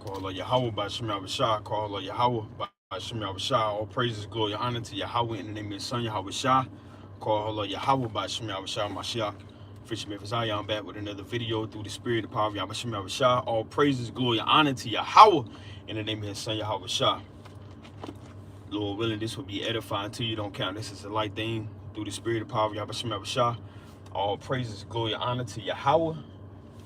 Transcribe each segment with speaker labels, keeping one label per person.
Speaker 1: Call Yahweh by Shema Bashah. Call Yahweh by Shema Bashah. All praises, glory, honor to Yahweh in the name of His Son, Yahweh Shah. Call Yahweh by Shema Bashah Mashiach. Fisherman Fazaya, I'm back with another video through the spirit, the power of Yahweh Shema Bashah. All praises, glory, honor to Yahweh in the name of His Son, Yahweh Shah. Lord willing, this will be edifying to you. Don't count this as a light thing. Through the spirit, the power of Yahweh Shema Bashah. All praises, glory, honor to Yahweh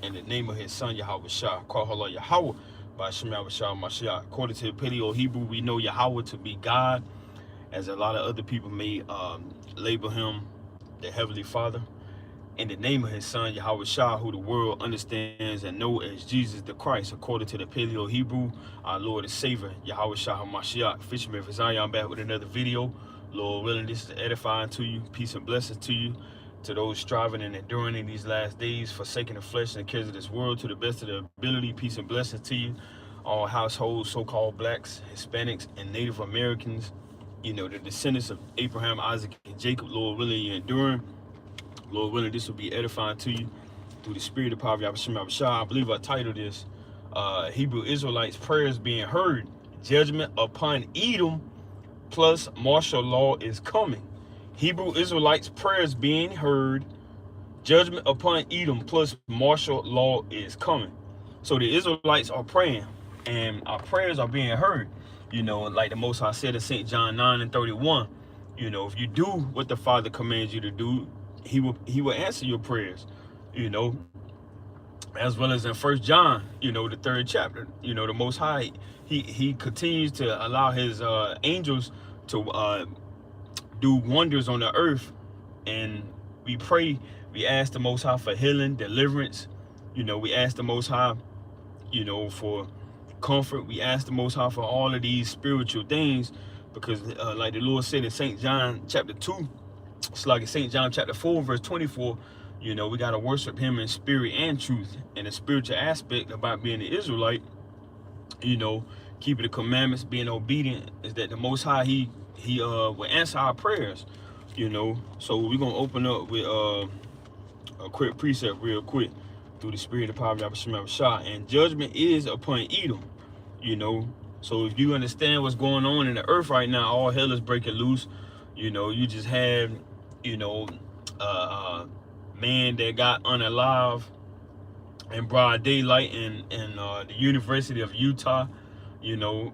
Speaker 1: in the name of His Son, Yahweh Shah. Call Yahweh by Shema Bashah Mashiach. According to the Paleo Hebrew, we know Yahweh to be God, as a lot of other people may label Him the Heavenly Father. In the name of His Son, Yahweh Shah, who the world understands and know as Jesus the Christ, according to the Paleo Hebrew, our Lord and Savior, Yahweh Shah HaMashiach. Fisherman Fazaya, I'm back with another video. Lord willing, this is edifying to you. Peace and blessings to you. To those striving and enduring in these last days, forsaking the flesh and the cares of this world, to the best of their ability, peace and blessings to you. All households, so-called blacks, Hispanics, and Native Americans, you know, the descendants of Abraham, Isaac, and Jacob. Lord willing, you're enduring. Lord willing, this will be edifying to you through the spirit of power of Yahweh Shema Bashah. I believe I titled this, Hebrew Israelites' prayers being heard. Judgment upon Edom plus martial law is coming. Hebrew Israelites' prayers being heard. Judgment upon Edom plus martial law is coming. So the Israelites are praying, and our prayers are being heard. You know, like the Most High said in St. John 9:31, you know, if you do what the Father commands you to do, He will answer your prayers. You know, as well as in 1 John, you know, the 3rd chapter. You know, the Most High, He continues to allow His angels to do wonders on the earth, and we pray, we ask the Most High for healing, deliverance. You know, we ask the Most High, you know, for comfort. We ask the Most High for all of these spiritual things, because like the Lord said in St. John chapter 2, it's like in St. John chapter 4 verse 24, you know, we got to worship Him in spirit and truth. And the spiritual aspect about being an Israelite, you know, keeping the commandments, being obedient, is that the Most High, He will answer our prayers, you know. So we're gonna open up with a quick precept real quick through the spirit of power of Yahweh Shema Bashah. And judgment is upon Edom, you know. So if you understand what's going on in the earth right now, all hell is breaking loose. You know, you just have, you know, man that got unalive in broad daylight in the University of Utah, you know,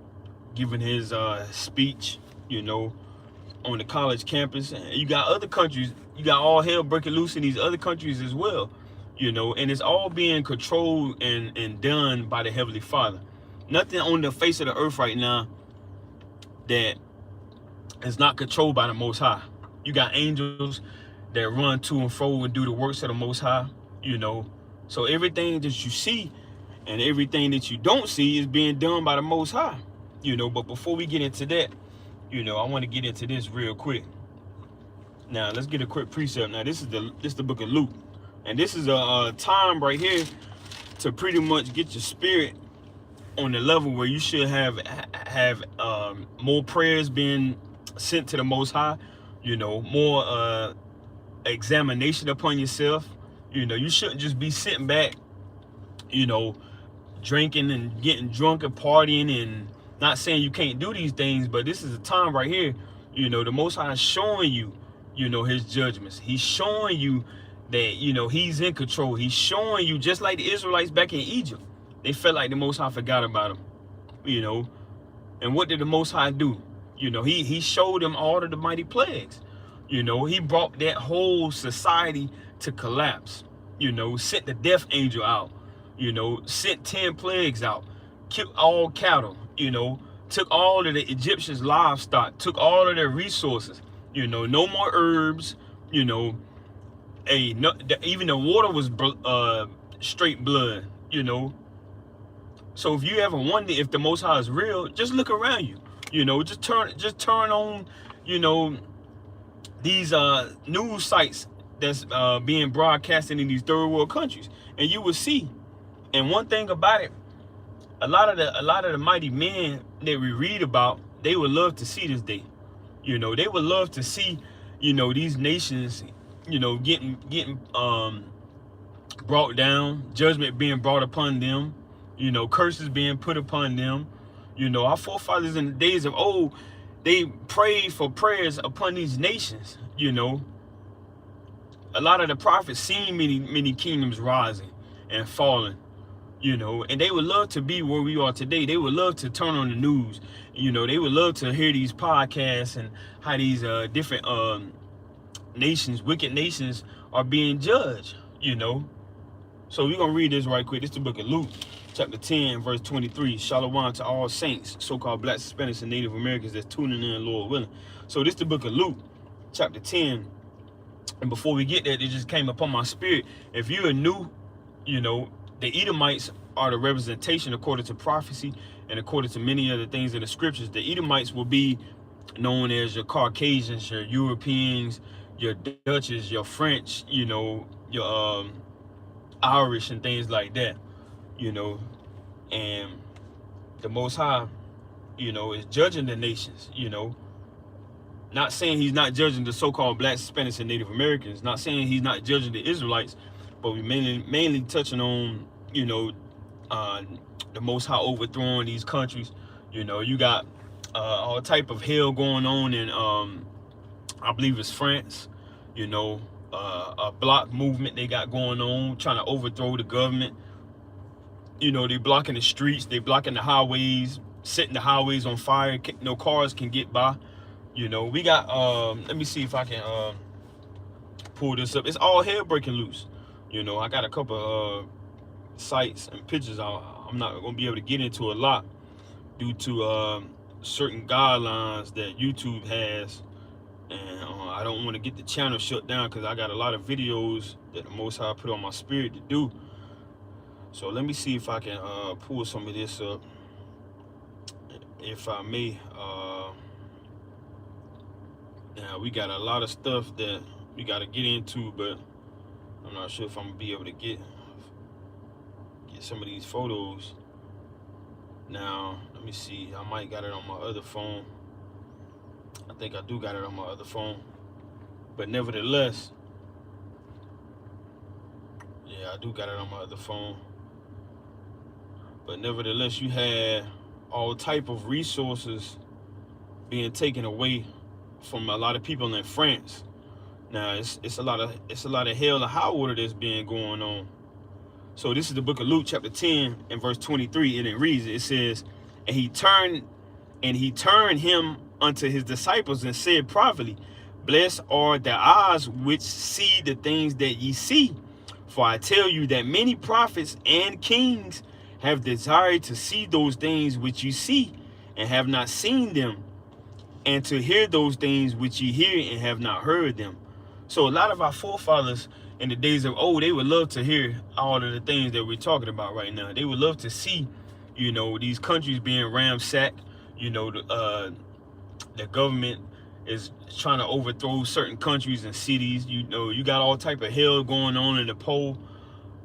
Speaker 1: giving his speech, you know, on the college campus. And you got other countries, you got all hell breaking loose in these other countries as well, you know, and it's all being controlled and done by the Heavenly Father. Nothing on the face of the earth right now that is not controlled by the Most High. You got angels that run to and fro and do the works of the Most High, you know. So everything that you see and everything that you don't see is being done by the Most High, you know. But before we get into that, you know, I want to get into this real quick. Now, let's get a quick precept. Now, this is the book of Luke. And this is a time right here to pretty much get your spirit on the level where you should have more prayers being sent to the Most High, you know, more examination upon yourself. You know, you shouldn't just be sitting back, you know, drinking and getting drunk and partying, and not saying you can't do these things, but this is a time right here, you know, the Most High is showing you, you know, His judgments. He's showing you that, you know, He's in control. He's showing you, just like the Israelites back in Egypt, they felt like the Most High forgot about them, you know. And what did the Most High do? You know, he showed them all of the mighty plagues. You know, He brought that whole society to collapse. You know, sent the death angel out. You know, sent 10 plagues out. Killed all cattle. You know, took all of the Egyptians' livestock. Took all of their resources. You know, no more herbs. You know, even the water was straight blood. You know. So if you ever wonder if the Most High is real, just look around you. You know, just turn on, you know, these news sites that's being broadcasted in these third world countries, and you will see. And one thing about it, a lot of the mighty men that we read about, they would love to see this day. You know, they would love to see, you know, these nations, you know, getting brought down, judgment being brought upon them. You know, curses being put upon them. You know, our forefathers in the days of old, they prayed for prayers upon these nations. You know, a lot of the prophets seen many kingdoms rising and falling. You know, and they would love to be where we are today. They would love to turn on the news. You know, they would love to hear these podcasts and how these different nations, wicked nations, are being judged. You know, so we're gonna read this right quick. This is the book of Luke, chapter 10, verse 23. Shalom to all saints, so-called blacks, Hispanics, and Native Americans that's tuning in, Lord willing. So this is the book of Luke, chapter 10. And before we get there, it just came upon my spirit. If you are new, you know, the Edomites are the representation according to prophecy and according to many other things in the scriptures. The Edomites will be known as your Caucasians, your Europeans, your Dutches, your French, you know, your Irish and things like that, you know. And the Most High, you know, is judging the nations, you know. Not saying he's not judging the so-called blacks, Hispanics, and Native Americans. Not saying he's not judging the Israelites, but we mainly touching on, you know, the Most High overthrowing these countries. You know, you got all type of hell going on in, I believe it's France. You know, a block movement they got going on, trying to overthrow the government. You know, they blocking the streets, they blocking the highways, setting the highways on fire. No cars can get by. You know, we got, let me see if I can pull this up. It's all hell breaking loose. You know, I got a couple sites and pictures I'm not going to be able to get into a lot due to certain guidelines that YouTube has. And I don't want to get the channel shut down because I got a lot of videos that the Most High put on my spirit to do. So let me see if I can pull some of this up, if I may. Now, we got a lot of stuff that we got to get into, but I'm not sure if I'm going to be able to get some of these photos. Now, let me see. I might got it on my other phone. I think I do got it on my other phone. But nevertheless, yeah, I do got it on my other phone. But nevertheless, you had all type of resources being taken away from a lot of people in France. Now it's a lot of hell and high water that's being going on. So this is the book of Luke, chapter 10, and verse 23, and it reads, it says, and he turned him unto his disciples and said privately, blessed are the eyes which see the things that ye see. For I tell you that many prophets and kings have desired to see those things which you see, and have not seen them, and to hear those things which ye hear, and have not heard them. So a lot of our forefathers in the days of old, they would love to hear all of the things that we're talking about right now. They would love to see, you know, these countries being ransacked. You know, the government is trying to overthrow certain countries and cities. You know, you got all type of hell going on in the pole.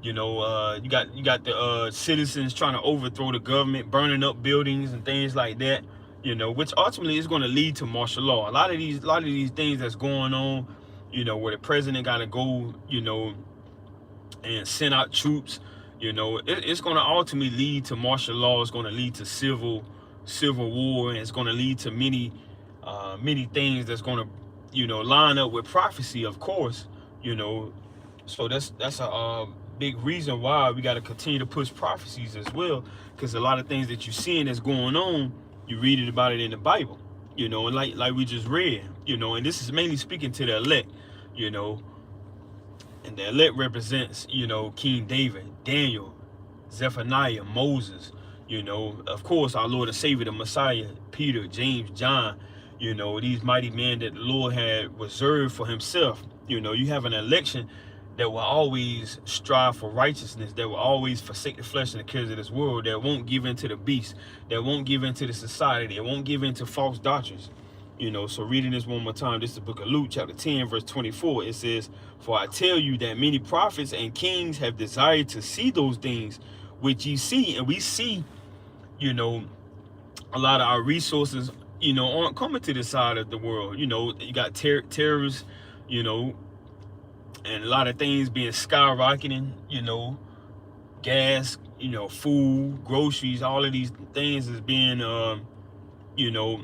Speaker 1: You know, you got the citizens trying to overthrow the government, burning up buildings and things like that. You know, which ultimately is going to lead to martial law. A lot of these things that's going on, you know, where the president got to go, you know, and send out troops. You know, it's going to ultimately lead to martial law. It's going to lead to civil war, and it's going to lead to many things that's going to, you know, line up with prophecy, of course. You know, so that's a big reason why we got to continue to push prophecies as well, because a lot of things that you're seeing that's going on, you read it about it in the Bible, you know, and like we just read, you know, and this is mainly speaking to the elect, you know, and the elect represents, you know, King David, Daniel, Zephaniah, Moses, you know, of course, our Lord and Savior, the Messiah, Peter, James, John, you know, these mighty men that the Lord had reserved for himself. You know, you have an election that will always strive for righteousness, that will always forsake the flesh and the cares of this world, that won't give in to the beast, that won't give in to the society, that won't give in to false doctrines. You know, so reading this one more time, this is the book of Luke, chapter 10, verse 24. It says, for I tell you that many prophets and kings have desired to see those things which ye see. And we see, you know, a lot of our resources, you know, aren't coming to this side of the world. You know, you got terrorists, you know, and a lot of things being skyrocketing, you know, gas, food, groceries, all of these things is being, you know,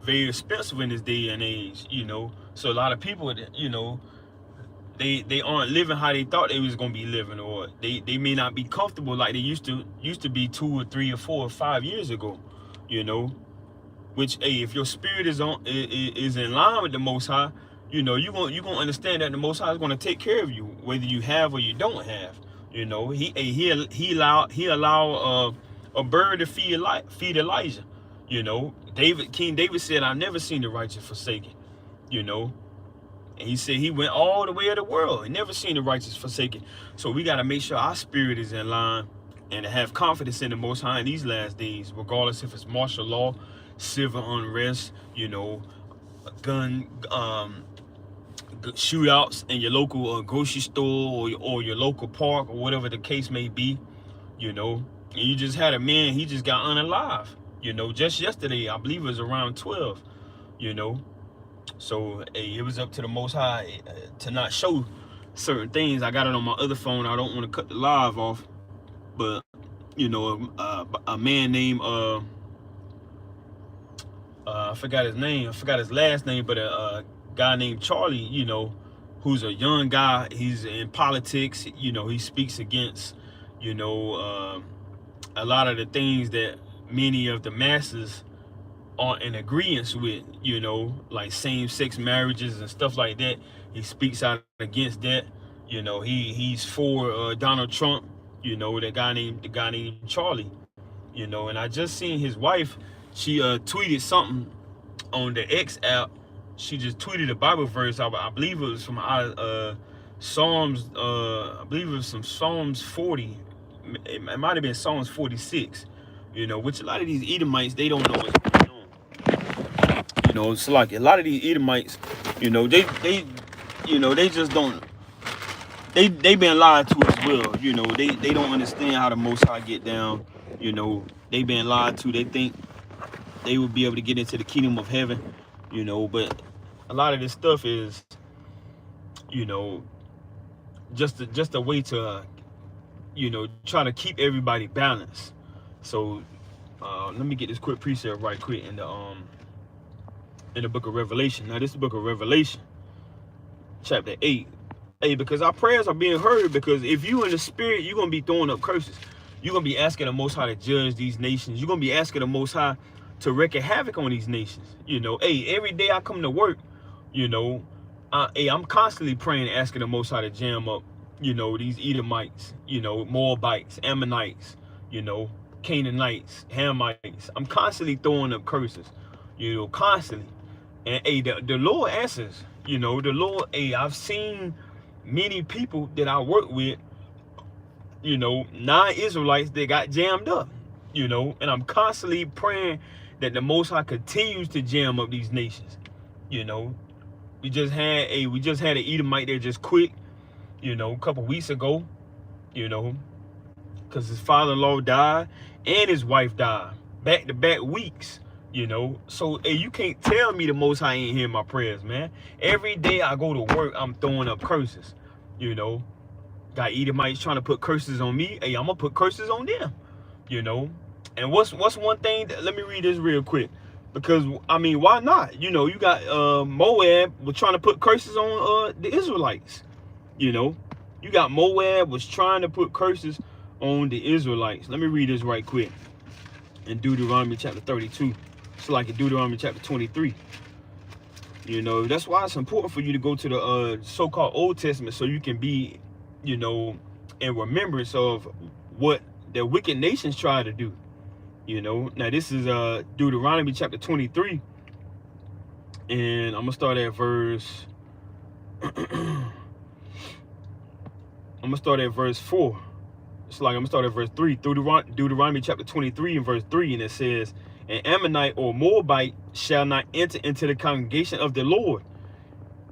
Speaker 1: very expensive in this day and age, So a lot of people, they aren't living how they thought they was gonna be living, or they may not be comfortable like they used to be 2 or 3 or 4 or 5 years ago, you know. Which, hey, if your spirit is in line with the Most High, you gonna understand that the Most High is gonna take care of you, whether you have or you don't have. He allow a bird to feed Elijah. King David said, "I've never seen the righteous forsaken." You know, and he said he went all the way of the world and never seen the righteous forsaken. So we got to make sure our spirit is in line and to have confidence in the Most High in these last days, regardless if it's martial law, civil unrest, gun shootouts in your local grocery store or your local park or whatever the case may be. And you just had a man, he just got unalive. Just yesterday, I believe it was around 12. So, hey, it was up to the Most High to not show certain things. I got it on my other phone. I don't want to cut the live off. But, a man named, I forgot his name. I forgot his last name, but a guy named Charlie, who's a young guy. He's in politics. He speaks against, a lot of the things that many of the masses are in agreement with, like same-sex marriages and stuff like that. He speaks out against that. He's for Donald Trump. The guy named Charlie. And I just seen his wife. She tweeted something on the X app. She just tweeted a Bible verse. I believe it was from Psalms. I believe it was some Psalms 40. It might have been Psalms 46. Which a lot of these Edomites, they don't know what's going on. It's like a lot of these Edomites, they just don't. They been lied to as well. They don't understand how the Most High get down. They been lied to. They think they would be able to get into the kingdom of heaven. But a lot of this stuff is, just a way to, try to keep everybody balanced. So let me get this quick precept right quick in the book of Revelation. Now this is the book of Revelation, chapter 8. Hey, because our prayers are being heard, because if you in the spirit, you're gonna be throwing up curses. You're gonna be asking the Most High to judge these nations. You're gonna be asking the Most High to wreak havoc on these nations. Hey, every day I come to work, I'm constantly praying and asking the Most High to jam up, these Edomites, Moabites, Ammonites, Canaanites, Hamites. I'm constantly throwing up curses, constantly. And hey, the Lord answers. The Lord, hey, I've seen many people that I work with, non-Israelites that got jammed up, and I'm constantly praying that the Most High continues to jam up these nations. We just had an Edomite that just quit, a couple weeks ago, because his father-in-law died and his wife died back-to-back weeks. So hey, you can't tell me the Most High ain't hearing my prayers, man. Every day I go to work, I'm throwing up curses. Got Edomites trying to put curses on me. Hey, I'm gonna put curses on them. And what's one thing let me read this real quick, because why not? You got Moab was trying to put curses on the Israelites. You got Moab was trying to put curses on the Israelites. Let me read this right quick in Deuteronomy chapter 32. It's like in Deuteronomy chapter 23. That's why it's important for you to go to the so-called Old Testament, so you can be, in remembrance of what the wicked nations try to do. Now this is Deuteronomy chapter 23, and I'm gonna start at verse. I'm gonna start at verse 4. It's like I'm gonna start at verse 3. Deuteronomy chapter 23 and verse 3, and it says, "An Ammonite or Moabite shall not enter into the congregation of the Lord,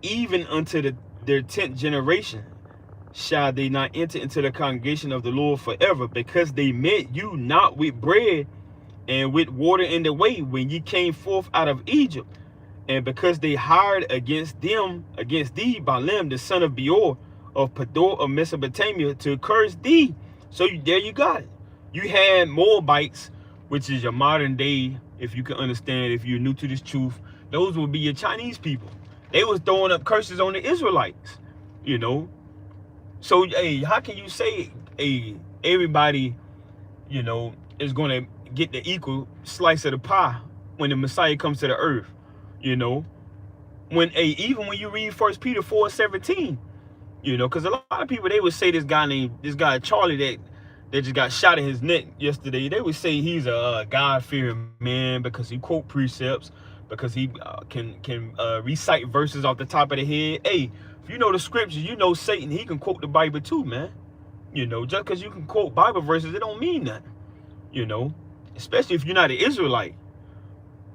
Speaker 1: even unto their 10th generation shall they not enter into the congregation of the Lord forever, because they met you not with bread and with water in the way when ye came forth out of Egypt, and because they hired against thee Balaam the son of Beor of Pedor of Mesopotamia to curse thee So there you got it. You had Moabites, which is your modern day, if you can understand, if you're new to this truth, those would be your Chinese people. They was throwing up curses on the Israelites, you know. So, hey, how can you say, hey, everybody, you know, is going to get the equal slice of the pie when the Messiah comes to the earth, you know? When, hey, even when you read 1 Peter 4:17, you know, because a lot of people, they would say this guy Charlie that just got shot in his neck yesterday, they would say he's a God-fearing man because he quote precepts, because he can recite verses off the top of the head. Hey, if you know the scriptures, you know Satan, he can quote the Bible too, man. You know, just because you can quote Bible verses, it don't mean nothing. You know, especially if you're not an Israelite.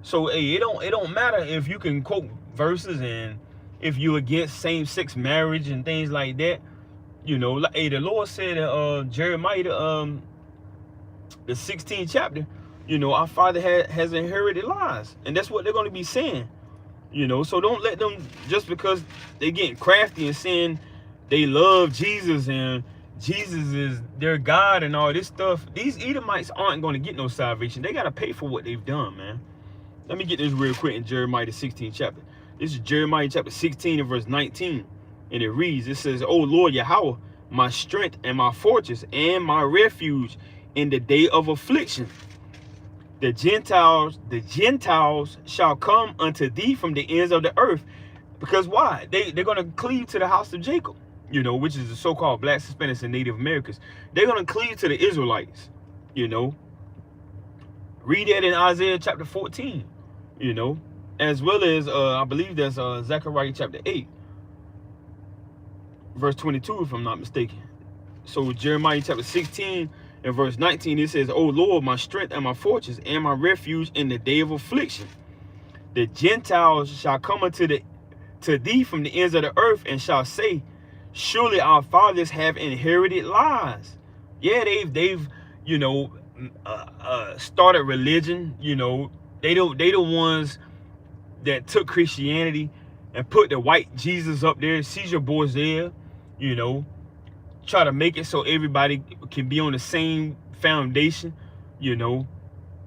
Speaker 1: So, hey, it don't matter if you can quote verses and if you're against same-sex marriage and things like that. You know, like, hey, the Lord said in Jeremiah, the 16th chapter, you know, our father has inherited lies, and that's what they're going to be saying. You know, so don't let them, just because they getting crafty and saying they love Jesus and Jesus is their God and all this stuff, these Edomites aren't going to get no salvation. They got to pay for what they've done, man. Let me get this real quick in Jeremiah the 16th chapter. This is Jeremiah chapter 16 and verse 19. And it reads, it says, "O Lord Yahweh, my strength and my fortress and my refuge in the day of affliction. The Gentiles shall come unto thee from the ends of the earth." Because why? They're going to cleave to the house of Jacob, you know, which is the so-called blacks, Hispanics, and Native Americans. They're going to cleave to the Israelites, you know. Read that in Isaiah chapter 14, you know, as well as, I believe that's Zechariah chapter 8, verse 22, if I'm not mistaken. So Jeremiah chapter 16 and verse 19, it says, "O Lord, my strength and my fortress and my refuge in the day of affliction. The Gentiles shall come unto thee from the ends of the earth and shall say, surely our fathers have inherited lies." Yeah, they've you know, started religion. You know, they the ones that took Christianity and put the white Jesus up there, Caesar Borgia, you know, try to make it so everybody can be on the same foundation, you know,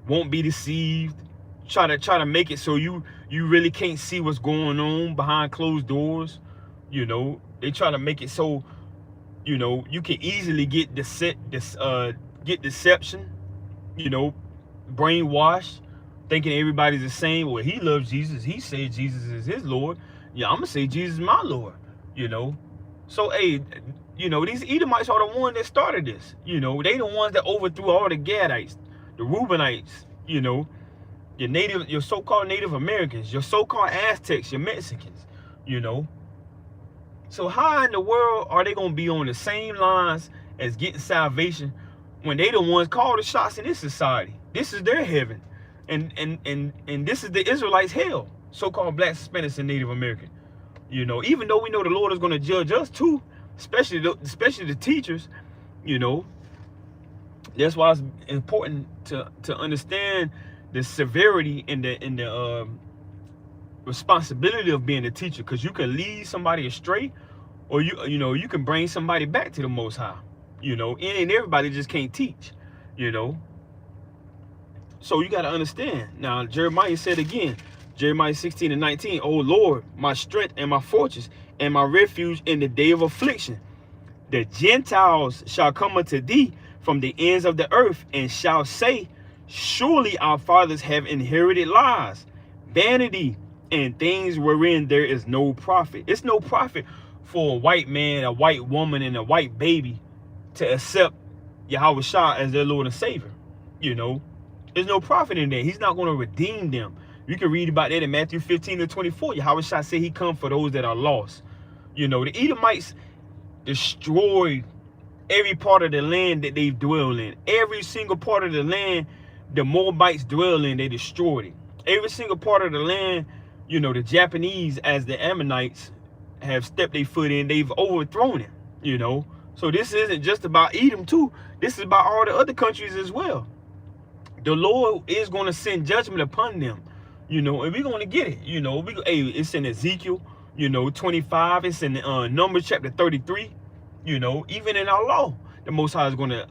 Speaker 1: won't be deceived. Try to make it so you really can't see what's going on behind closed doors. You know, they try to make it so, you know, you can easily get deception, you know, brainwashed, thinking everybody's the same. Well, he loves Jesus. He said Jesus is his Lord. Yeah, I'm going to say Jesus is my Lord, you know. So, hey, you know, these Edomites are the ones that started this. You know, they the ones that overthrew all the Gadites, the Reubenites, you know, your so-called Native Americans, your so-called Aztecs, your Mexicans, you know. So how in the world are they going to be on the same lines as getting salvation when they the ones call the shots in this society? This is their heaven. And this is the Israelites' hell, so-called blacks, Hispanics, and Native American. You know, even though we know the Lord is going to judge us too, especially the teachers, you know. That's why it's important to understand the severity and the responsibility of being a teacher, because you can lead somebody astray, or you know, you can bring somebody back to the Most High. You know, and everybody just can't teach, you know. So you got to understand. Now, Jeremiah said again, Jeremiah 16 and 19, "O Lord, my strength and my fortress and my refuge in the day of affliction. The Gentiles shall come unto thee from the ends of the earth and shall say, surely our fathers have inherited lies, vanity, and things wherein there is no profit." It's no profit for a white man, a white woman, and a white baby to accept Yahweh Shah as their Lord and Savior. You know, there's no profit in that. He's not going to redeem them. You can read about that in Matthew 15 to 24. Yahweh Shah said he come for those that are lost. You know, the Edomites destroyed every part of the land that they dwell in. Every single part of the land the Moabites dwell in, they destroyed it. Every single part of the land, you know, the Japanese, as the Ammonites, have stepped their foot in, they've overthrown it, you know. So this isn't just about Edom too. This is about all the other countries as well. The Lord is going to send judgment upon them, you know, and we're going to get it, you know. Hey, it's in Ezekiel, you know, 25. It's in Numbers chapter 33, you know, even in our law. the Most High is going to,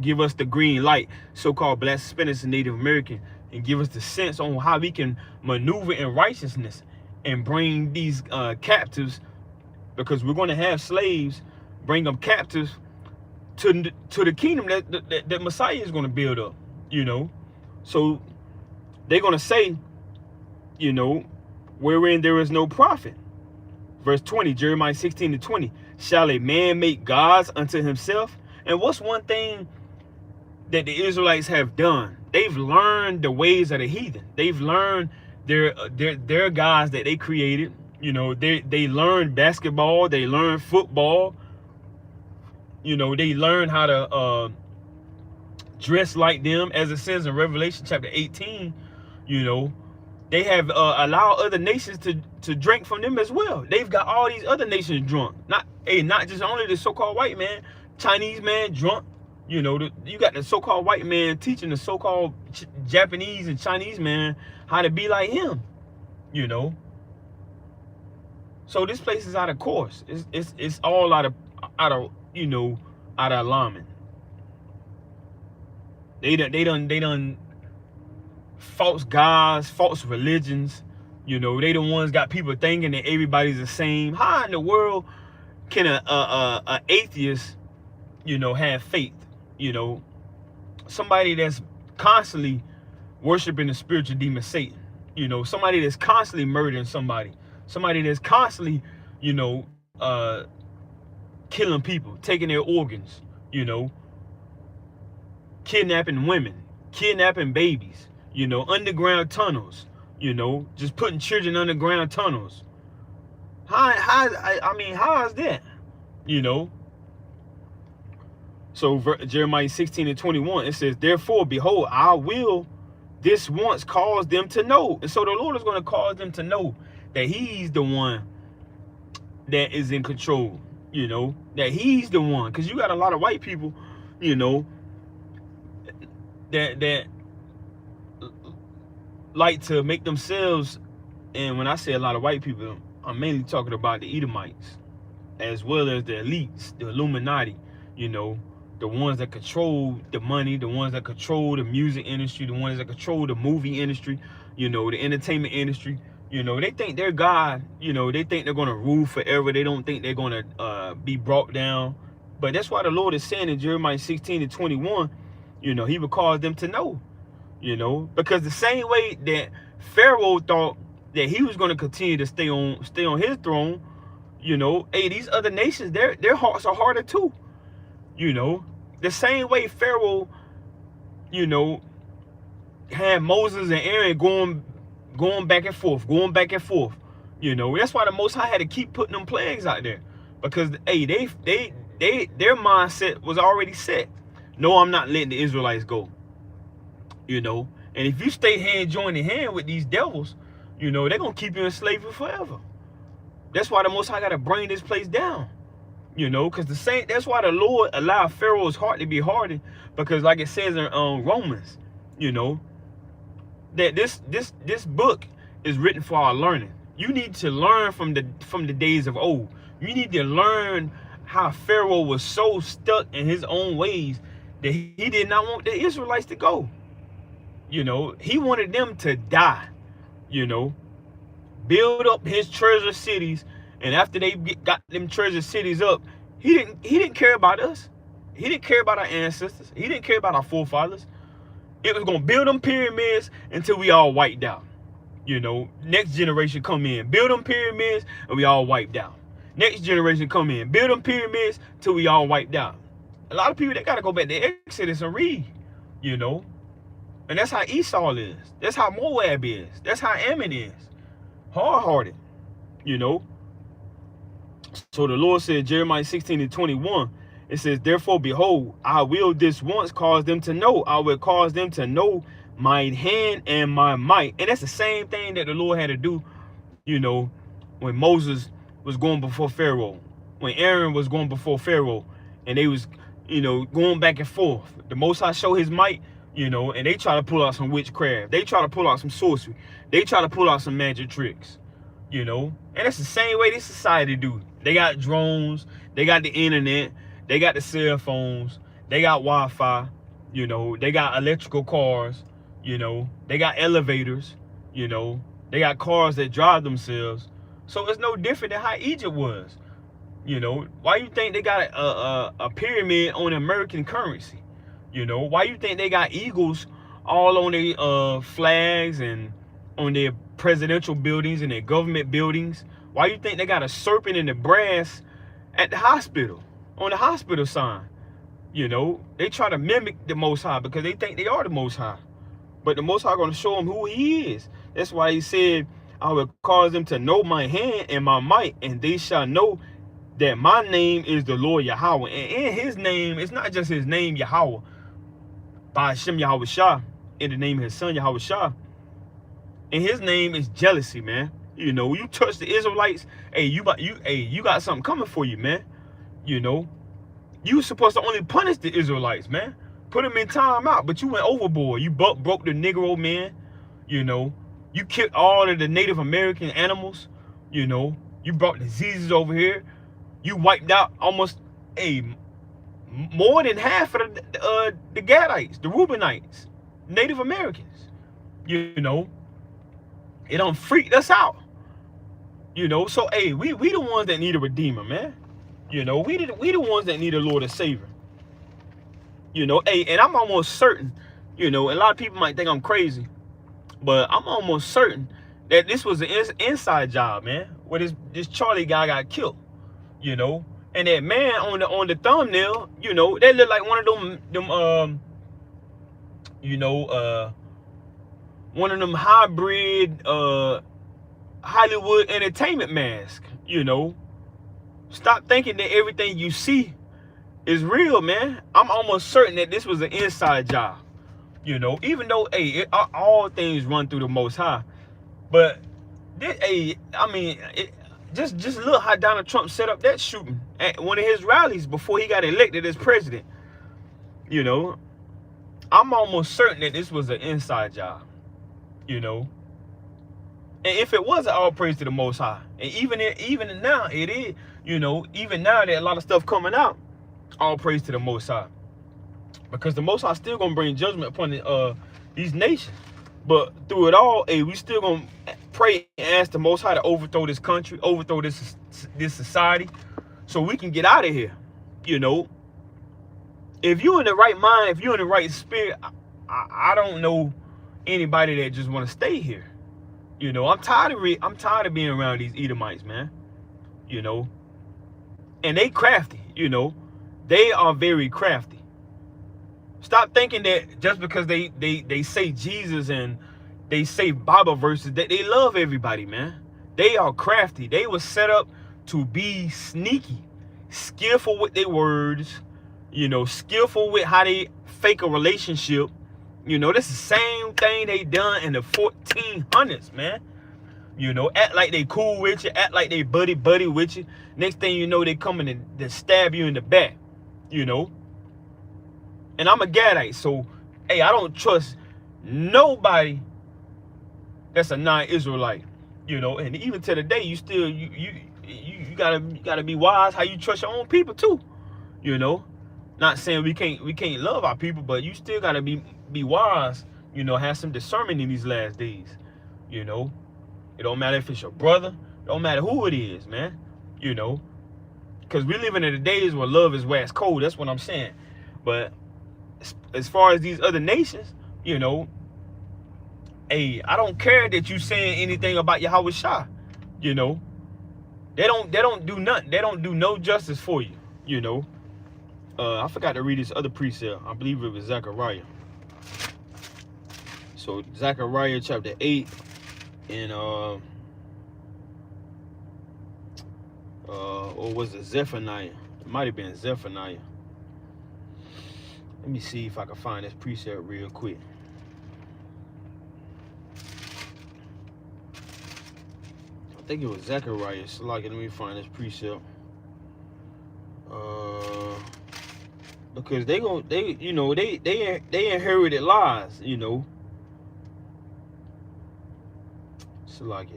Speaker 1: give us the green light, so-called Black, Hispanics, and Native American, and give us the sense on how we can maneuver in righteousness and bring these captives, because we're going to have slaves, bring them captives to the kingdom that Messiah is going to build up, So they're going to say, wherein there is no prophet. Verse 20, Jeremiah 16:20. Shall a man make gods unto himself? And what's one thing that the Israelites have done? They've learned the ways of the heathen. They've learned their gods that they created. They learned basketball. They learned football. They learned how to dress like them, as it says in Revelation chapter 18. They have allowed other nations to drink from them as well. They've got all these other nations drunk. Not just only the so-called white man, Chinese man drunk. You got the so-called white man teaching the so-called Japanese and Chinese man how to be like him. So this place is out of course. It's all out of alignment. They done false gods, false religions. They the ones got people thinking that everybody's the same. How in the world can a atheist, have faith? Somebody that's constantly worshiping the spiritual demon Satan. Somebody that's constantly murdering somebody. Somebody that's constantly, killing people, taking their organs, kidnapping women, kidnapping babies, underground tunnels, just putting children underground tunnels. How is that? So Jeremiah 16:21, it says, therefore, behold, I will this once cause them to know. And so the Lord is going to cause them to know that he's the one that is in control, that he's the one. Because you got a lot of white people, that like to make themselves, and when I say a lot of white people, I'm mainly talking about the Edomites, as well as the elites, the Illuminati, the ones that control the money, the ones that control the music industry, the ones that control the movie industry, the entertainment industry. They think they're God. They think they're going to rule forever. They don't think they're going to be brought down. But that's why the Lord is saying in Jeremiah 16:21, he will cause them to know, because the same way that Pharaoh thought that he was going to continue to stay on his throne, these other nations, their hearts are harder too. The same way Pharaoh, had Moses and Aaron going back and forth. That's why the Most High had to keep putting them plagues out there, because their mindset was already set. No, I'm not letting the Israelites go. And if you stay joined in hand with these devils, they're gonna keep you in slavery forever. That's why the Most High got to bring this place down. Because that's why the Lord allowed Pharaoh's heart to be hardened, because like it says in Romans, that this book is written for our learning. You need to learn from the days of old. You need to learn how Pharaoh was so stuck in his own ways that he did not want the Israelites to go. He wanted them to die. Build up his treasure cities, and after they got them treasure cities up, he didn't care about us. He didn't care about our ancestors. He didn't care about our forefathers. It was gonna build them pyramids until we all wiped out. Next generation come in, build them pyramids, and we all wiped out. Next generation come in, build them pyramids till we all wiped out. A lot of people, they gotta go back to Exodus and read, and that's how Esau is. That's how Moab is. That's how Ammon is. Hard-hearted, So the Lord said, Jeremiah 16:21, it says, therefore, behold, I will this once cause them to know. I will cause them to know my hand and my might. And that's the same thing that the Lord had to do, when Moses was going before Pharaoh, when Aaron was going before Pharaoh, and they was, going back and forth. The Most High show his might, and they try to pull out some witchcraft. They try to pull out some sorcery. They try to pull out some magic tricks, and that's the same way this society do. They got drones. They got the internet. They got the cell phones. They got Wi-Fi. You know, they got electrical cars. You know, they got elevators. You know, they got cars that drive themselves. So it's no different than how Egypt was. You know, why you think they got a pyramid on American currency? You know, why you think they got eagles all on their flags and on their presidential buildings and their government buildings? Why you think they got a serpent in the brass at the hospital, on the hospital sign? You know, they try to mimic the Most High because they think they are the Most High. But the Most High going to show them who he is. That's why he said, I will cause them to know my hand and my might, and they shall know that my name is the Lord Yahweh. And in his name, it's not just his name Yahweh, by Hashem Yahweh Shah, in the name of his son Yahweh Shah. And his name is jealousy, man. You know, you touch the Israelites, hey, you got something coming for you, man. You know, you supposed to only punish the Israelites, man. Put them in time out, but you went overboard. You broke the Negro, man. You know, you killed all of the Native American animals. You know, you brought diseases over here. You wiped out almost more than half of the Gadites, the Reubenites, Native Americans. You know, it done freaked us out. You know, so hey, we the ones that need a redeemer, man. You know, we the ones that need a Lord and Savior. You know, hey, and I'm almost certain, you know, a lot of people might think I'm crazy, but I'm almost certain that this was an inside job, man, where this Charlie guy got killed, you know, and that man on the thumbnail, you know, that looked like one of them you know, one of them hybrid Hollywood entertainment masks, you know. Stop thinking that everything you see is real, man. I'm almost certain that this was an inside job, you know, even though, hey, all things run through the Most High. But, hey, I mean, just look how Donald Trump set up that shooting at one of his rallies before he got elected as president. You know, I'm almost certain that this was an inside job, you know. And if it wasn't, all praise to the Most High. And even now, it is, you know, even now that a lot of stuff coming out, all praise to the Most High. Because the Most High still going to bring judgment upon these nations. But through it all, hey, we still going to pray and ask the Most High to overthrow this country, overthrow this society, so we can get out of here. You know, if you're in the right mind, if you're in the right spirit, I don't know anybody that just want to stay here. You know, I'm tired of being around these Edomites, man. You know, and they crafty. You know, they are very crafty. Stop thinking that just because they say Jesus and they say Bible verses that they love everybody, man. They are crafty. They were set up to be sneaky, skillful with their words. You know, skillful with how they fake a relationship. You know, that's the same thing they done in the 1400s, man. You know, act like they cool with you, act like they buddy with you. Next thing you know, they coming and they stab you in the back, you know. And I'm a Gadite, so, hey, I don't trust nobody that's a non-Israelite, you know. And even to the day, you still, you gotta be wise how you trust your own people too, you know. Not saying we can't love our people, but you still gotta be wise, you know, have some discernment in these last days, you know. It don't matter if it's your brother, it don't matter who it is, man, you know. Because we living in the days where love is wax cold, that's what I'm saying. But as far as these other nations, you know, hey, I don't care that you saying anything about Yahweh Shah, you know. They don't do nothing. They don't do no justice for you, you know. I forgot to read this other precept. I believe it was Zechariah. So Zechariah chapter 8 and or was it Zephaniah? It might have been Zephaniah. Let me see if I can find this precept real quick. I think it was Zechariah. So like, let me find this precept. Because they inherited lies, you know. So like,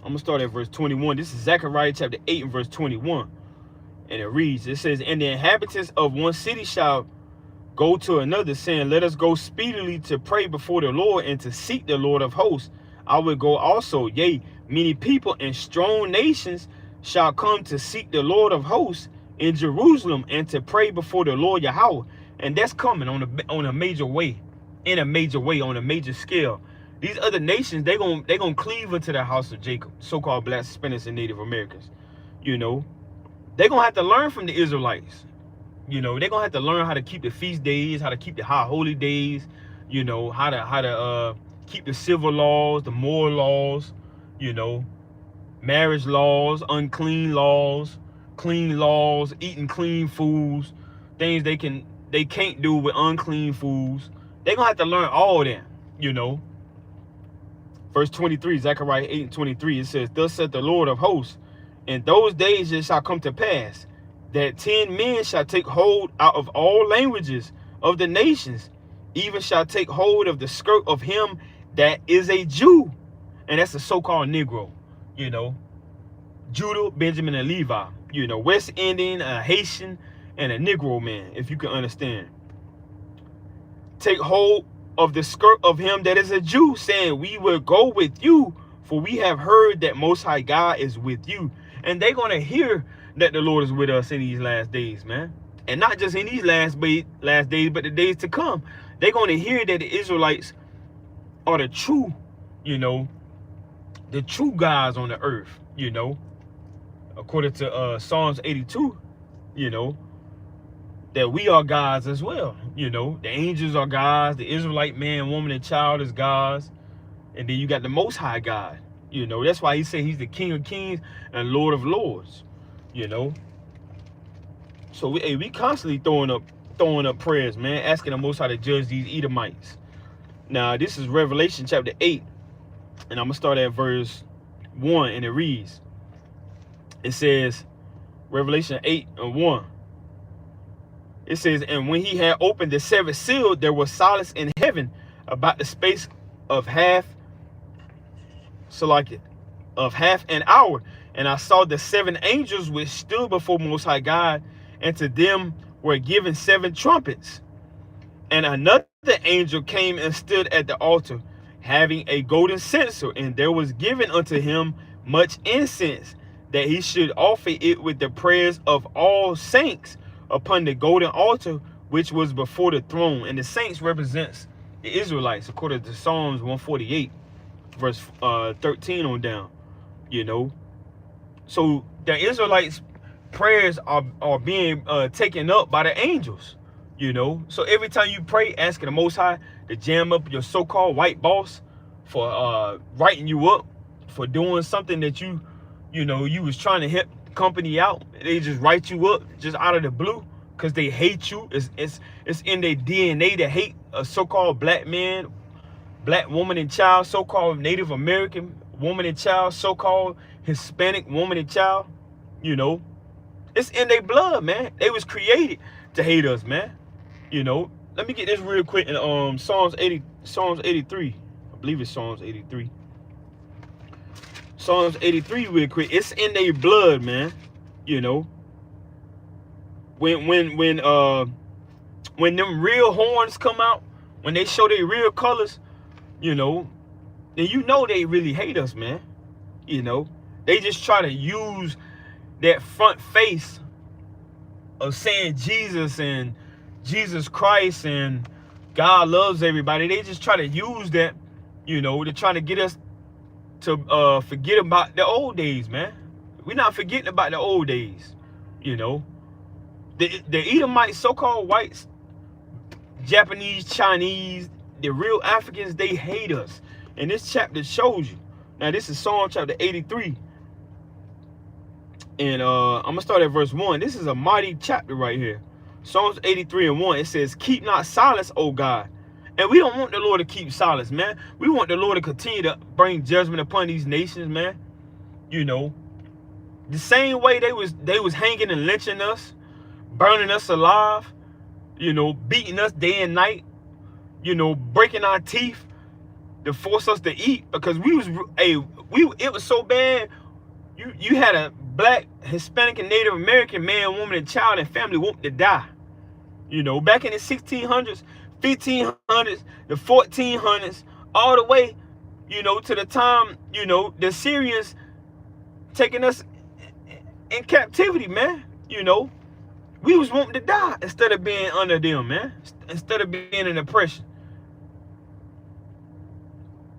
Speaker 1: I'm going to start at verse 21. This is Zechariah chapter 8 and verse 21. And it reads, it says, and the inhabitants of one city shall go to another, saying, let us go speedily to pray before the Lord and to seek the Lord of hosts. I will go also. Yea, many people and strong nations shall come to seek the Lord of hosts in Jerusalem and to pray before the Lord Yahweh. And that's coming on a major way, in a major way, on a major scale. These other nations, they're gonna cleave into the house of Jacob, so-called Black, Hispanics, and Native Americans. You know, they're gonna have to learn from the Israelites. You know, they're gonna have to learn how to keep the feast days, how to keep the high holy days, you know, how to keep the civil laws, the moral laws, you know, marriage laws, unclean laws, clean laws, eating clean foods, things they can't do with unclean foods. They're gonna have to learn all that, you know. Verse 23, Zechariah 8 and 23, it says, thus saith the Lord of hosts, in those days it shall come to pass that 10 men shall take hold out of all languages of the nations, even shall take hold of the skirt of him that is a Jew. And that's the so-called Negro, you know. Judah, Benjamin, and Levi, you know, West Indian, a Haitian, and a Negro man, if you can understand. Take hold of the skirt of him that is a Jew, saying, we will go with you, for we have heard that Most High God is with you. And they're going to hear that the Lord is with us in these last days, man. And not just in these last days, but the days to come. They're going to hear that the Israelites are the true, you know, the true gods on the earth, you know. According to Psalms 82, you know, that we are gods as well. You know, the angels are gods, the Israelite man, woman, and child is gods. And then you got the Most High God. You know, that's why he said he's the King of Kings and Lord of Lords. You know. So we constantly throwing up prayers, man, asking the Most High to judge these Edomites. Now, this is Revelation chapter 8. And I'm going to start at verse 1, and it reads. It says, Revelation 8 and 1. It says, and when he had opened the seventh seal, there was silence in heaven about the space of half an hour. And I saw the 7 angels which stood before Most High God, and to them were given 7 trumpets. And another angel came and stood at the altar, having a golden censer, and there was given unto him much incense, that he should offer it with the prayers of all saints upon the golden altar which was before the throne. And the saints represents the Israelites, according to Psalms 148, verse 13 on down, you know. So the Israelites' prayers are being taken up by the angels, you know. So every time you pray, asking the Most High to jam up your so-called white boss for writing you up, for doing something that you know, you was trying to help company out, they just write you up just out of the blue because they hate you. It's in their DNA to hate a so-called black man, black woman and child, so-called Native American woman and child, so-called Hispanic woman and child. You know, it's in their blood, man. They was created to hate us, man. You know, let me get this real quick in Psalms 83. I believe it's Psalms 83. Psalms 83 real quick. It's in their blood, man. You know, when them real horns come out, when they show their real colors, you know, then you know they really hate us, man. You know, they just try to use that front face of saying Jesus and Jesus Christ and God loves everybody. They just try to use that, you know, to try to get us to forget about the old days, man. We're not forgetting about the old days, you know. The Edomites, so-called whites, Japanese, Chinese, the real Africans, they hate us. And this chapter shows you. Now, this is Psalm chapter 83. And I'm going to start at verse 1. This is a mighty chapter right here. Psalms 83 and 1. It says, keep not silence, O God. And we don't want the Lord to keep silence, man. We want the Lord to continue to bring judgment upon these nations, man. You know, the same way they was hanging and lynching us, burning us alive, you know, beating us day and night, you know, breaking our teeth to force us to eat, because we it was so bad. You had a black, Hispanic, and Native American man, woman, and child and family whooped to die. Back in the 1600s, 1500s, the 1400s, all the way, to the time, the Syrians taking us in captivity, man. We was wanting to die instead of being under them, man. Instead of being in oppression.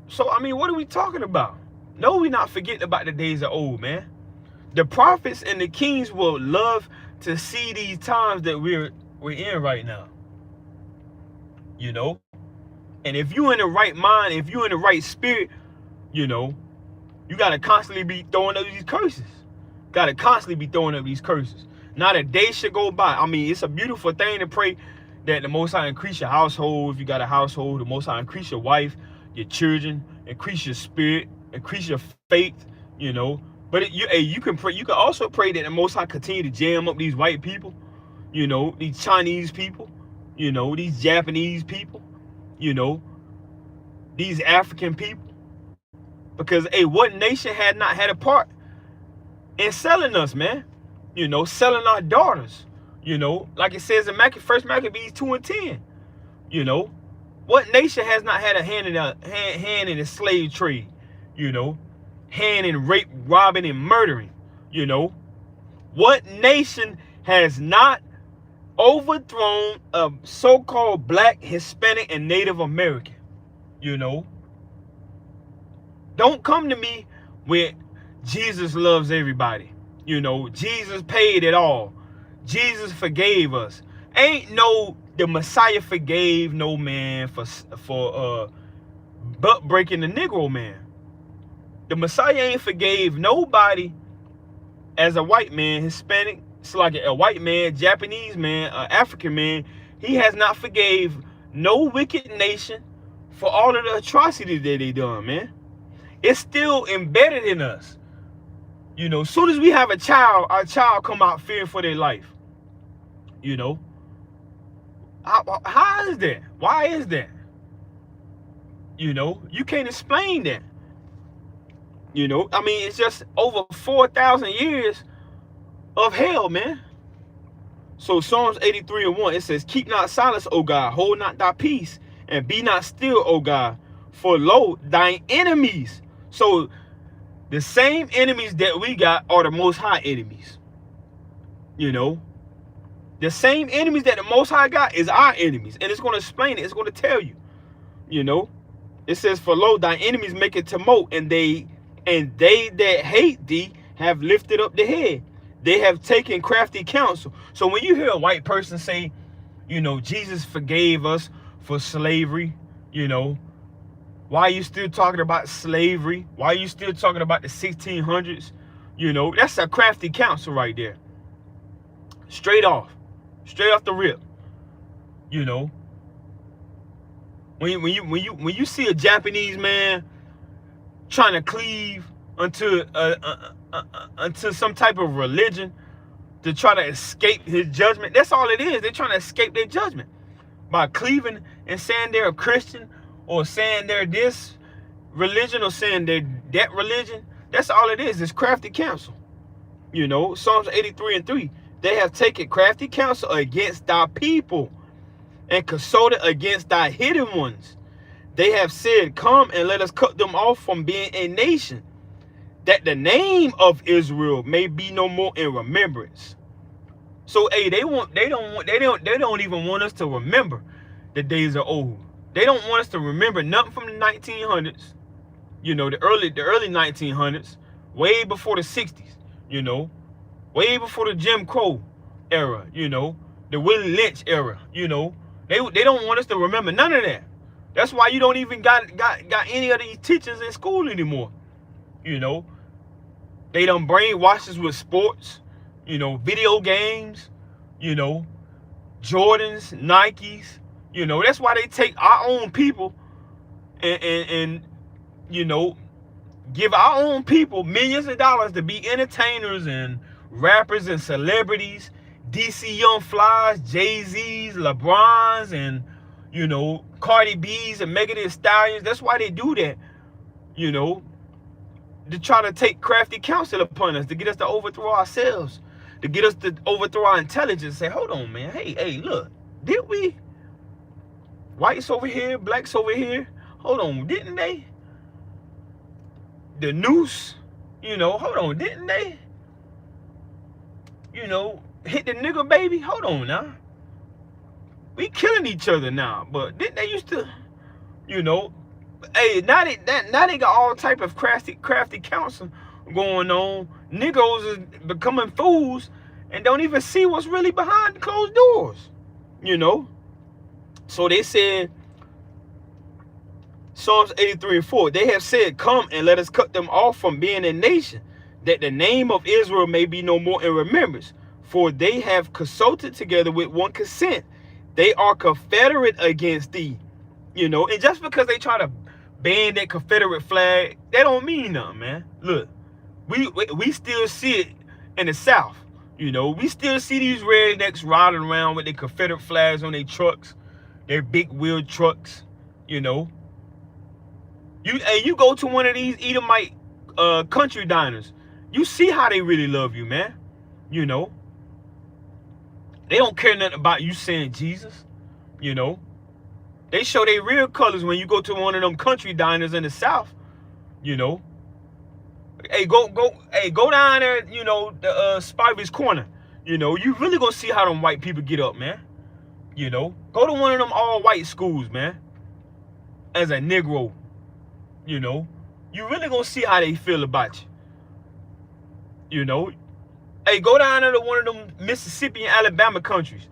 Speaker 1: So, I mean, what are we talking about? No, we're not forgetting about the days of old, man. The prophets and the kings will love to see these times that we're in right now. And if you're in the right mind, if you're in the right spirit, you got to constantly be throwing up these curses. Got to constantly be throwing up these curses. Not a day should go by. I mean, it's a beautiful thing to pray that the Most High increase your household. If you got a household, the Most High increase your wife, your children, increase your spirit, increase your faith, But you can pray. You can also pray that the Most High continue to jam up these white people, these Chinese people, these Japanese people, these African people. Because, what nation had not had a part in selling us, man? Selling our daughters, like it says in First Maccabees 2:10. What nation has not had a hand in the slave trade? Hand in rape, robbing, and murdering? What nation has not overthrown a so-called black, Hispanic, and Native American? Don't come to me with Jesus loves everybody. Jesus paid it all. Jesus forgave us. The Messiah forgave no man for butt breaking the Negro man. The Messiah ain't forgave nobody as a white man, Hispanic, it's like a white man, Japanese man, African man. He has not forgave no wicked nation for all of the atrocities that they done, man. It's still embedded in us. As soon as we have a child, our child come out fearing for their life. How is that? Why is that? You can't explain that. I mean, it's just over 4,000 years of hell, man. So Psalms 83:1, it says, keep not silence, O God, hold not thy peace, and be not still, O God, for lo, thine enemies. So the same enemies that we got are the Most High enemies. The same enemies that the Most High got is our enemies. And it's going to explain it. It's going to tell you. It says, for lo, thy enemies make it tumult, and they that hate thee have lifted up the head. They have taken crafty counsel. So when you hear a white person say, Jesus forgave us for slavery, why are you still talking about slavery? Why are you still talking about the 1600s? That's a crafty counsel right there. Straight off the rip. When you see a Japanese man trying to cleave unto some type of religion to try to escape his judgment, that's all it is. They're trying to escape their judgment by cleaving and saying they're a Christian, or saying they're this religion, or saying they're that religion. That's all it is. It's crafty counsel. Psalms 83:3. They have taken crafty counsel against thy people, and consulted against thy hidden ones. They have said, come and let us cut them off from being a nation, that the name of Israel may be no more in remembrance. So they don't even want us to remember the days of old. They don't want us to remember nothing from the 1900s, the early 1900s, way before the 60s, way before the Jim Crow era, the Willie Lynch era, they don't want us to remember none of that. That's why you don't even got any of these teachers in school anymore. They done brainwash us with sports, video games, Jordans, Nikes. That's why they take our own people and give our own people millions of dollars to be entertainers and rappers and celebrities, DC Young Flies, Jay-Z's, LeBron's, and Cardi B's and Megan Thee Stallions. That's why they do that, to try to take crafty counsel upon us, to get us to overthrow ourselves, to get us to overthrow our intelligence. Say, hold on, man. Hey, look, did we? Whites over here, blacks over here. Hold on, didn't they? The noose, hold on, didn't they? Hit the nigga baby. Hold on now. We killing each other now, but didn't they used to, Hey, now they got all type of crafty counsel going on. Niggas is becoming fools and don't even see what's really behind the closed doors. So they said, Psalms 83:4, they have said, come and let us cut them off from being a nation, that the name of Israel may be no more in remembrance. For they have consulted together with one consent. They are confederate against thee. And just because they try to ban that Confederate flag, that don't mean nothing, man. Look, we still see it in the South. We still see these rednecks riding around with their Confederate flags on their trucks, their big wheel trucks. You go to one of these Edomite country diners, you see how they really love you, man. They don't care nothing about you saying Jesus. They show their real colors when you go to one of them country diners in the South. Hey, go down there, the Spivey's Corner. You really gonna see how them white people get up, man. Go to one of them all white schools, man. As a Negro, you really gonna see how they feel about you. Hey, go down there to one of them Mississippi and Alabama countries.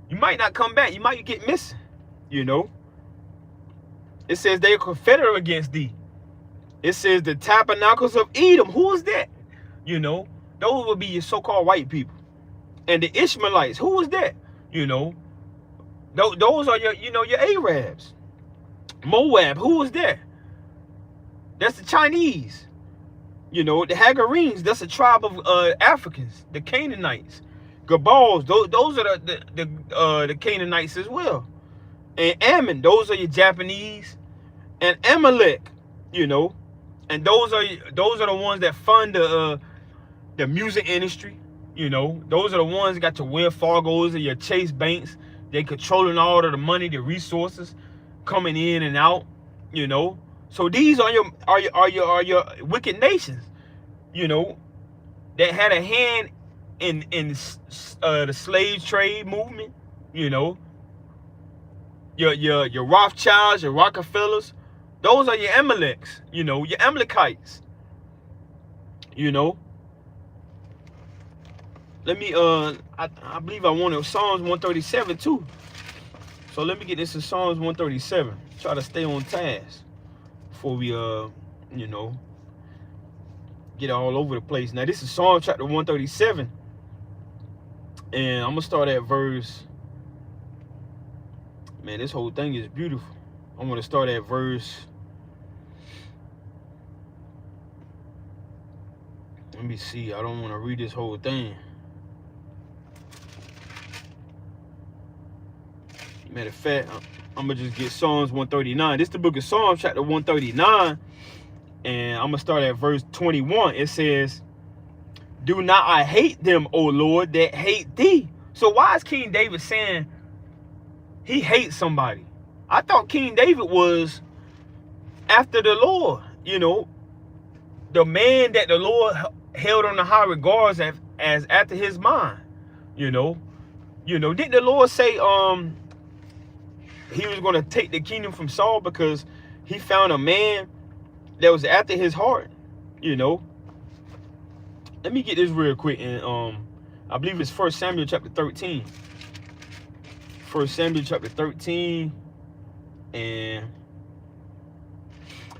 Speaker 1: You might not come back. You might get missing. It says they are confederate against thee. It says the tabernacles of Edom. Who is that? Those would be your so-called white people. And the Ishmaelites. Who is that? Those are your Arabs. Moab. Who is that? That's the Chinese. The Hagarenes. That's a tribe of Africans. The Canaanites. Gabals. Those are the Canaanites as well. And Ammon. Those are your Japanese. And Amalek. And those are the ones that fund the music industry. Those are the ones that got your Wells Fargos and your Chase Banks. They controlling all of the money, the resources coming in and out. So these are your wicked nations. That had a hand in the slave trade movement. Your Rothschilds, your Rockefellers. Those are your Amaleks, your Amalekites. Let me I believe I wanted Psalms 137 too. So let me get this in Psalms 137. Try to stay on task before we get all over the place. Now this is Psalm chapter 137. And I'm gonna start at verse. Man, this whole thing is beautiful. I'm gonna start at verse. Let me see. I don't want to read this whole thing. Matter of fact, I'm gonna just get Psalms 139. This is the book of Psalms, chapter 139, and I'm gonna start at verse 21. It says, "Do not I hate them, O Lord, that hate thee?" So why is King David saying he hates somebody? I thought King David was after the Lord. The man that the Lord held on the high regards as after his mind. Didn't the Lord say he was going to take the kingdom from Saul because he found a man that was after his heart? Let me get this real quick, and I believe it's 1 Samuel chapter 13. 1 Samuel chapter 13, and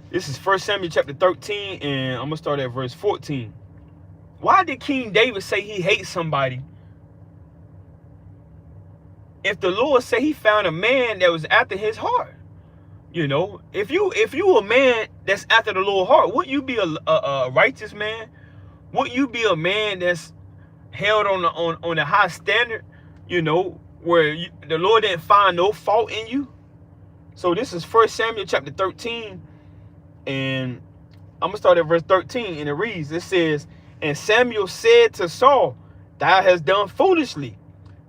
Speaker 1: this is 1 Samuel chapter 13, and I'm gonna start at verse 14. Why did King David say he hates somebody if the Lord said he found a man that was after his heart? If you a man that's after the Lord's heart, wouldn't you be a righteous man? Wouldn't you be a man that's held on the high standard? Where the Lord didn't find no fault in you. So this is 1 Samuel chapter 13, and I'm going to start at verse 13, and it reads, it says, and Samuel said to Saul, thou hast done foolishly.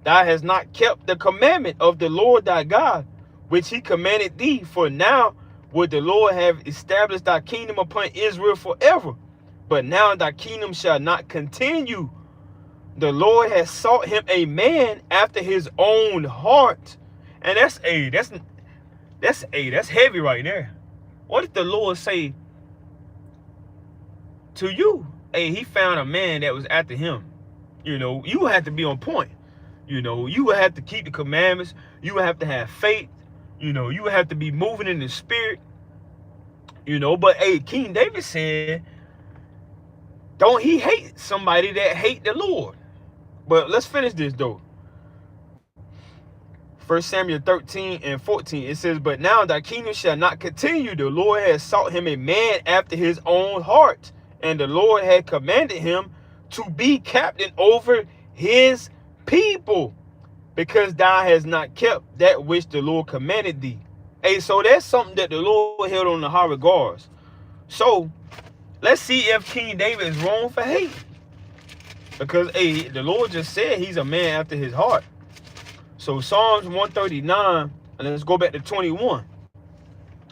Speaker 1: Thou hast not kept the commandment of the Lord thy God, which he commanded thee. For now would the Lord have established thy kingdom upon Israel forever. But now thy kingdom shall not continue. The Lord has sought him a man after his own heart. And that's heavy right there. What did the Lord say to you? Hey, he found a man that was after him. You know, you have to be on point. You know, you would have to keep the commandments. You would have to have faith. You know, you would have to be moving in the spirit. You know, but hey, King David said, don't he hate somebody that hate the Lord? But let's finish this though. 1 Samuel 13 and 14, it says, but now thy kingdom shall not continue. The Lord has sought him a man after his own heart, and the Lord had commanded him to be captain over his people, because thou hast not kept that which the Lord commanded thee. Hey, so that's something that the Lord held on the high regards. So let's see if King David is wrong for hate. Because hey, the Lord just said he's a man after his heart. So Psalms 139, and let's go back to 21.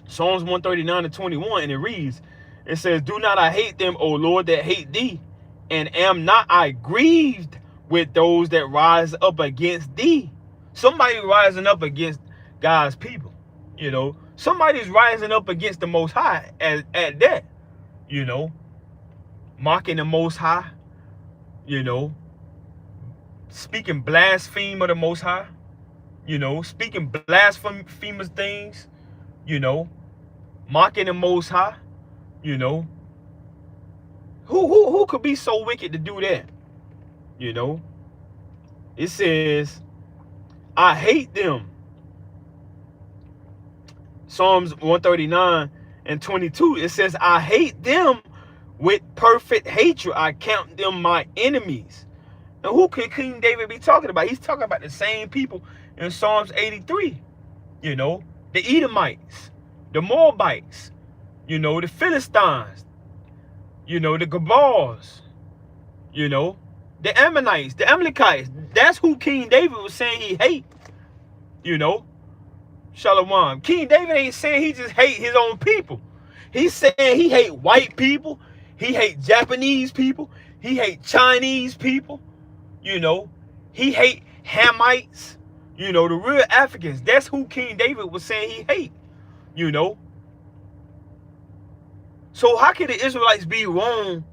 Speaker 1: Psalms 139 to 21, and it reads, it says, do not I hate them, O Lord, that hate thee, and am not I grieved with those that rise up against thee? Somebody rising up against God's people. You know, somebody's rising up against the Most High at that. You know, mocking the Most High. You know, speaking blaspheme of the Most High. You know, speaking blasphemous things. You know, mocking the Most High. You know, who could be so wicked to do that? You know, it says, I hate them. Psalms 139 and 22, it says, I hate them with perfect hatred. I count them my enemies. And who could King David be talking about? He's talking about the same people in Psalms 83. You know, the Edomites, the Moabites, you know, the Philistines, you know, the Gabals, you know, the Ammonites, the Amalekites. That's who King David was saying he hate. You know, Shalom. King David ain't saying he just hate his own people. He's saying he hate white people. He hate Japanese people. He hate Chinese people. You know, he hate Hamites. You know, the real Africans. That's who King David was saying he hate. You know. So how can the Israelites be wrong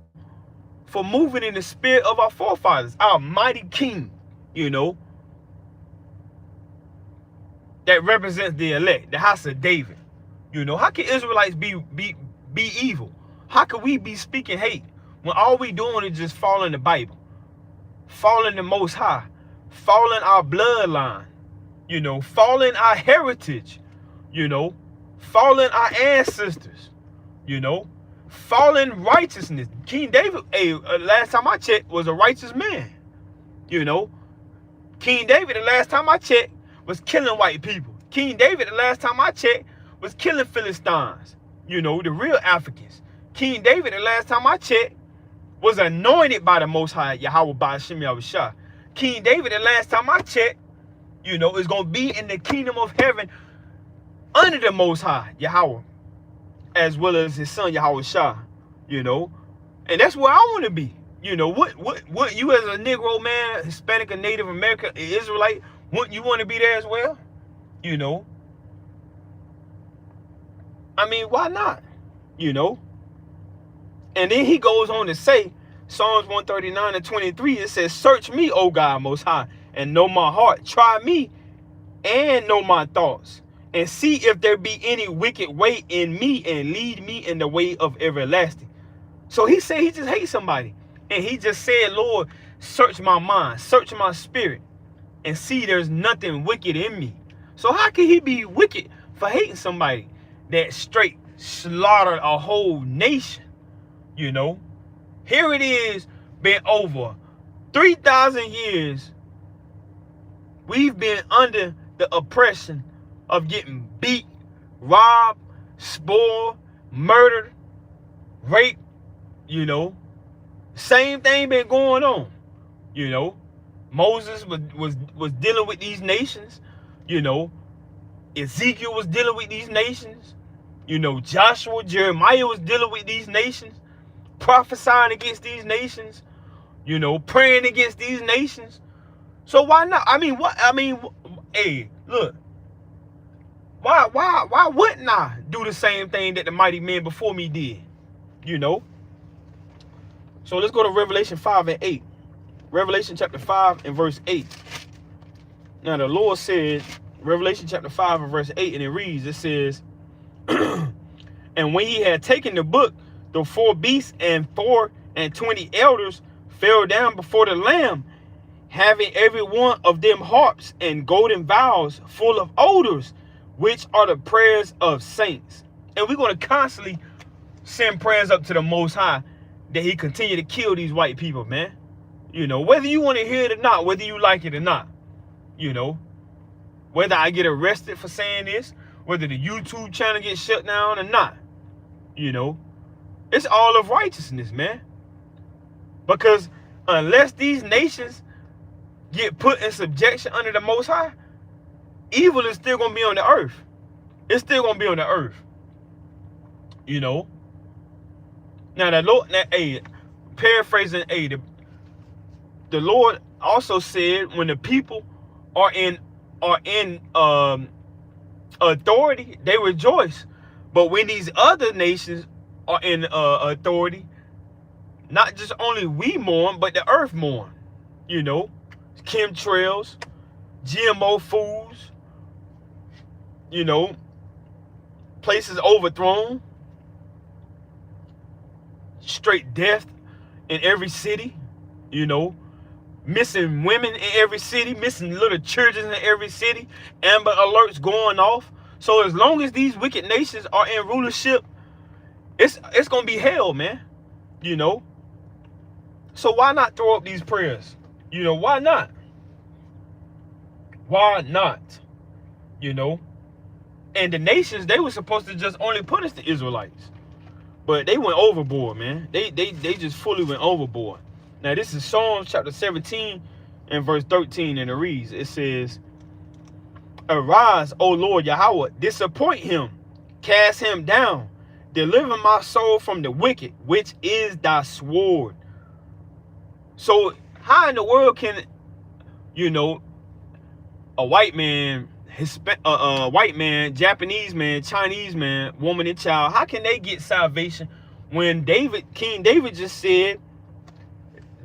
Speaker 1: for moving in the spirit of our forefathers, our mighty king, you know, that represents the elect, the house of David? You know, how can Israelites be evil? How can we be speaking hate when all we doing is just following the Bible, following the Most High, following our bloodline, you know, following our heritage, you know, following our ancestors, you know, following righteousness? King David, last time I checked, was a righteous man. You know, King David, the last time I checked, was killing white people. King David, the last time I checked, was killing Philistines. You know, the real Africans. King David, the last time I checked, was anointed by the Most High, Yahweh by Hashem Yahushua. King David, the last time I checked, you know, is going to be in the kingdom of heaven under the Most High, Yahweh, as well as his son, Yahushua, you know. And that's where I want to be. You know, what you as a Negro man, Hispanic, or Native American, Israelite, wouldn't you want to be there as well? You know. I mean, why not? You know. And then he goes on to say, Psalms 139 and 23, it says, search me, O God Most High, and know my heart. Try me and know my thoughts, and see if there be any wicked way in me, and lead me in the way of everlasting. So he said he just hates somebody. And he just said, Lord, search my mind, search my spirit, and see there's nothing wicked in me. So how can he be wicked for hating somebody that straight slaughtered a whole nation? You know, here it is, been over 3,000 years. We've been under the oppression of getting beat, robbed, spoiled, murdered, rape, you know. Same thing been going on, you know. Moses was dealing with these nations, you know. Ezekiel was dealing with these nations, you know. Joshua, Jeremiah was dealing with these nations, prophesying against these nations, you know, praying against these nations. So why not? I mean, what? I mean, hey, look. Why wouldn't I do the same thing that the mighty men before me did? You know. So let's go to Revelation 5 and 8. Revelation chapter 5 and verse 8. Now the Lord said, Revelation chapter 5 and verse 8, and it reads, it says, and when he had taken the book, the 4 beasts and 24 elders fell down before the Lamb, having every one of them harps and golden vials full of odors, which are the prayers of saints. And we're going to constantly send prayers up to the Most High that he continue to kill these white people, man. You know, whether you want to hear it or not, whether you like it or not, you know, whether I get arrested for saying this, whether the YouTube channel gets shut down or not, you know, it's all of righteousness, man. Because unless these nations get put in subjection under the Most High, evil is still going to be on the earth. It's still going to be on the earth. You know. Now, the Lord, paraphrasing, the Lord also said when the people are in authority, they rejoice. But when these other nations are in authority, not just only we mourn, but the earth mourn. You know, chemtrails, GMO foods, you know, places overthrown, straight death in every city, you know, missing women in every city, missing little children in every city, Amber Alerts going off. So as long as these wicked nations are in rulership, it's gonna be hell, man. You know. So why not throw up these prayers? You know, why not? Why not? You know. And the nations, they were supposed to just only punish the Israelites. But they went overboard, man. They just fully went overboard. Now this is Psalms chapter 17 and verse 13, and it reads, it says, arise, O Lord Yahweh, disappoint him, cast him down, deliver my soul from the wicked, which is thy sword. So how in the world can, you know, a white man, white man, Japanese man, Chinese man, woman and child, how can they get salvation when King David just said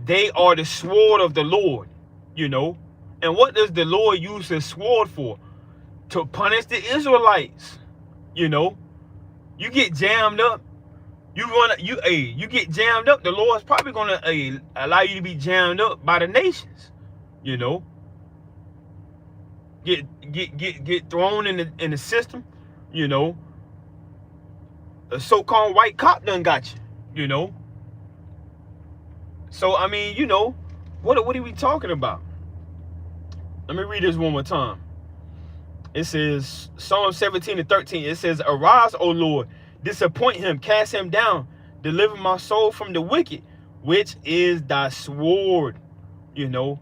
Speaker 1: they are the sword of the Lord, you know? And what does the Lord use his sword for? To punish the Israelites, you know? You get jammed up, you get jammed up, the Lord's probably gonna allow you to be jammed up by the nations, you know? Get thrown in the system, you know. A so-called white cop done got you, you know. So I mean, you know, what are we talking about? Let me read this one more time. It says Psalm 17 and 13. It says, arise, O Lord, disappoint him, cast him down, deliver my soul from the wicked, which is thy sword, you know.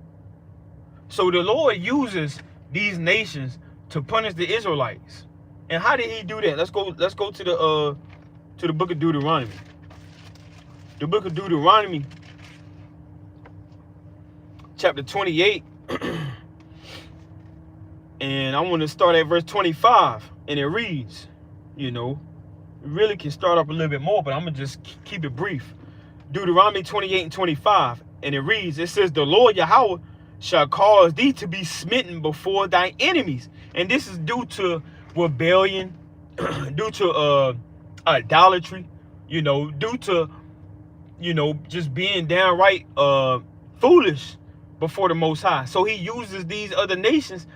Speaker 1: So the Lord uses these nations to punish the Israelites. And how did he do that? Let's go to the book of Deuteronomy. The book of Deuteronomy, chapter 28. And I want to start at verse 25. And it reads, you know, it really can start up a little bit more, but I'm going to just keep it brief. Deuteronomy 28 and 25. And it reads, it says, the Lord Yahweh shall cause thee to be smitten before thy enemies. And this is due to rebellion, due to idolatry, you know, due to, you know, just being downright foolish before the Most High. So he uses these other nations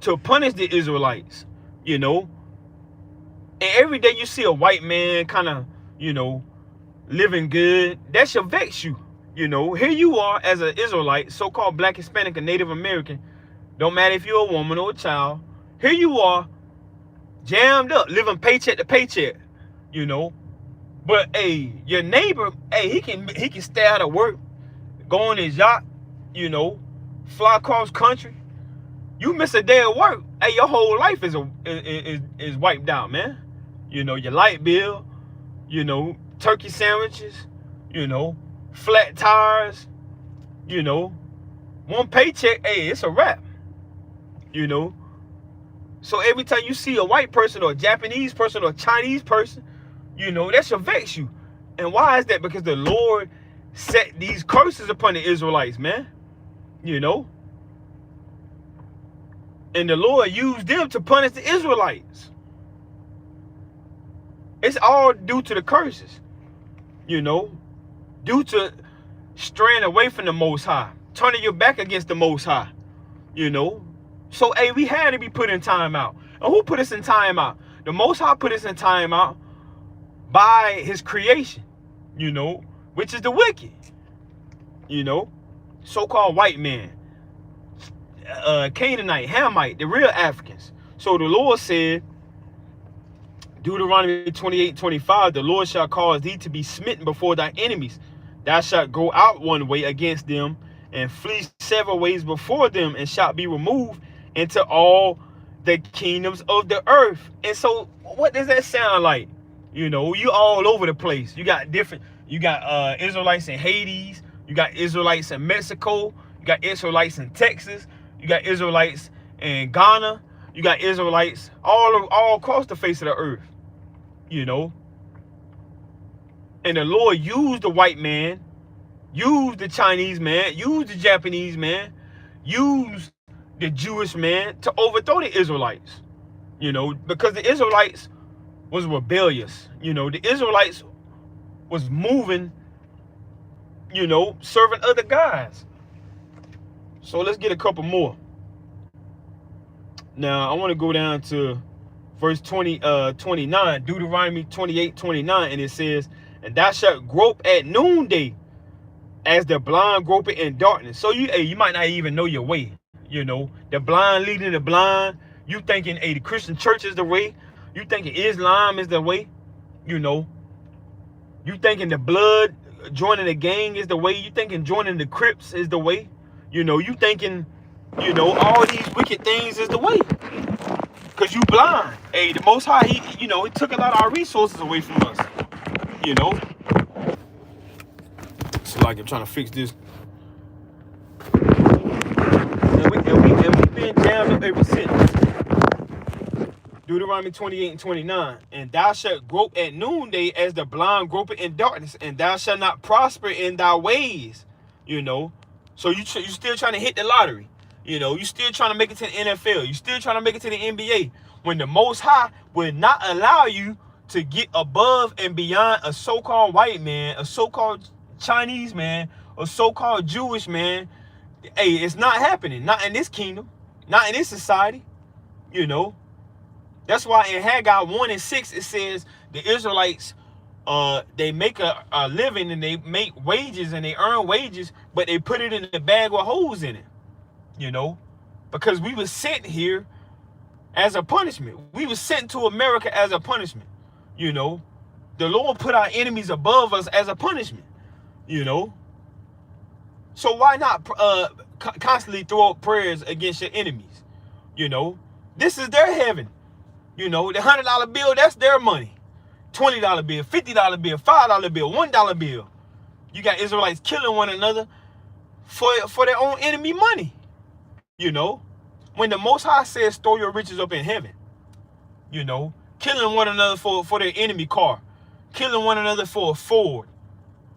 Speaker 1: to punish the Israelites, you know. And every day you see a white man kind of, you know, living good, that should vex you. You know, here you are as an Israelite, so-called Black, Hispanic, and Native American. Don't matter if you're a woman or a child. Here you are, jammed up, living paycheck to paycheck, you know. But hey, your neighbor, hey, he can stay out of work, go on his yacht, you know, fly across country. You miss a day of work, hey, your whole life is wiped out, man. You know, your light bill, you know, turkey sandwiches, you know, flat tires, you know, one paycheck, hey, it's a wrap, you know. So every time you see a white person or a Japanese person or a Chinese person, you know, that should vex you. And why is that? Because the Lord set these curses upon the Israelites, man. You know? And the Lord used them to punish the Israelites. It's all due to the curses. You know? Due to straying away from the Most High. Turning your back against the Most High. You know? So, hey, we had to be put in time out. And who put us in time out? The Most High put us in time out by his creation, you know, which is the wicked, you know, so-called white man, Canaanite, Hamite, the real Africans. So the Lord said, Deuteronomy 28:25, the Lord shall cause thee to be smitten before thy enemies. Thou shalt go out one way against them and flee several ways before them, and shalt be removed into all the kingdoms of the earth. And so what does that sound like? You know, you all over the place. You got Israelites in Hades. You got Israelites in Mexico. You got Israelites in Texas. You got Israelites in Ghana. You got Israelites all across the face of the earth. You know. And the Lord used the white man, used the Chinese man, used the Japanese man, used the Jewish man to overthrow the Israelites. You know, because the Israelites was rebellious. You know, the Israelites was moving, you know, serving other guys. So let's get a couple more. Now, I want to go down to verse 29, Deuteronomy 28:29, and it says, and thou shalt grope at noonday as the blind groping in darkness. So you might not even know your way. You know, the blind leading the blind. You thinking, hey, the Christian church is the way. You thinking Islam is the way. You know, you thinking the blood joining the gang is the way. You thinking joining the Crips is the way. You know, you thinking, you know, all these wicked things is the way. Because you blind. Hey, the Most High, he took a lot of our resources away from us. You know. It's like I'm trying to fix this. And we've been jammed up ever since. Deuteronomy 28:29, and thou shalt grope at noonday as the blind groping in darkness, and thou shalt not prosper in thy ways. You know, so you still trying to hit the lottery. You know, you still trying to make it to the NFL. You still trying to make it to the NBA. When the Most High will not allow you to get above and beyond a so-called white man, a so-called Chinese man, a so-called Jewish man. Hey, it's not happening. Not in this kingdom. Not in this society. You know. That's why in Haggai 1:6 it says the Israelites, they make a living and they make wages and they earn wages, but they put it in a bag with holes in it. You know, because we were sent here as a punishment. We were sent to America as a punishment. You know, the Lord put our enemies above us as a punishment. You know, so why not constantly throw up prayers against your enemies? You know, this is their heaven. You know, the $100 bill, that's their money. $20 bill, $50 bill, $5 bill, $1 bill. You got Israelites killing one another for their own enemy money. You know, when the Most High says store your riches up in heaven. You know, killing one another for their enemy car. Killing one another for a Ford.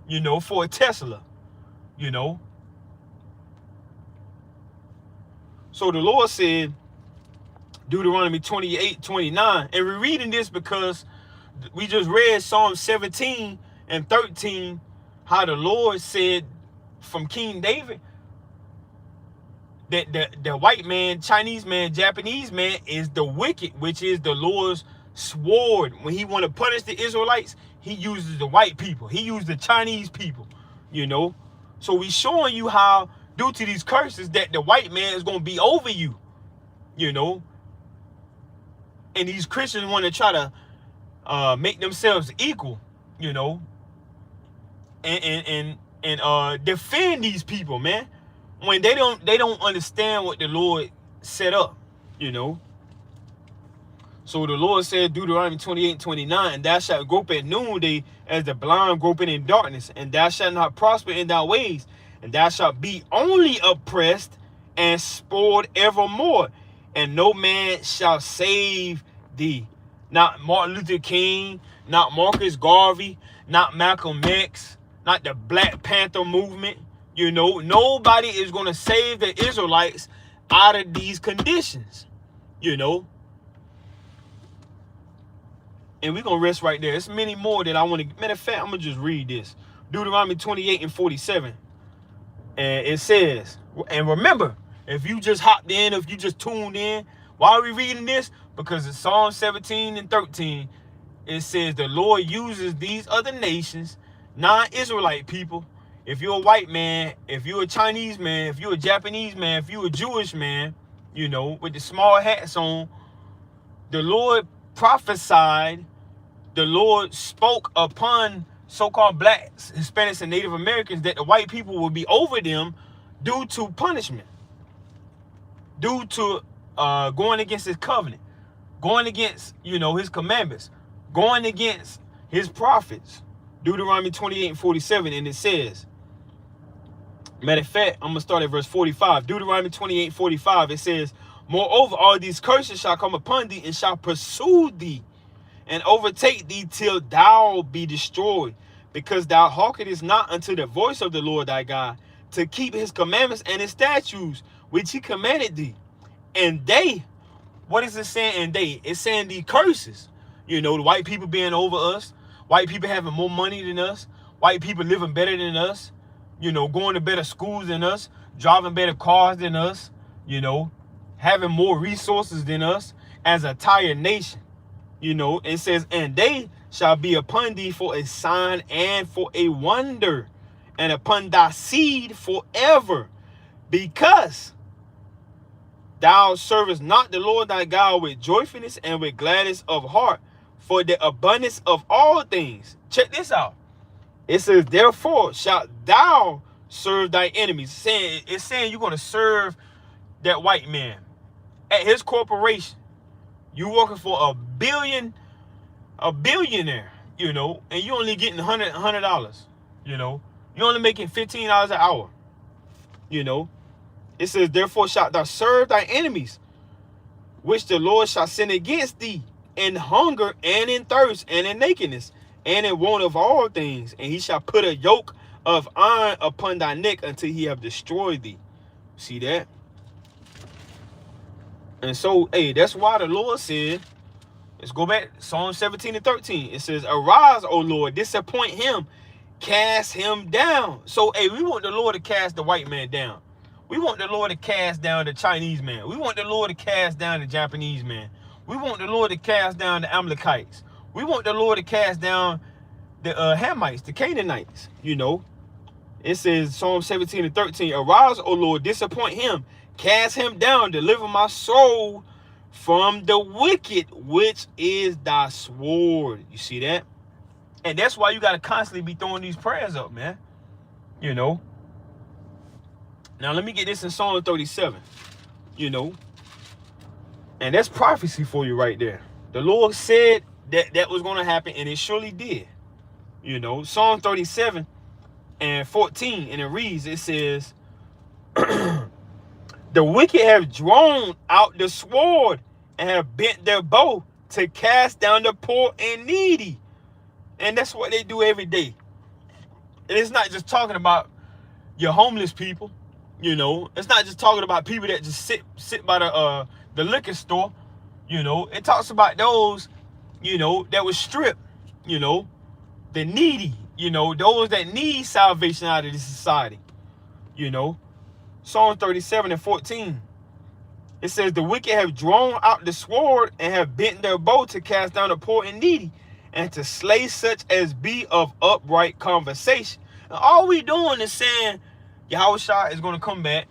Speaker 1: You know, for a Tesla. You know. So the Lord said, Deuteronomy 28:29, and we're reading this because we just read Psalm 17 and 13, how the Lord said from King David that the white man, Chinese man, Japanese man is the wicked, which is the Lord's sword. When he want to punish the Israelites, he uses the white people. He used the Chinese people, you know. So we showing you how, due to these curses, that the white man is going to be over you, you know. And these Christians want to try to make themselves equal. you know, and defend these people, man, when they don't understand what the Lord set up, you know. So the Lord said, Deuteronomy 28:29, thou shalt grope at noonday as the blind groping in darkness, and thou shalt not prosper in thy ways, and thou shalt be only oppressed and spoiled evermore, and no man shall save thee. Not Martin Luther King, not Marcus Garvey, not Malcolm X, not the Black Panther movement. You know, nobody is going to save the Israelites out of these conditions, you know. And we're going to rest right there. There's many more that I want to... Matter of fact, I'm going to just read this. Deuteronomy 28:47. And it says, and remember, if you just hopped in, if you just tuned in, why are we reading this? Because in Psalm 17:13, it says the Lord uses these other nations, non-Israelite people. If you're a white man, if you're a Chinese man, if you're a Japanese man, if you're a Jewish man, you know, with the small hats on, the Lord prophesied, the Lord spoke upon so-called blacks, Hispanics, and Native Americans that the white people will be over them due to punishment, due to going against his covenant, going against, you know, his commandments, going against his prophets. Deuteronomy 28:47, and it says, matter of fact, I'm going to start at verse 45. Deuteronomy 28:45, it says, moreover, all these curses shall come upon thee, and shall pursue thee, and overtake thee till thou be destroyed, because thou hearkenest not unto the voice of the Lord thy God, to keep his commandments and his statutes, which he commanded thee. And they, what is it saying? And they, it's saying the curses. You know, the white people being over us, white people having more money than us, white people living better than us, you know, going to better schools than us, driving better cars than us, you know, having more resources than us as a entire nation. You know, it says, and they shall be upon thee for a sign and for a wonder, and upon thy seed forever, because thou servest not the Lord thy God with joyfulness and with gladness of heart, for the abundance of all things. Check this out. It says, therefore shalt thou serve thy enemies. It's saying you're going to serve that white man at his corporation. You working for a billionaire, you know, and you only getting $100, you know. You're only making $15 an hour, you know. It says, therefore shalt thou serve thy enemies, which the Lord shall send against thee, in hunger and in thirst and in nakedness and in want of all things. And he shall put a yoke of iron upon thy neck until he have destroyed thee. See that? And so, hey, that's why the Lord said, let's go back, Psalm 17:13. It says, arise, O Lord, disappoint him, cast him down. So, hey, we want the Lord to cast the white man down. We want the Lord to cast down the Chinese man. We want the Lord to cast down the Japanese man. We want the Lord to cast down the Amalekites. We want the Lord to cast down the Hamites, the Canaanites, you know. It says, Psalm 17:13, arise, O Lord, disappoint him, cast him down, deliver my soul from the wicked, which is thy sword. You see that? And that's why you got to constantly be throwing these prayers up, man. You know. Now, let me get this in Psalm 37. You know. And that's prophecy for you right there. The Lord said that was going to happen, and it surely did. You know, Psalm 37:14, and it reads, it says, the wicked have drawn out the sword and have bent their bow to cast down the poor and needy. And that's what they do every day. And it's not just talking about your homeless people, you know. It's not just talking about people that just sit by the liquor store, you know. It talks about those, you know, that was stripped, you know, the needy, you know, those that need salvation out of this society, you know. Psalm 37:14. It says, the wicked have drawn out the sword and have bent their bow to cast down the poor and needy, and to slay such as be of upright conversation. And all we doing is saying Yahushua is going to come back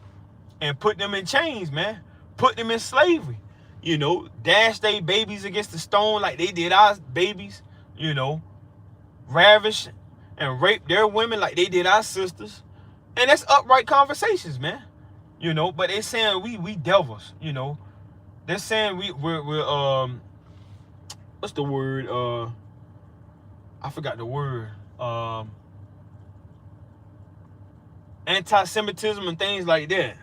Speaker 1: and put them in chains, man. Put them in slavery. You know, dash their babies against the stone like they did our babies, you know. ravish and rape their women like they did our sisters. And that's upright conversations, man. But they saying we devils, They're saying we're what's the word? I forgot the word. Anti-Semitism and things like that,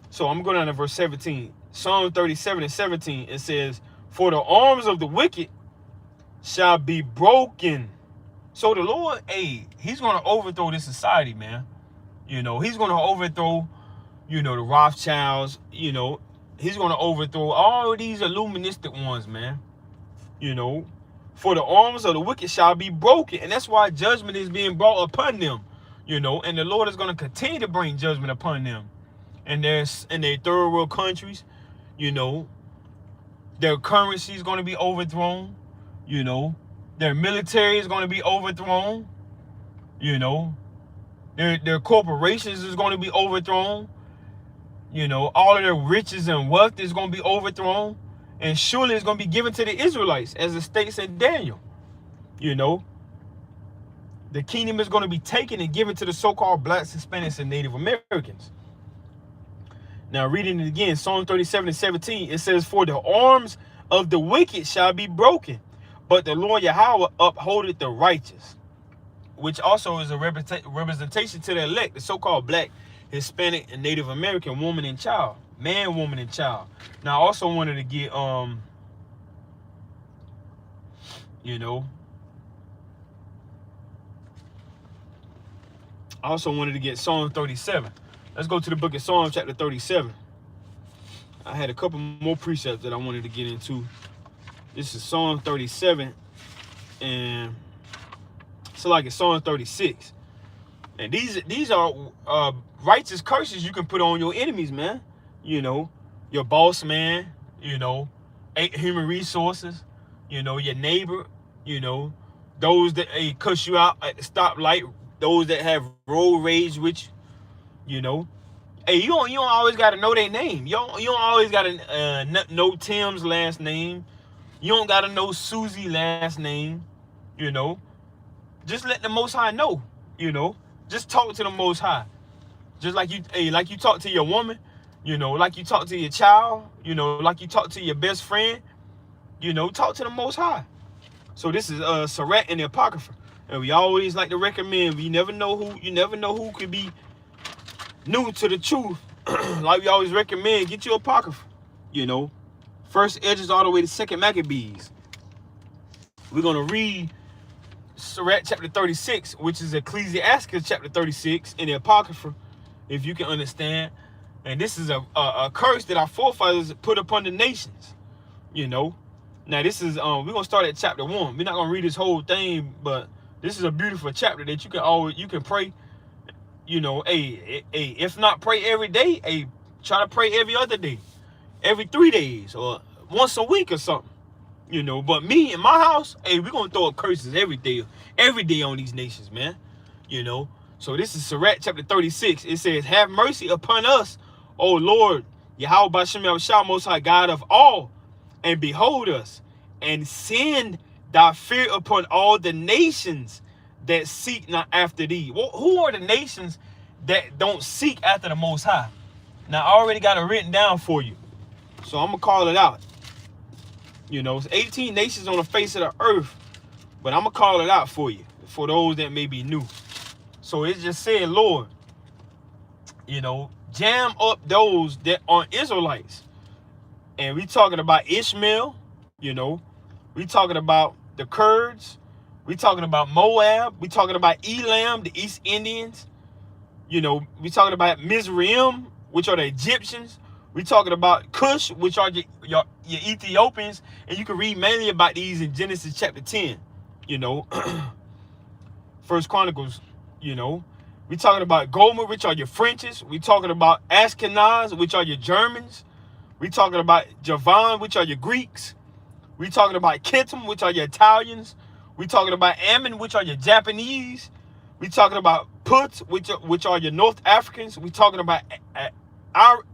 Speaker 1: So I'm going down to verse 17. Psalm 37 and 17, it says, for the arms of the wicked shall be broken. So the Lord, he's going to overthrow this society, man. He's going to overthrow, the Rothschilds, He's going to overthrow all of these illuministic ones, man. For the arms of the wicked shall be broken. And that's why judgment is being brought upon them, and the Lord is going to continue to bring judgment upon them. And in their third world countries, their currency is going to be overthrown, their military is going to be overthrown, their corporations is going to be overthrown, all of their riches and wealth is going to be overthrown, and surely it's going to be given to the Israelites, as it states in Daniel. The kingdom is going to be taken and given to the so-called blacks, Hispanics, and Native Americans. Now, reading it again, Psalm 37 and 17, it says, for the arms of the wicked shall be broken, but the Lord Yahweh upholdeth the righteous, which also is a representation to the elect, the so-called black, Hispanic, and Native American woman and child, man, woman, and child. Now, I also wanted to get, I also wanted to get Psalm 37. Let's go to the book of Psalm chapter 37. I had a couple more precepts that I wanted to get into. This is Psalm 37, and so like it's Psalm 36. And these are righteous curses you can put on your enemies, man. Your boss man, human resources, your neighbor, those that cuss you out at the stoplight, those that have road rage with you, Hey, you don't always gotta know their name. You don't always gotta know Tim's last name. You don't gotta know Susie last name. Just let the Most High know. Just talk to the Most High. Just like you talk to your woman. Like you talk to your child. Like you talk to your best friend. Talk to the Most High. So this is Sirach and the Apocrypha, and we always like to recommend. You never know who could be new to the truth. Like we always recommend, get you Apocrypha. First Edges all the way to Second Maccabees. We're gonna read Sirach chapter 36, which is Ecclesiastes chapter 36 in the Apocrypha, if you can understand. And this is a curse that our forefathers put upon the nations. Now this is we're gonna start at chapter 1. We're not gonna read this whole thing, but this is a beautiful chapter that you can pray. If not pray every day, try to pray every other day, every 3 days, or once a week or something. But me in my house, we're gonna throw up curses every day on these nations, man. So this is Sirach chapter 36. It says, have mercy upon us, O Lord, Yahweh B'Shem Yahushua, Most High God of all, and behold us, and send thy fear upon all the nations that seek not after thee. Well, who are the nations that don't seek after the Most High? Now, I already got it written down for you, so I'm going to call it out. It's 18 nations on the face of the earth, but I'm going to call it out for you, for those that may be new. So it just said, Lord, jam up those that aren't Israelites. And we talking about Ishmael, we talking about the Kurds, we talking about Moab, we talking about Elam, the East Indians, we talking about Mizraim, which are the Egyptians. We talking about Cush, which are your Ethiopians, and you can read mainly about these in Genesis chapter 10, First Chronicles, We talking about Gomer, which are your Frenches. We talking about Ashkenaz, which are your Germans. We talking about Javan, which are your Greeks. We talking about Kittim, which are your Italians. We talking about Ammon, which are your Japanese. We talking about Put, which are your North Africans. We talking about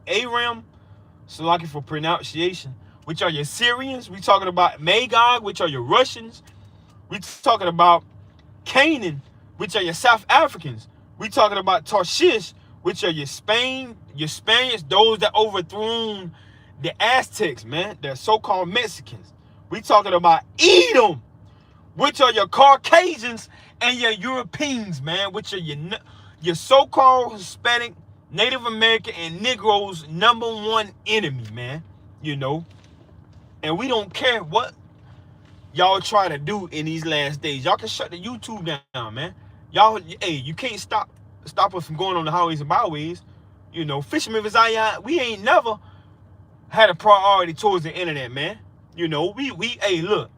Speaker 1: Aram, so lucky for pronunciation, which are your Syrians. We talking about Magog, which are your Russians. We talking about Canaan, which are your South Africans. We talking about Tarshish, which are your Spaniards, those that overthrown the Aztecs, man, the so-called Mexicans. We talking about Edom, which are your Caucasians and your Europeans, man, which are your so-called Hispanic, Native American, and Negroes' #1 enemy, man. And we don't care what y'all try to do in these last days. Y'all can shut the YouTube down, man. Y'all, hey, you can't stop us from going on the highways and byways. Fishermen of Zion, we ain't never had a priority towards the internet, man. Hey, look,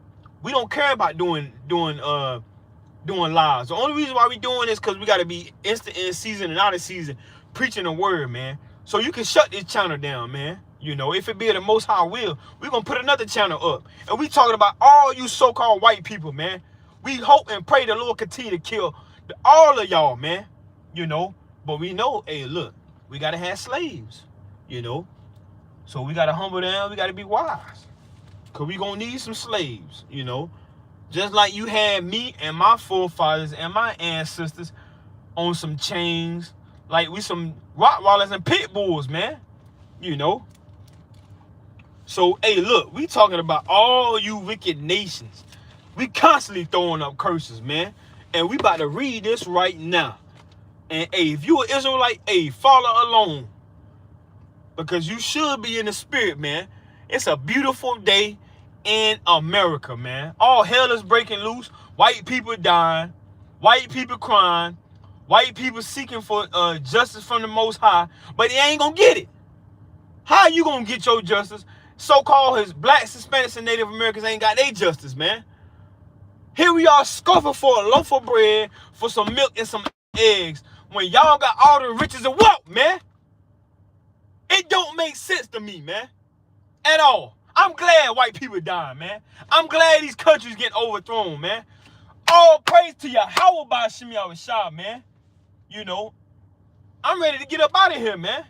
Speaker 1: we don't care about doing lives. The only reason why we doing this because we got to be instant in season and out of season preaching the word, man. So you can shut this channel down, man. If it be the Most High will, we're going to put another channel up. And we talking about all you so-called white people, man. We hope and pray the Lord continue to kill all of y'all, man. But we know, hey, look, we got to have slaves, So we got to humble down. We got to be wise. Because we going to need some slaves, Just like you had me and my forefathers and my ancestors on some chains. Like we some Rottweilers and pit bulls, man. So, hey, look, we talking about all you wicked nations. We constantly throwing up curses, man. And we about to read this right now. And, hey, if you an Israelite, hey, follow along. Because you should be in the spirit, man. It's a beautiful day in America, man. All hell is breaking loose. White people dying. White people crying. White people seeking for justice from the Most High. But they ain't going to get it. How you going to get your justice? So-called blacks, Hispanics, and Native Americans ain't got their justice, man. Here we are scoffing for a loaf of bread, for some milk and some eggs, when y'all got all the riches and wealth, man. It don't make sense to me, man. At all. I'm glad white people dying, man. I'm glad these countries getting overthrown, man. All praise to Yahweh by Shem Yahushua, man. I'm ready to get up out of here, man.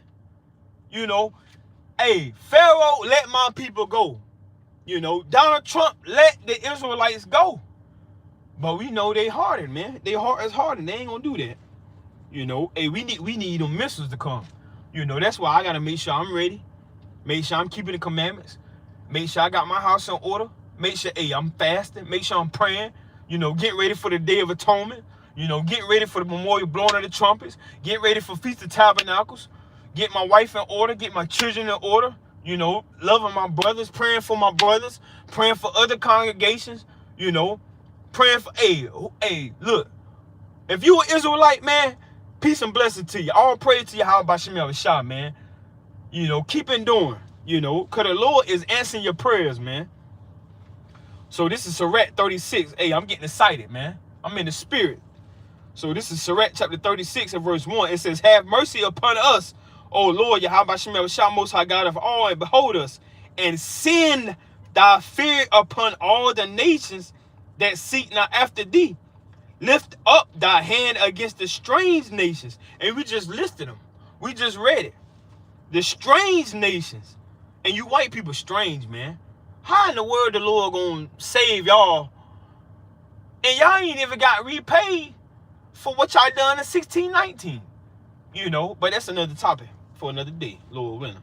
Speaker 1: Hey, Pharaoh, let my people go. Donald Trump, let the Israelites go. But we know they hardened, man. They heart is hardened. They ain't gonna do that. Hey, we need them missiles to come. That's why I gotta make sure I'm ready. Make sure I'm keeping the commandments. Make sure I got my house in order. Make sure, hey, I'm fasting. Make sure I'm praying. Get ready for the Day of Atonement. Get ready for the memorial blowing of the trumpets. Get ready for Feast of Tabernacles. Get my wife in order, get my children in order, loving my brothers, praying for my brothers, praying for other congregations, praying for, hey, look, if you an Israelite, man, peace and blessing to you. All praise to you, how about Shem Yahushua, man. Keep enduring, because the Lord is answering your prayers, man. So this is Sirach 36. Hey, I'm getting excited, man. I'm in the spirit. So this is Sirach chapter 36 and verse 1. It says, have mercy upon us, O Lord, Yahweh Shem Yahushua, Most High God of all, and behold us, and send thy fear upon all the nations that seek not after thee. Lift up thy hand against the strange nations. And we just listed them. We just read it. The strange nations. And you white people strange, man. How in the world the Lord gonna save y'all? And y'all ain't even got repaid for what y'all done in 1619. But that's another topic for another day, Lord willing.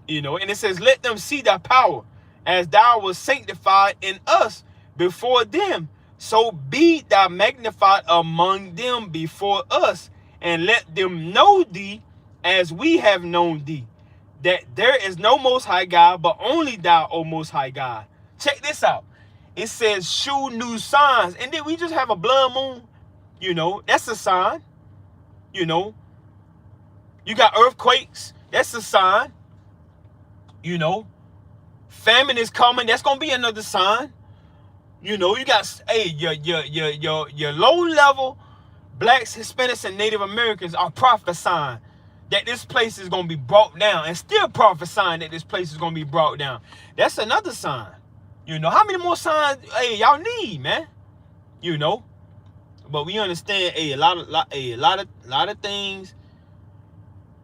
Speaker 1: And it says, let them see thy power as thou was sanctified in us before them. So be thou magnified among them before us, and let them know thee as we have known thee, that there is no Most High God, but only thou, O Most High God. Check this out. It says, shew new signs. And then we just have a blood moon. That's a sign. You got earthquakes. That's a sign. Famine is coming. That's gonna be another sign. You got, hey, your low level blacks, Hispanics, and Native Americans are prophesying that this place is gonna be brought down, and still prophesying that this place is gonna be brought down. That's another sign. How many more signs, hey, y'all need, man? But we understand, hey, a lot of things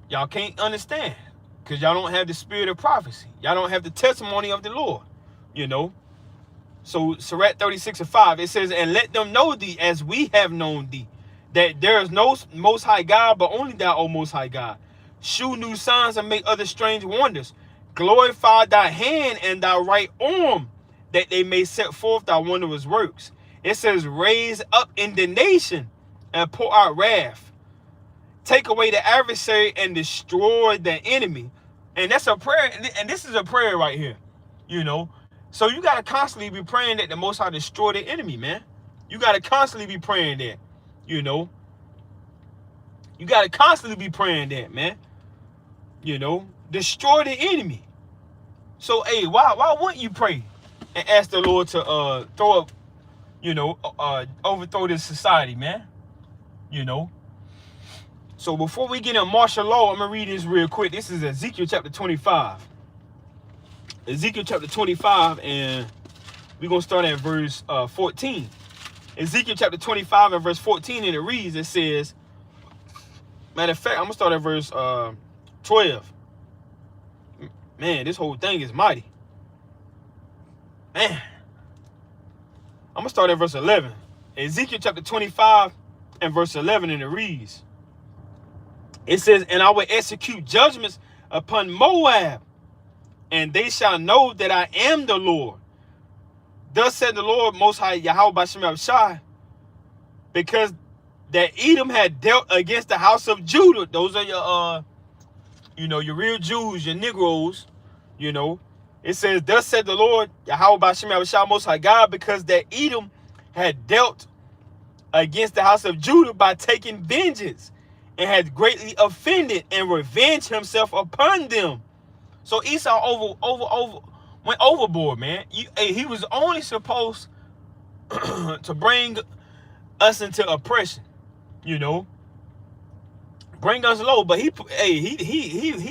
Speaker 1: y'all can't understand, because y'all don't have the spirit of prophecy. Y'all don't have the testimony of the Lord, So Sirach 36:5, it says, and let them know thee as we have known thee, that there is no most high God, but only thou, O most high God. Shew new signs and make other strange wonders. Glorify thy hand and thy right arm, that they may set forth thy wondrous works. It says, raise up indignation and pour out wrath. Take away the adversary and destroy the enemy. And that's a prayer, and this is a prayer right here, you know. So you got to constantly be praying that the Most High destroy the enemy, man. You got to constantly be praying that, you know. You got to constantly be praying that, man. You know, destroy the enemy. So, hey, why wouldn't you pray and ask the Lord to throw up, you know, overthrow this society, man? You know. So before we get in martial law, I'm going to read this real quick. This is Ezekiel chapter 25. Ezekiel chapter 25, and we're going to start at verse 14. Ezekiel chapter 25 and verse 14, and it reads, it says, matter of fact, I'm going to start at verse 12. Man, this whole thing is mighty. Man. I'm going to start at verse 11. Ezekiel chapter 25 and verse 11, and it reads, it says, and I will execute judgments upon Moab, and they shall know that I am the Lord. Thus said the Lord Most High Yahweh B'Shem Yahushai, because that Edom had dealt against the house of Judah. Those are your, you know, your real Jews, your Negroes, you know. It says, thus said the Lord Yahweh B'Shem Yahushai Most High God, because that Edom had dealt against the house of Judah by taking vengeance, and had greatly offended and revenged himself upon them. So Esau went overboard, man. He was only supposed to bring us into oppression, you know, bring us low. But he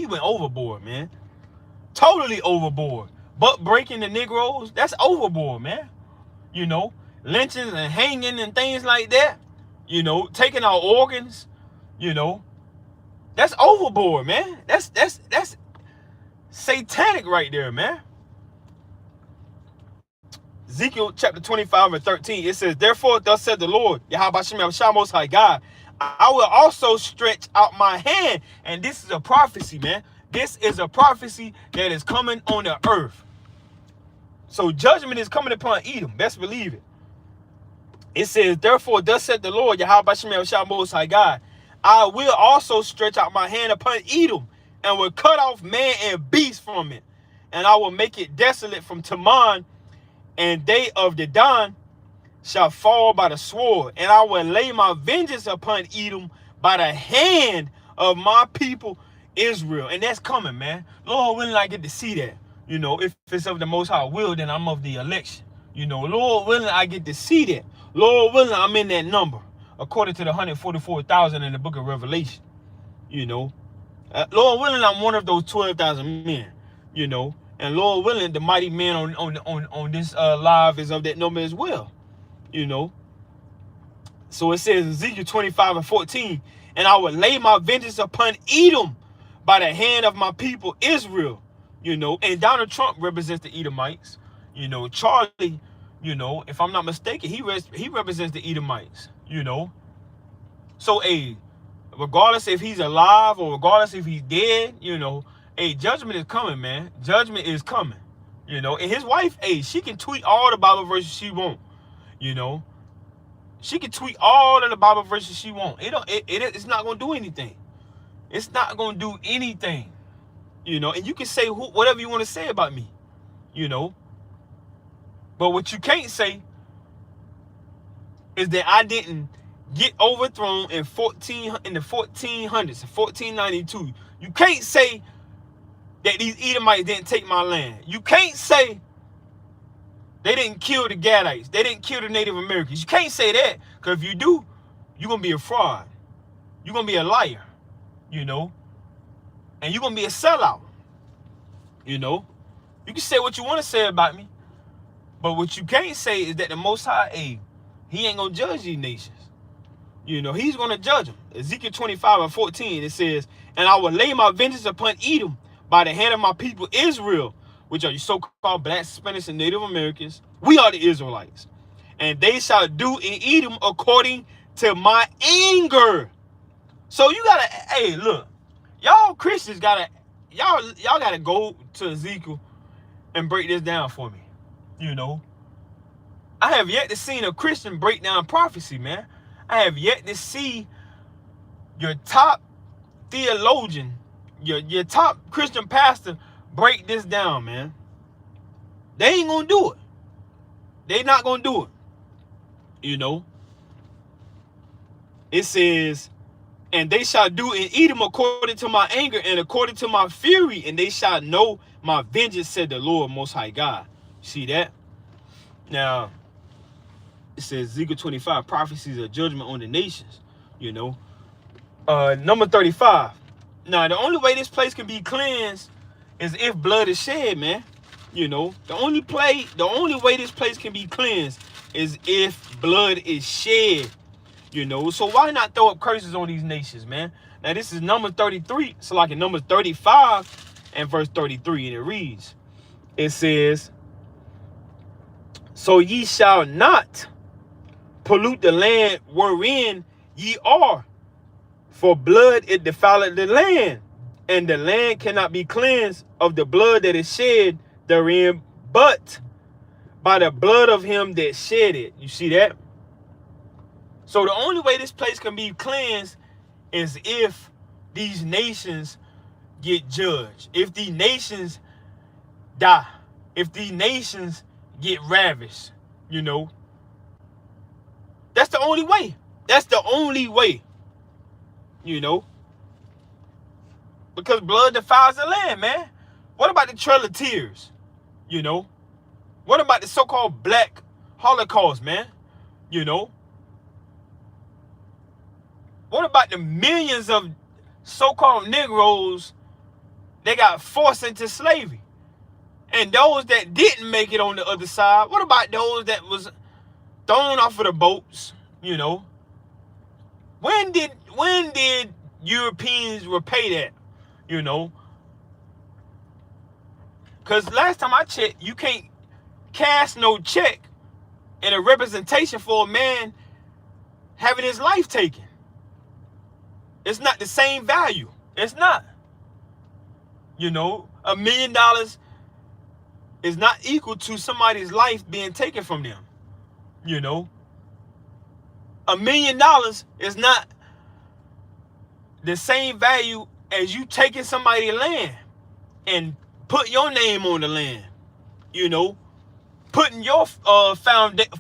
Speaker 1: went overboard, man, totally overboard. But breaking the Negroes, that's overboard, man. You know, lynching and hanging and things like that. You know, taking our organs. You know, that's overboard, man. That's satanic right there, man. Ezekiel chapter 25 and 13, it says, therefore, thus said the Lord, Yahweh B'Shem Yahushai Most High God, I will also stretch out my hand. And this is a prophecy, man. This is a prophecy that is coming on the earth. So judgment is coming upon Edom. Best believe it. It says, therefore, thus said the Lord, Yahweh B'Shem Yahushai Most High God, I will also stretch out my hand upon Edom, and will cut off man and beast from it. And I will make it desolate from Teman, and they of Dedan shall fall by the sword. And I will lay my vengeance upon Edom by the hand of my people Israel. And that's coming, man. Lord willing, I get to see that. You know, if it's of the Most High will, then I'm of the election. You know, Lord willing, I get to see that. Lord willing, I'm in that number, according to the 144,000 in the book of Revelation. You know, Lord willing, I'm one of those 12,000 men. You know, and Lord willing, the mighty man on this live is of that number as well. You know, so it says Ezekiel 25 and 14, and I will lay my vengeance upon Edom by the hand of my people Israel. You know, and Donald Trump represents the Edomites. You know, Charlie, you know, if I'm not mistaken, he represents the Edomites. You know, so regardless if he's alive or regardless if he's dead, you know, judgment is coming, man. Judgment is coming. You know, and his wife, she can tweet all the Bible verses she want. You know, she can tweet all of the Bible verses she want. It's not gonna do anything. It's not gonna do anything. You know, and you can say whatever you want to say about me. You know, but what you can't say is that I didn't get overthrown in the 1400s, 1492. You can't say that these Edomites didn't take my land. You can't say they didn't kill the Gadites. They didn't kill the Native Americans. You can't say that, because if you do, you're going to be a fraud. You're going to be a liar, you know, and you're going to be a sellout, you know. You can say what you want to say about me, but what you can't say is that the Most High, he ain't going to judge these nations. You know, he's going to judge them. Ezekiel 25 and 14, it says, and I will lay my vengeance upon Edom by the hand of my people Israel, which are you so-called blacks, Hispanics, and Native Americans, we are the Israelites. And they shall do in Edom according to my anger. So you gotta, hey, look, y'all Christians y'all gotta go to Ezekiel and break this down for me. You know, I have yet to see a Christian break down prophecy, man. I have yet to see your top theologian, your top Christian pastor break this down, man. They ain't gonna do it. They not gonna do it. You know, it says, and they shall do in Edom according to my anger and according to my fury, and they shall know my vengeance, said the Lord Most High God. See that? Now, it says Ezekiel 25, prophecies of judgment on the nations. You know, number 35. Now, the only way this place can be cleansed is if blood is shed, man. You know, the only way this place can be cleansed is if blood is shed. You know, so why not throw up curses on these nations, man? Now, this is number 33. So, like in number 35 and verse 33, and it reads, it says, so ye shall not pollute the land wherein ye are, for blood it defileth the land, and the land cannot be cleansed of the blood that is shed therein, but by the blood of him that shed it. You see that? So the only way this place can be cleansed is if these nations get judged, if these nations die, if these nations get ravished. You know, that's the only way. That's the only way. You know, because blood defiles the land, man. What about the Trail of Tears? You know, what about the so-called Black Holocaust, man? You know, what about the millions of so-called Negroes that got forced into slavery? And those that didn't make it on the other side, what about those that was thrown off of the boats? You know, when did Europeans repay that? You know, because last time I checked, you can't cash no check in a representation for a man having his life taken. It's not the same value. It's not. You know, $1 million is not equal to somebody's life being taken from them. You know, $1 million is not the same value as you taking somebody's land and put your name on the land. You know, putting your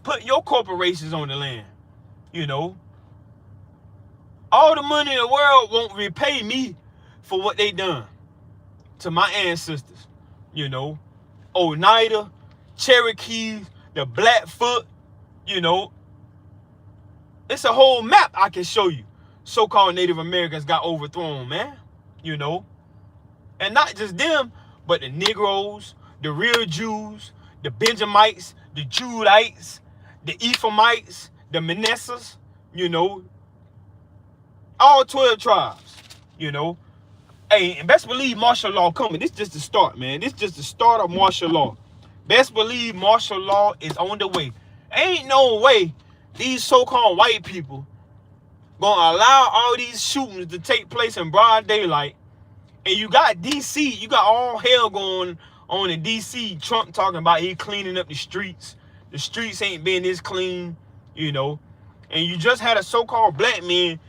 Speaker 1: putting your corporations on the land. You know, all the money in the world won't repay me for what they done to my ancestors. You know, Oneida, Cherokees, the Blackfoot. You know, it's a whole map I can show you. So-called Native Americans got overthrown, man. You know, and not just them, but the Negroes, the real Jews, the Benjamites, the Judites, the Ephraimites, the Manassas, you know, all 12 tribes, you know. Hey, and best believe martial law coming. This just the start, man. This just the start of martial law. Best believe martial law is on the way. Ain't no way these so-called white people gonna allow all these shootings to take place in broad daylight. And you got DC, you got all hell going on in DC. Trump talking about he cleaning up the streets. The streets ain't been this clean, you know. And you just had a so-called black man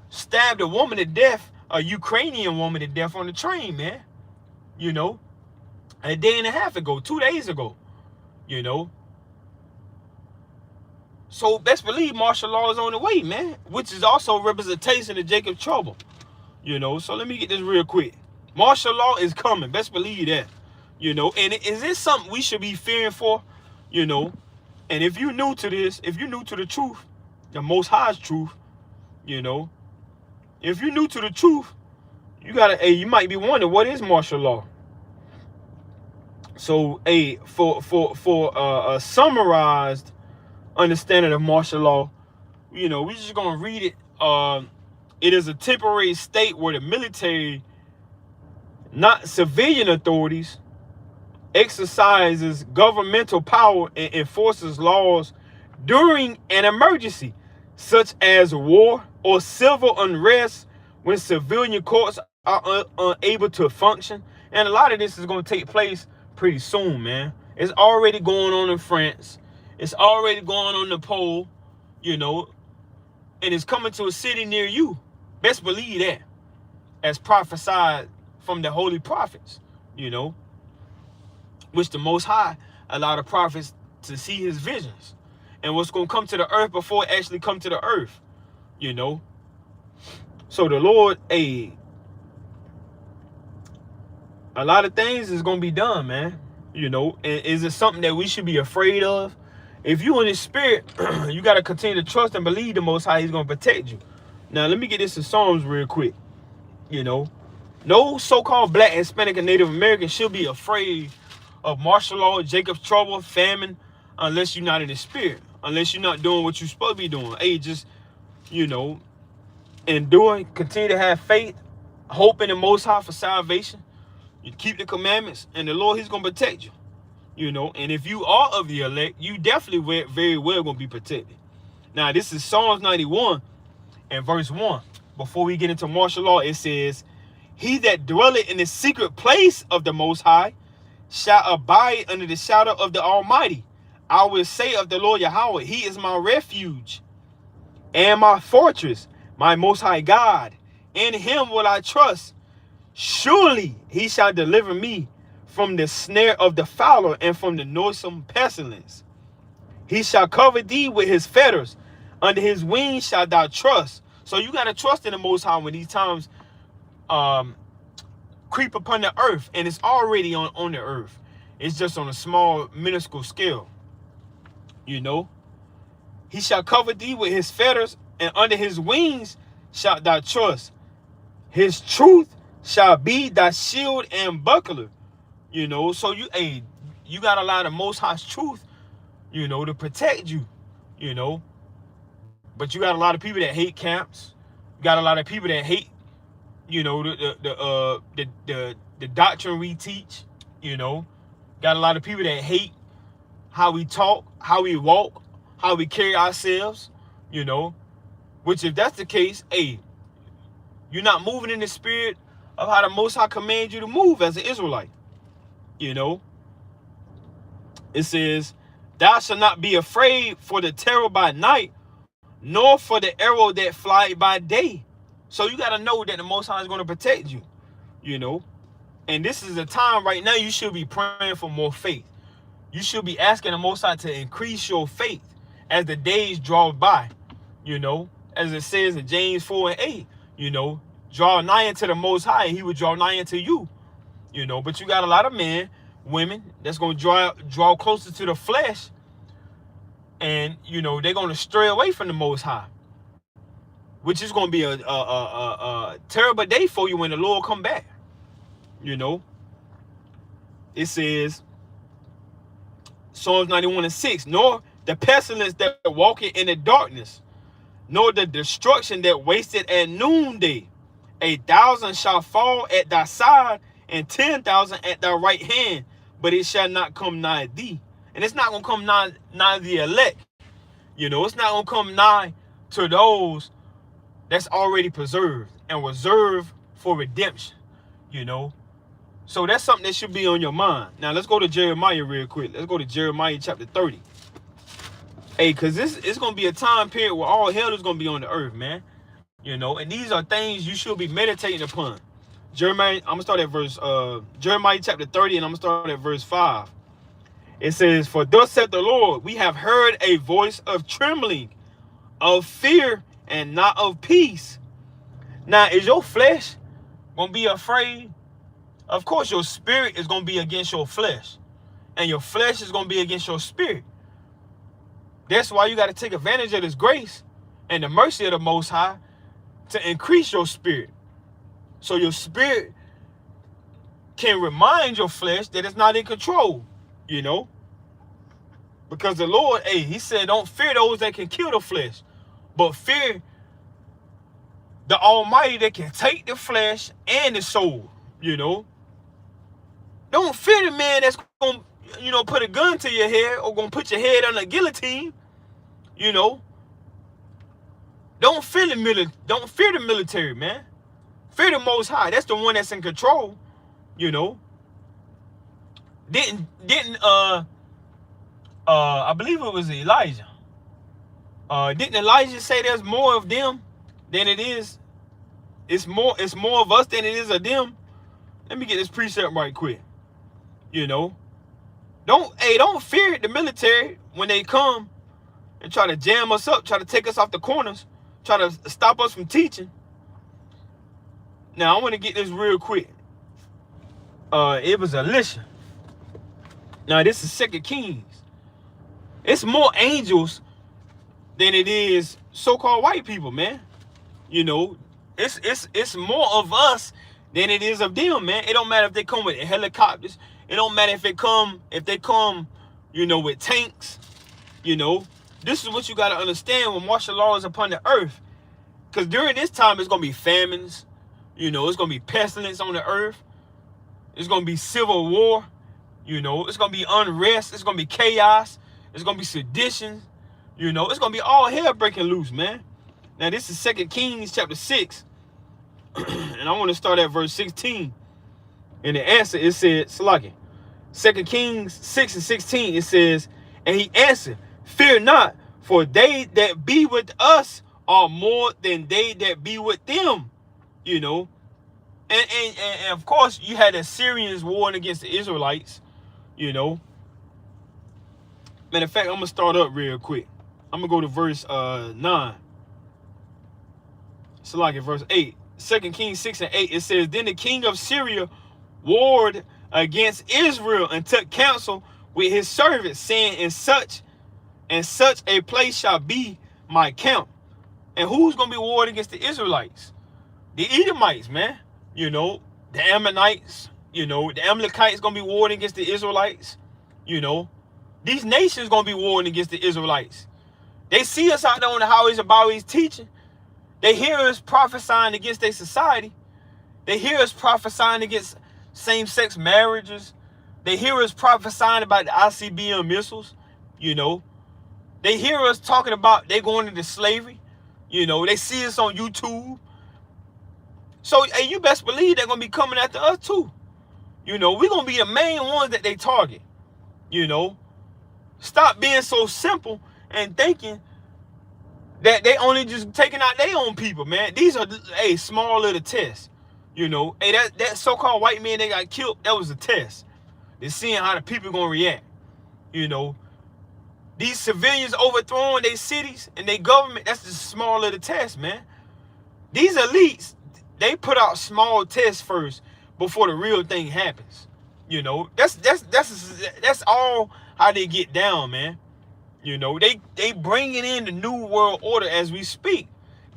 Speaker 1: stabbed a woman to death, a Ukrainian woman to death on the train, man. You know, a day and a half ago, 2 days ago, you know. So best believe martial law is on the way, man, which is also a representation of Jacob's trouble. You know, so let me get this real quick. Martial law is coming. Best believe that. You know, and is this something we should be fearing for? You know, and if you're new to this, if you're new to the truth, the Most High's truth, you know, if you're new to the truth, you gotta, you might be wondering, what is martial law? So, for a summarized understanding of martial law, you know, we're just gonna read it. It is a temporary state where the military, not civilian authorities, exercises governmental power and enforces laws during an emergency, such as war or civil unrest, when civilian courts are unable to function. And a lot of this is going to take place pretty soon, man. It's already going on in France. It's already going on in the pole, you know, and it's coming to a city near you. Best believe that, as prophesied from the holy prophets, you know, which the Most High allowed the prophets to see his visions and what's going to come to the earth before it actually come to the earth, you know. So the Lord, a lot of things is going to be done, man, you know. And is it something that we should be afraid of? If you in his spirit, you got to continue to trust and believe the Most High. He's going to protect you. Now, let me get this in Psalms real quick. You know, no so-called black, Hispanic, and Native American should be afraid of martial law, Jacob's trouble, famine, unless you're not in the spirit, unless you're not doing what you're supposed to be doing. Hey, just, you know, endure, continue to have faith, hope in the Most High for salvation. You keep the commandments, and the Lord, he's going to protect you. You know, and if you are of the elect, you definitely very well going to be protected. Now, this is Psalms 91 and verse 1. Before we get into martial law, it says, he that dwelleth in the secret place of the Most High shall abide under the shadow of the Almighty. I will say of the Lord Yahweh, he is my refuge and my fortress, my Most High God. In him will I trust. Surely he shall deliver me from the snare of the fowler and from the noisome pestilence. He shall cover thee with his feathers. Under his wings shalt thou trust. So you got to trust in the Most High when these times creep upon the earth. And it's already on the earth. It's just on a small, minuscule scale. You know. He shall cover thee with his feathers, and under his wings shalt thou trust. His truth shall be thy shield and buckler. You know, so you got a lot of Most High's truth, you know, to protect you, you know. But you got a lot of people that hate camps. You got a lot of people that hate, you know, the doctrine we teach, you know. Got a lot of people that hate how we talk, how we walk, how we carry ourselves, you know. Which, if that's the case, hey, you're not moving in the spirit of how the Most High commands you to move as an Israelite. You know, it says, thou shalt not be afraid for the terror by night, nor for the arrow that fly by day. So you got to know that the Most High is going to protect you, you know. And this is a time right now you should be praying for more faith. You should be asking the Most High to increase your faith as the days draw by, you know. As it says in James 4 and 8, you know, draw nigh unto the Most High and he will draw nigh unto you. You know, but you got a lot of men, women that's going to draw closer to the flesh. And, you know, they're going to stray away from the Most High. Which is going to be a terrible day for you when the Lord come back. You know. It says, Psalms 91 and 6, nor the pestilence that walketh in the darkness, nor the destruction that wasted at noonday. 1,000 shall fall at thy side, and 10,000 at thy right hand, but it shall not come nigh thee. And it's not going to come nigh the elect. You know, it's not going to come nigh to those that's already preserved and reserved for redemption. You know. So that's something that should be on your mind. Now, let's go to Jeremiah real quick. Let's go to Jeremiah chapter 30. Hey, because this is going to be a time period where all hell is going to be on the earth, man. You know, and these are things you should be meditating upon. Jeremiah, I'm going to start at verse, Jeremiah chapter 30, and I'm going to start at verse 5. It says, for thus saith the Lord, we have heard a voice of trembling, of fear, and not of peace. Now, is your flesh going to be afraid? Of course, your spirit is going to be against your flesh. And your flesh is going to be against your spirit. That's why you got to take advantage of this grace and the mercy of the Most High to increase your spirit. So your spirit can remind your flesh that it's not in control, you know. Because the Lord, hey, he said, don't fear those that can kill the flesh, but fear the Almighty that can take the flesh and the soul, you know. Don't fear the man that's gonna, put a gun to your head or gonna put your head on a guillotine. Don't fear the military, man. Fear the Most High. That's the one that's in control. Didn't I believe it was Elijah. Didn't Elijah say there's more of them than it is? It's more of us than it is of them. Let me get this precept right quick. Don't fear the military when they come and try to jam us up, try to take us off the corners, try to stop us from teaching. Now I want to get this real quick. It was Elisha. Now this is 2 Kings. It's more angels than it is so-called white people, man. It's more of us than it is of them, man. It don't matter if they come with helicopters. It don't matter if they come, with tanks. This is what you got to understand when martial law is upon the earth. Because during this time, it's going to be famines. It's going to be pestilence on the earth. It's going to be civil war. It's going to be unrest. It's going to be chaos. It's going to be sedition. It's going to be all hell breaking loose, man. Now, this is 2 Kings chapter 6. And I want to start at verse 16. And the answer, it said, Salaki. 2 Kings 6 and 16, it says, and he answered, fear not, for they that be with us are more than they that be with them. And of course, you had the Assyrians warring against the Israelites. Matter of fact, I'm going to start up real quick. I'm going to go to verse 9. Salaki, verse 8. 2 Kings 6 and 8, it says, then the king of Syria warred against Israel and took counsel with his servants, saying, in such a place shall be my camp. And who's going to be warring against the Israelites? The Edomites, man. The Ammonites. The Amalekites going to be warring against the Israelites. These nations going to be warring against the Israelites. They see us out there on the highways and byways teaching. They hear us prophesying against their society. They hear us prophesying against same-sex marriages. They hear us prophesying about the ICBM missiles. They hear us talking about they going into slavery. They see us on YouTube. So, hey, you best believe they're going to be coming after us too. We're going to be the main ones that they target. Stop being so simple and thinking that they only just taking out their own people, man. These are small little tests. That so-called white man that got killed, that was a test. They're seeing how the people gonna react. These civilians overthrowing their cities and their government, that's just a small little test, man. These elites, they put out small tests first before the real thing happens. That's all how they get down, man. They bringing in the new world order as we speak.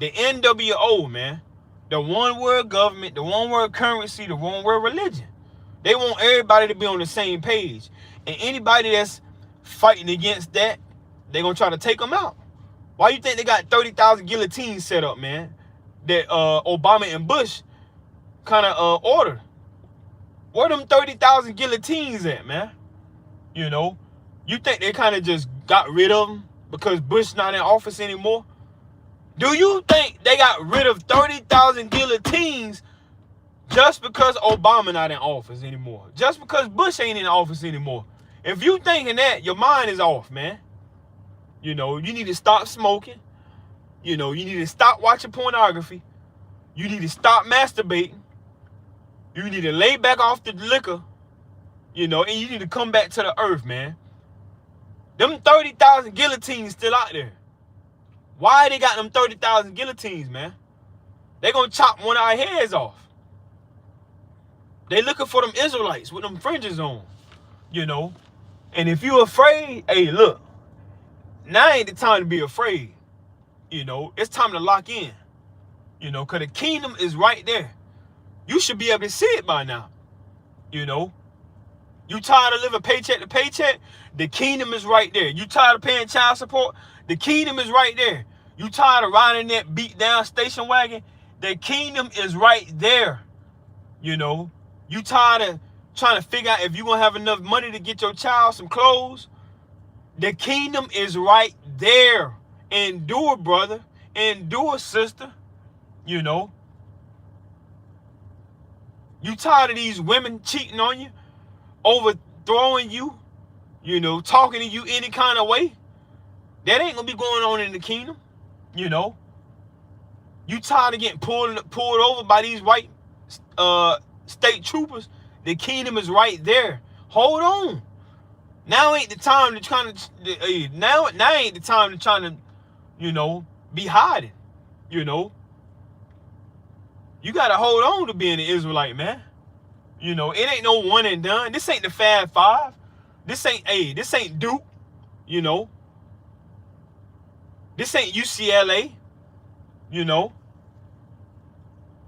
Speaker 1: The NWO, man. The one world government, the one world currency, the one world religion. They want everybody to be on the same page. And anybody that's fighting against that, they're going to try to take them out. Why you think they got 30,000 guillotines set up, man? That Obama and Bush kind of ordered. Where them 30,000 guillotines at, man? You think they kind of just got rid of them because Bush not in office anymore? Do you think they got rid of 30,000 guillotines just because Obama not in office anymore? Just because Bush ain't in office anymore? If you thinking that, your mind is off, man. You need to stop smoking. You need to stop watching pornography. You need to stop masturbating. You need to lay back off the liquor. And you need to come back to the earth, man. Them 30,000 guillotines still out there. Why they got them 30,000 guillotines, man? They gonna chop one of our heads off. They looking for them Israelites with them fringes on, And if you afraid, hey, look. Now ain't the time to be afraid. It's time to lock in. Because the kingdom is right there. You should be able to see it by now. You tired of living paycheck to paycheck? The kingdom is right there. You tired of paying child support? The kingdom is right there. You tired of riding that beat down station wagon? The kingdom is right there. You tired of trying to figure out if you're going to have enough money to get your child some clothes. The kingdom is right there. Endure, brother. Endure, sister. You know. You tired of these women cheating on you, overthrowing you, you know, talking to you any kind of way? That ain't going to be going on in the kingdom. You know. You tired of getting pulled over by these white state troopers? The kingdom is right there. Hold on. Now ain't the time to try to now ain't the time to try to, you know, be hiding. You know. You gotta hold on to being an Israelite, man. You know, it ain't no one and done. This ain't the Fab Five. This ain't Duke. You know. This ain't UCLA. You know.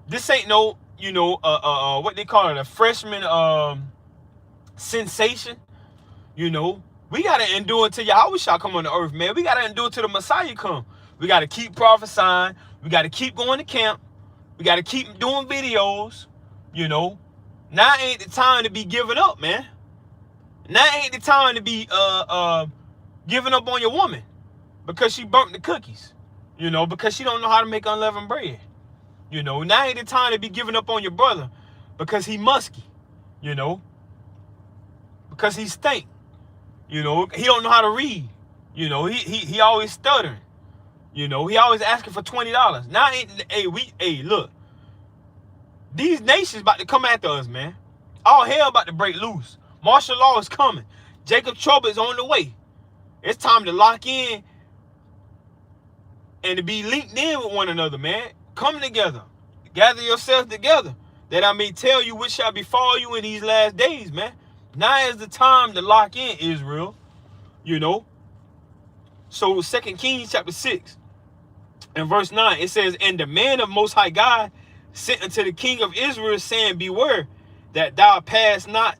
Speaker 1: This ain't no, you know, what they call it, a freshman sensation. You know, we gotta endure until Yahweh shall come on the earth, man. We gotta endure till the Messiah come. We gotta keep prophesying. We gotta keep going to camp. We gotta keep doing videos. You know, now ain't the time to be giving up, man. Now ain't the time to be giving up on your woman because she burnt the cookies. You know, because she don't know how to make unleavened bread. You know, now ain't the time to be giving up on your brother because he musky. You know, because he stink. You know, he don't know how to read. You know, he always stuttering. You know, he always asking for $20. Now ain't look. These nations about to come after us, man. All hell about to break loose. Martial law is coming. Jacob trouble is on the way. It's time to lock in and to be linked in with one another, man. Come together. Gather yourselves together, that I may tell you what shall befall you in these last days, man. Now is the time to lock in, Israel. You know. So 2 Kings chapter 6 and verse 9, it says, and the man of Most High God sent unto the king of Israel, saying, beware that thou pass not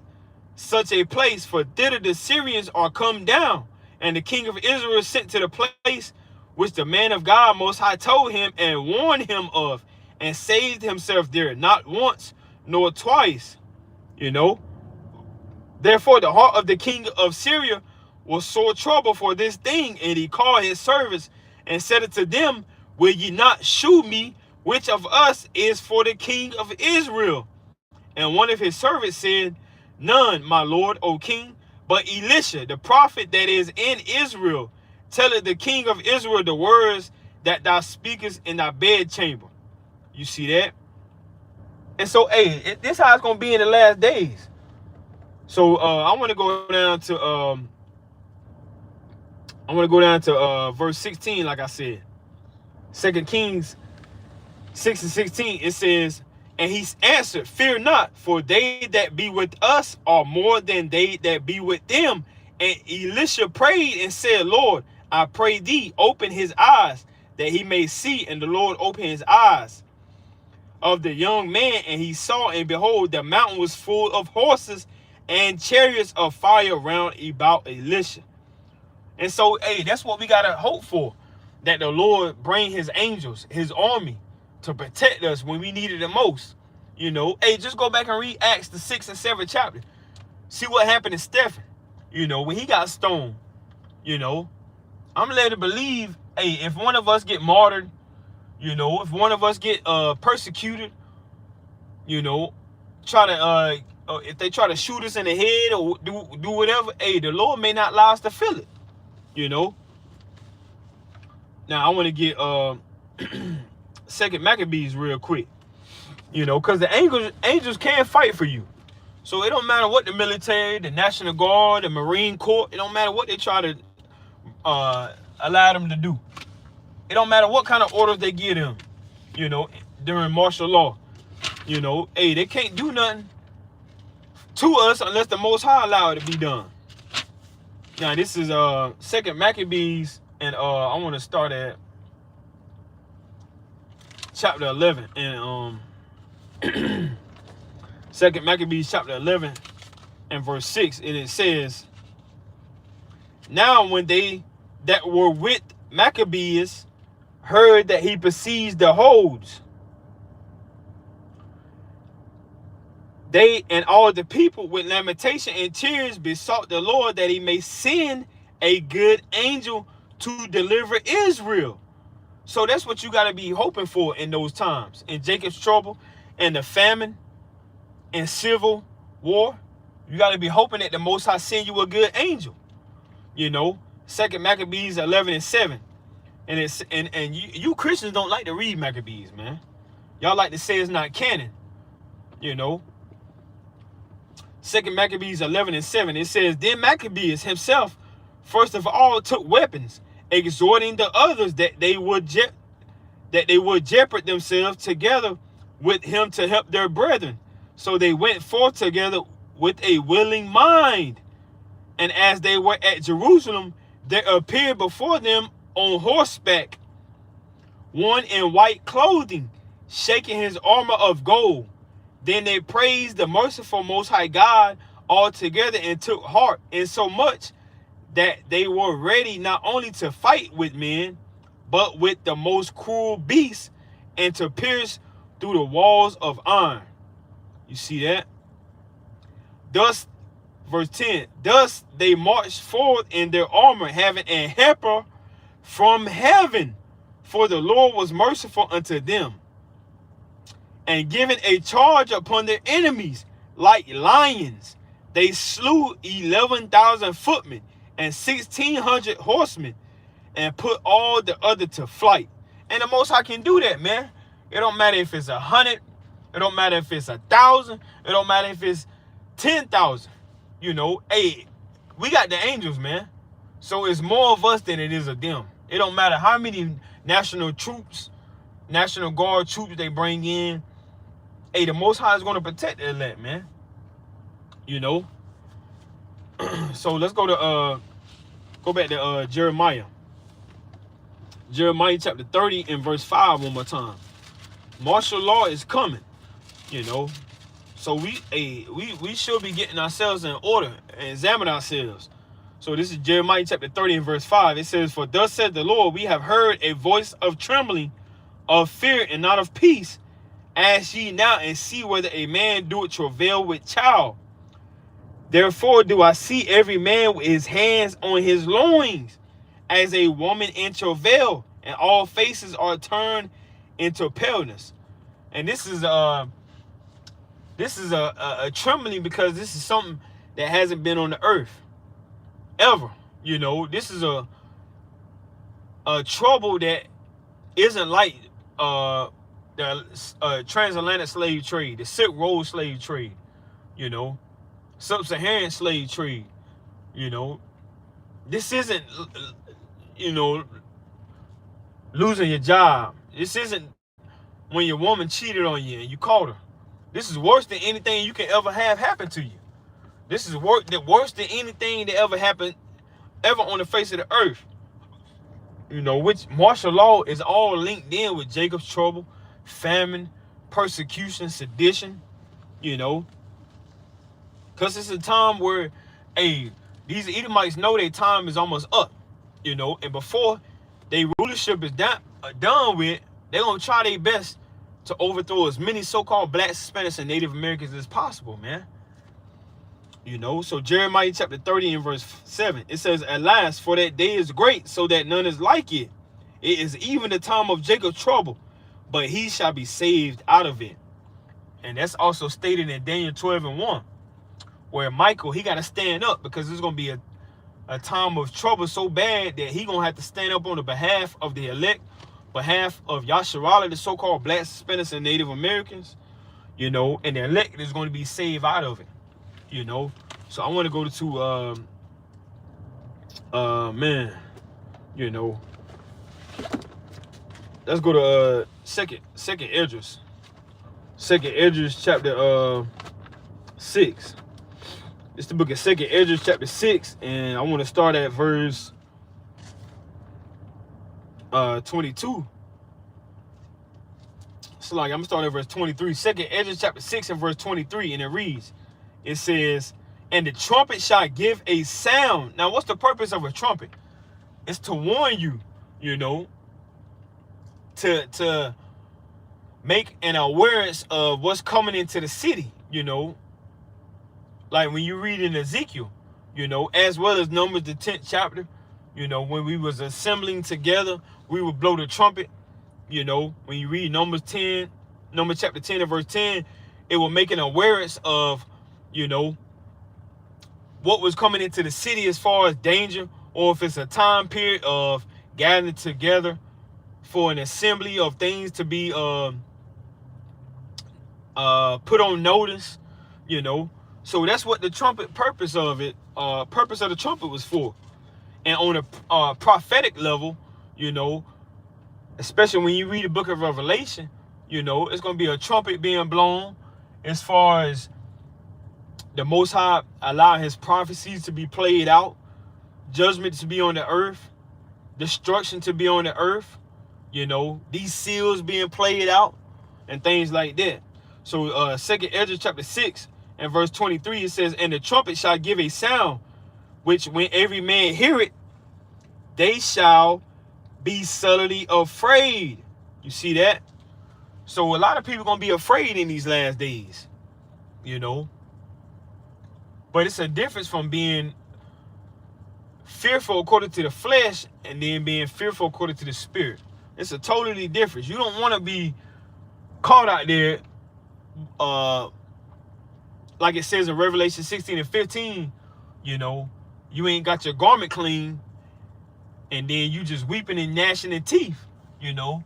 Speaker 1: such a place, for thither the Syrians are come down. And the king of Israel sent to the place which the man of God Most High told him and warned him of, and saved himself there, not once nor twice. You know. Therefore the heart of the king of Syria was sore trouble for this thing, and he called his servants and said unto them, will ye not shew me which of us is for the king of Israel? And one of his servants said, none, my lord, O king, but Elisha, the prophet that is in Israel, telleth the king of Israel the words that thou speakest in thy bedchamber. You see that? And so, hey, this how it's gonna be in the last days. So I want to go down to verse 16, like I said. 2 Kings 6 and 16, it says, and he answered, fear not, for they that be with us are more than they that be with them. And Elisha prayed and said, Lord, I pray thee, open his eyes, that he may see. And the Lord opened his eyes of the young man, and he saw, and behold, the mountain was full of horses and chariots of fire round about Elisha. And so, hey, that's what we got to hope for, that the Lord bring his angels, his army, to protect us when we need it the most. You know, hey, just go back and read Acts, the 6th and 7th chapter. See what happened to Stephen, you know, when he got stoned. You know, I'm led to believe, hey, if one of us get martyred, you know, if one of us get persecuted, you know, try to if they try to shoot us in the head or do whatever, hey, the Lord may not allow us to feel it. You know. Now I want to get 2 Maccabees real quick. You know, because the angels can fight for you. So it don't matter what the military, the National Guard, the Marine Corps, it don't matter what they try to allow them to do. It don't matter what kind of orders they give them, you know, during martial law. You know, hey, they can't do nothing to us unless the Most High allow it to be done. Now, this is 2 Maccabees, and I want to start at chapter 11. And 2 Maccabees chapter 11 and verse 6, and it says, now when they that were with Maccabeus heard that he besieged the holds, They and all the people with lamentation and tears besought the Lord that he may send a good angel to deliver Israel. So that's what you got to be hoping for in those times. In Jacob's trouble and the famine and civil war, you got to be hoping that the Most High send you a good angel. You know, 2 Maccabees 11:7. And it's and you Christians don't like to read Maccabees, man. Y'all like to say it's not canon. You know, 2 Maccabees 11:7. It says, then Maccabees himself first of all took weapons, exhorting the others that they would jeopard themselves together with him to help their brethren. So they went forth together with a willing mind. And as they were at Jerusalem, there appeared before them on horseback one in white clothing, shaking his armor of gold. Then they praised the merciful Most High God all together and took heart, insomuch that they were ready not only to fight with men, but with the most cruel beasts, and to pierce through the walls of iron. You see that? Thus, verse 10, thus they marched forward in their armor, having a helper from heaven, for the Lord was merciful unto them, and giving a charge upon their enemies like lions. They slew 11,000 footmen and 1,600 horsemen, and put all the other to flight. And the Most High can do that, man. It don't matter if it's 100. It don't matter if it's 1,000. It don't matter if it's 10,000. You know, hey, we got the angels, man. So it's more of us than it is of them. It don't matter how many national troops, National Guard troops they bring in. Hey, the Most High is going to protect the elect, man. You know. So let's go back to Jeremiah. Jeremiah chapter 30 and verse 5 one more time. Martial law is coming, you know. So we should be getting ourselves in order and examine ourselves. So this is Jeremiah chapter 30 and verse 5. It says, for thus said the Lord, we have heard a voice of trembling, of fear and not of peace. Ask ye now and see whether a man doeth travail with child. Therefore do I see every man with his hands on his loins, as a woman in travail, and all faces are turned into paleness. And this is a trembling, because this is something that hasn't been on the earth ever. You know, this is a trouble that isn't like the transatlantic slave trade, the Silk Road slave trade, you know, sub-Saharan slave trade. You know, this isn't, you know, losing your job. This isn't when your woman cheated on you and you caught her. This is worse than anything you can ever have happen to you. This is worse than anything that ever happened ever on the face of the earth. You know, which martial law is all linked in with Jacob's trouble, famine, persecution, sedition, you know. Because it's a time where, hey, these Edomites know their time is almost up, you know. And before their rulership is done with, they're going to try their best to overthrow as many so-called blacks, Hispanics, and Native Americans as possible, man. You know, so Jeremiah chapter 30 and verse 7, it says, alas, for that day is great, so that none is like it. It is even the time of Jacob's trouble, but he shall be saved out of it. And that's also stated in Daniel 12 and 1, where Michael, he got to stand up, because there's going to be a time of trouble so bad that he going to have to stand up on the behalf of the elect, behalf of Yasharala, the so-called blacks, Hispanics, and Native Americans, you know, and the elect is going to be saved out of it, you know. So I want to go to, man, you know, let's go to second Esdras. Second Esdras chapter 6. It's the book of Second Esdras chapter 6, and I want to start at verse 22. So like I'm gonna start at verse 23. Second Esdras chapter 6 and verse 23, and it reads, it says, and the trumpet shall give a sound. Now, what's the purpose of a trumpet? It's to warn you, you know, to make an awareness of what's coming into the city, you know, Like when you read in Ezekiel, you know, as well as Numbers the 10th chapter, you know, when we was assembling together, we would blow the trumpet. You know, when you read Numbers chapter 10 and verse 10, it will make an awareness of, you know, what was coming into the city as far as danger, or if it's a time period of gathering together for an assembly of things to be put on notice, you know. So that's what the trumpet purpose of the trumpet was for. And on a prophetic level, you know, especially when you read the book of Revelation, you know, it's going to be a trumpet being blown as far as the Most High allow his prophecies to be played out, judgment to be on the earth, destruction to be on the earth, you know, these seals being played out and things like that. So 2nd Ezra chapter 6 and verse 23, it says, and the trumpet shall give a sound, which when every man hear it, they shall be suddenly afraid. You see that? So a lot of people going to be afraid in these last days, you know. But it's a difference from being fearful according to the flesh and then being fearful according to the spirit. It's a totally difference. You don't want to be caught out there, like it says in Revelation 16 and 15, you know, you ain't got your garment clean, and then you just weeping and gnashing of teeth, you know,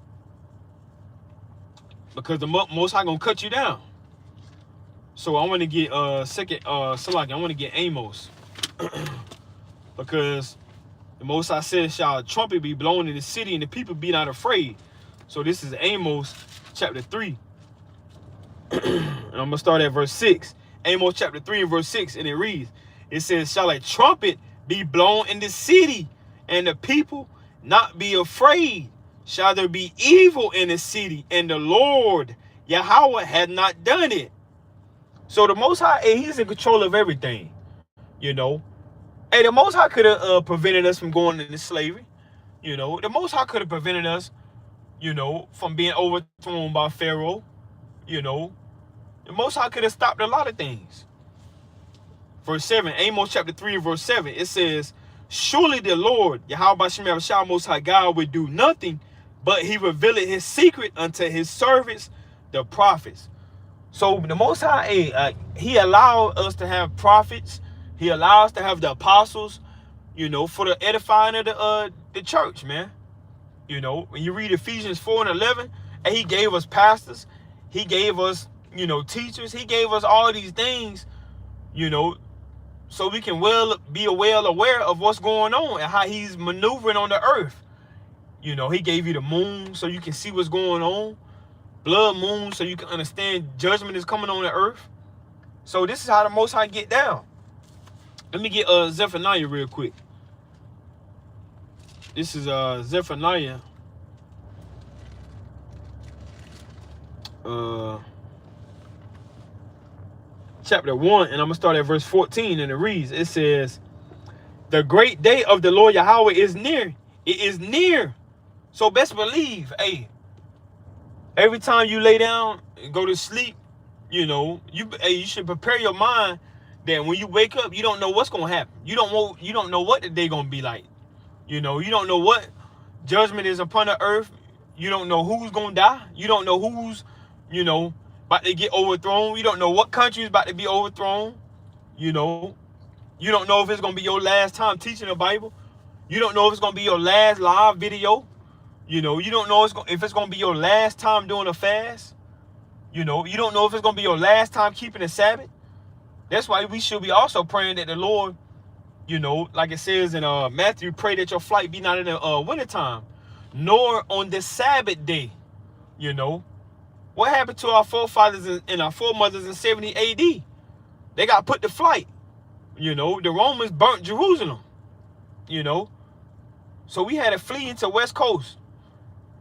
Speaker 1: because the Most High gonna cut you down. So I want to get I want to get Amos, because the Most High says, shall a trumpet be blown in the city and the people be not afraid. So this is Amos chapter 3. And I'm going to start at verse 6. Amos chapter 3 and verse 6. And it reads, it says, shall a trumpet be blown in the city and the people not be afraid? Shall there be evil in the city and the Lord Yahweh had not done it? So the Most High, he's in control of everything, you know. Hey, the Most High could have prevented us from going into slavery. You know, the Most High could have prevented us, you know, from being overthrown by Pharaoh. You know, the Most High could have stopped a lot of things. Verse 7, Amos chapter 3 verse 7, it says, surely the Lord, Yahweh Shah Most High God, would do nothing, but he revealed his secret unto his servants, the prophets. So the Most High, he allowed us to have prophets. He allows us to have the apostles, you know, for the edifying of the church, man. You know, when you read Ephesians 4 and 11, and he gave us pastors, he gave us, you know, teachers, he gave us all these things, you know, so we can be well aware of what's going on and how he's maneuvering on the earth. You know, he gave you the moon so you can see what's going on, blood moon so you can understand judgment is coming on the earth. So this is how the Most High get down. Let me get Zephaniah real quick. This is Zephaniah. Chapter 1, and I'm going to start at verse 14, and it reads, it says, the great day of the Lord Yahweh is near. It is near. So best believe, hey, every time you lay down and go to sleep, you know, you should prepare your mind that when you wake up, you don't know what's going to happen. You don't know what the day going to be like. You know, you don't know what judgment is upon the earth. You don't know who's going to die. You don't know who's, you know, about to get overthrown. You don't know what country is about to be overthrown. You know, you don't know if it's going to be your last time teaching the Bible. You don't know if it's going to be your last live video. You know, you don't know if it's going to be your last time doing a fast. You know, you don't know if it's going to be your last time keeping the Sabbath. That's why we should be also praying that the Lord, you know, like it says in Matthew, pray that your flight be not in the wintertime, nor on the Sabbath day. You know, what happened to our forefathers and our foremothers in 70 AD? They got put to flight. You know, the Romans burnt Jerusalem. You know, so we had to flee into West Coast.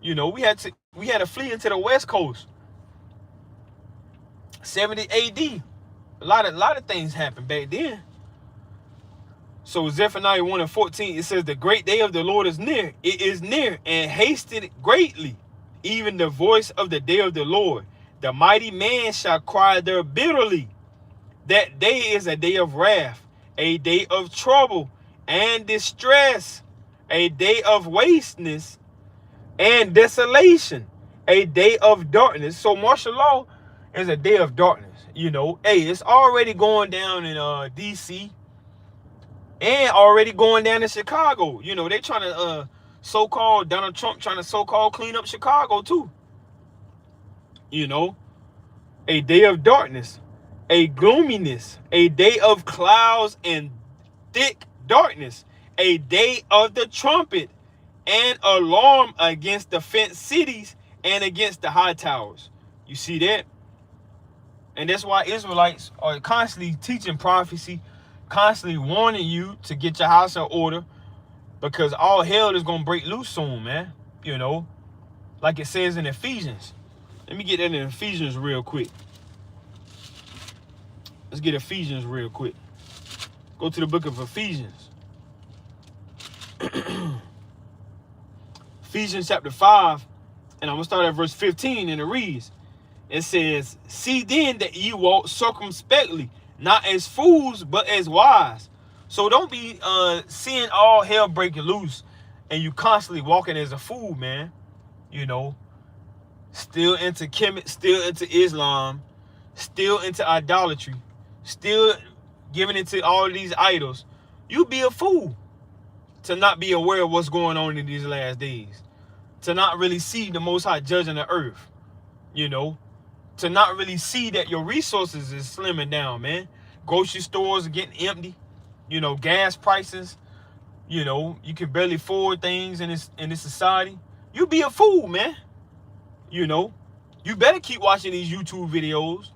Speaker 1: You know, we had to flee into the West Coast. 70 AD. A lot of things happened back then. So Zephaniah 1 and 14, it says, the great day of the Lord is near. It is near and hasted greatly, even the voice of the day of the Lord. The mighty man shall cry there bitterly. That day is a day of wrath, a day of trouble and distress, a day of wasteness and desolation, a day of darkness. So martial law is a day of darkness. You know, hey, it's already going down in DC and already going down in Chicago. You know, they trying to so-called Donald Trump trying to so-called clean up Chicago too. You know, a day of darkness, a gloominess, a day of clouds and thick darkness, a day of the trumpet and alarm against the fenced cities and against the high towers. You see that? And that's why Israelites are constantly teaching prophecy, constantly warning you to get your house in order, because all hell is going to break loose soon, man. You know, like it says in Ephesians. Let me get that in Ephesians real quick. Let's get Ephesians real quick. Go to the book of Ephesians. Ephesians chapter 5, and I'm going to start at verse 15, and it reads, it says, see then that ye walk circumspectly, not as fools, but as wise. So don't be seeing all hell breaking loose and you constantly walking as a fool, man. You know, still into Kemet, still into Islam, still into idolatry, still giving it to all of these idols. You be a fool to not be aware of what's going on in these last days, to not really see the Most High judging the earth, you know, to not really see that your resources is slimming down, man. Grocery stores are getting empty, you know, gas prices, you know, you can barely afford things in this society. You be a fool, man. You know, you better keep watching these YouTube videos.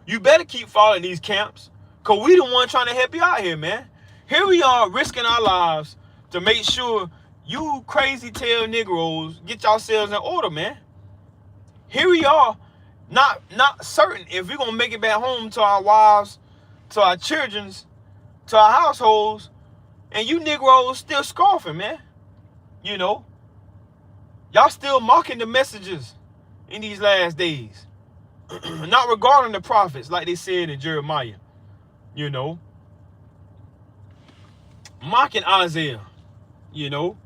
Speaker 1: You better keep following these camps, because we the one trying to help you out here, man. Here we are risking our lives to make sure you crazy tail Negroes get yourselves in order, man. Here we are, not certain if we're going to make it back home to our wives, to our children's, to our households, and you Negroes still scoffing, man. You know, y'all still mocking the messages in these last days. Not regarding the prophets, like they said in Jeremiah. You know, mocking Isaiah. You know,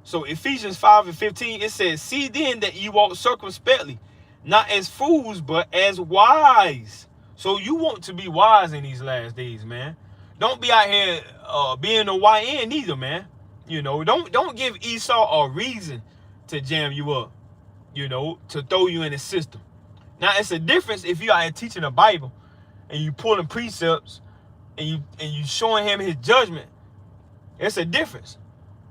Speaker 1: so Ephesians 5 and 15, it says, see then that you walk circumspectly, not as fools, but as wise. So you want to be wise in these last days, man. Don't be out here being a YN either, man. You know, don't give Esau a reason to jam you up, you know, to throw you in the system. Now, it's a difference if you out here teaching the Bible and you pulling precepts and you showing him his judgment. It's a difference.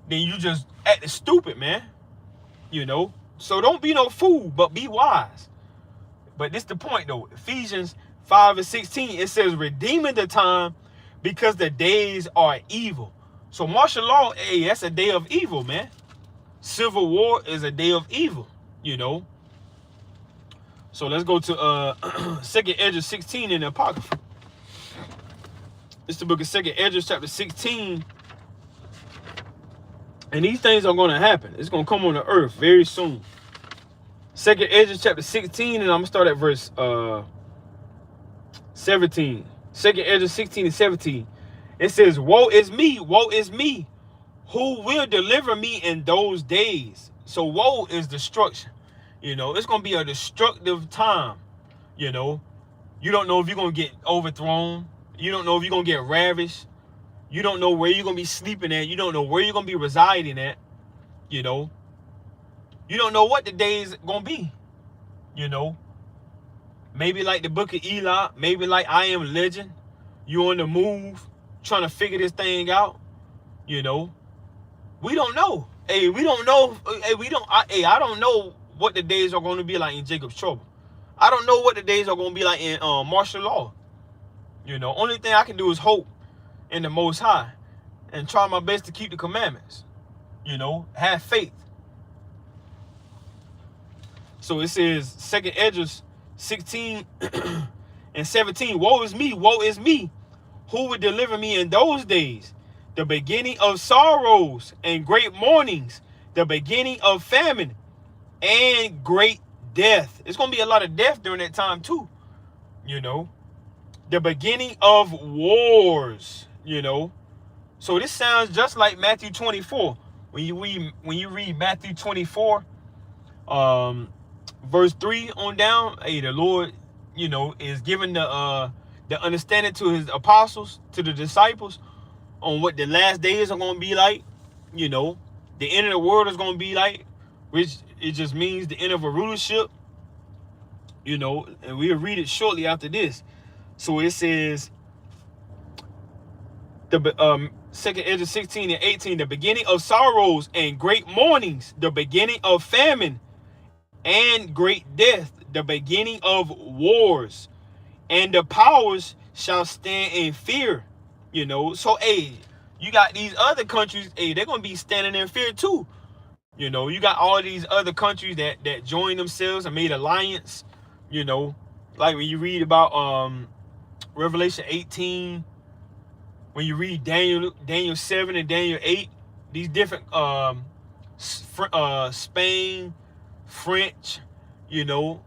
Speaker 1: Then you just acting stupid, man. You know, so don't be no fool, but be wise. But this the point, though. Ephesians 5 and 16, it says, redeeming the time because the days are evil. So martial law, hey, that's a day of evil, man. Civil war is a day of evil, you know. So let's go to 2nd Ezra 16 in the Apocrypha. It's the book of 2nd Ezra chapter 16. And these things are going to happen. It's going to come on the earth very soon. 2nd Ezra chapter 16, and I'm going to start at verse 17. 2nd Ezra 16 and 17. It says, woe is me, who will deliver me in those days. So woe is destruction. You know, it's going to be a destructive time. You know, you don't know if you're going to get overthrown. You don't know if you're going to get ravished. You don't know where you're going to be sleeping at. You don't know where you're going to be residing at. You know, you don't know what the day is going to be. You know, maybe like the book of Eli, maybe like I Am Legend. You on the move, trying to figure this thing out. You know, we don't know. Hey, we don't know. Hey, I don't know what the days are going to be like in Jacob's trouble. I don't know what the days are going to be like in martial law. You know, only thing I can do is hope in the Most High and try my best to keep the commandments. You know, have faith. So it says 2nd Ezra 16 and 17. Woe is me, who would deliver me in those days? The beginning of sorrows and great mournings, the beginning of famine and great death. It's going to be a lot of death during that time too. You know, the beginning of wars, you know. So this sounds just like Matthew 24. When you read Matthew 24, verse 3 on down, hey, the Lord, you know, is giving the understanding to his apostles, to the disciples, on what the last days are going to be like, you know, the end of the world is going to be like, which it just means the end of a rulership, you know, and we'll read it shortly after this. So it says, the second Ezra 16 and 18, the beginning of sorrows and great mournings, the beginning of famine and great death, the beginning of wars, and the powers shall stand in fear. You know, so hey, you got these other countries, hey, they're gonna be standing in fear too. You know, you got all these other countries that joined themselves and made alliance. You know, like when you read about Revelation 18, when you read Daniel 7 and Daniel 8, these different Spain, French, you know,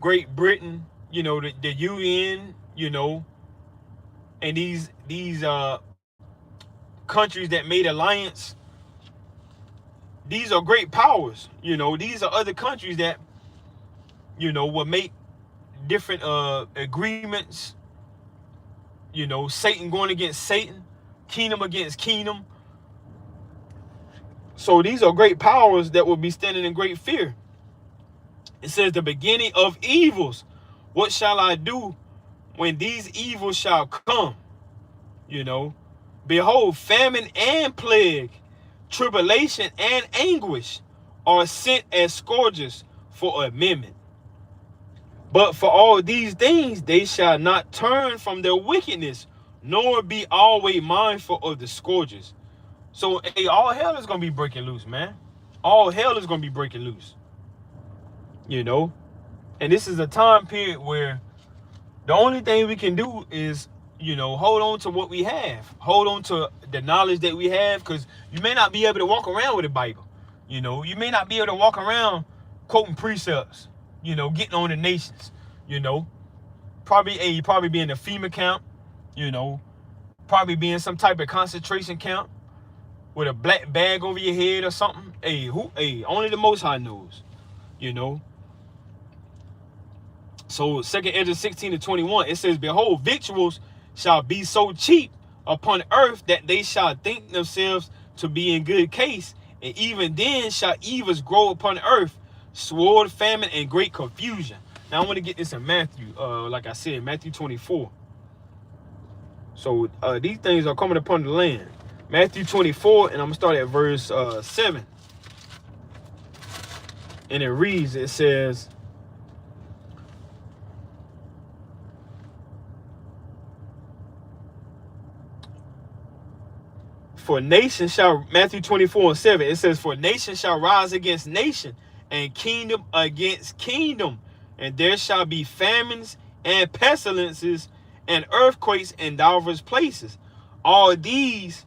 Speaker 1: Great Britain, you know, the UN, you know, and these countries that made alliance, these are great powers. You know, these are other countries that, you know, will make different agreements. You know, Satan going against Satan, kingdom against kingdom. So these are great powers that will be standing in great fear. It says, the beginning of evils. What shall I do when these evils shall come? You know, behold, famine and plague, tribulation and anguish are sent as scourges for amendment. But for all these things, they shall not turn from their wickedness, nor be always mindful of the scourges. So, hey, all hell is going to be breaking loose, man. All hell is going to be breaking loose. You know? And this is a time period where the only thing we can do is, you know, hold on to what we have. Hold on to the knowledge that we have, because you may not be able to walk around with the Bible. You know, you may not be able to walk around quoting precepts, you know, getting on the nations, you know. You probably be in a FEMA camp, you know, probably be in some type of concentration camp with a black bag over your head or something. Only the Most High knows, you know. So 2 Ezra 16 to 21, it says, behold, victuals shall be so cheap upon earth that they shall think themselves to be in good case, and even then shall evils grow upon earth, sword, famine, and great confusion. Now I want to get this in Matthew, like I said, Matthew 24. So these things are coming upon the land. Matthew 24, and I'm going to start at verse 7. And it reads, it says, for nation shall, Matthew 24 and 7, it says, for nation shall rise against nation, and kingdom against kingdom, and there shall be famines and pestilences and earthquakes in divers places. All these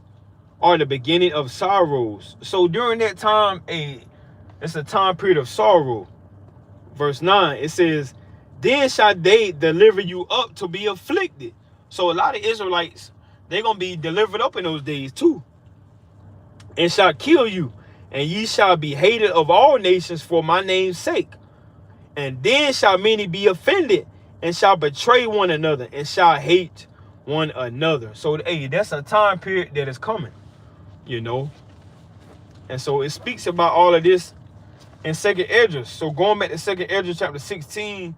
Speaker 1: are the beginning of sorrows. So during that time, it's a time period of sorrow. Verse 9, it says, then shall they deliver you up to be afflicted. So a lot of Israelites, they're going to be delivered up in those days too. And shall kill you, and ye shall be hated of all nations for my name's sake. And then shall many be offended, and shall betray one another, and shall hate one another. So, that's a time period that is coming, you know. And so it speaks about all of this in 2 Ezra. So going back to 2 Ezra chapter 16,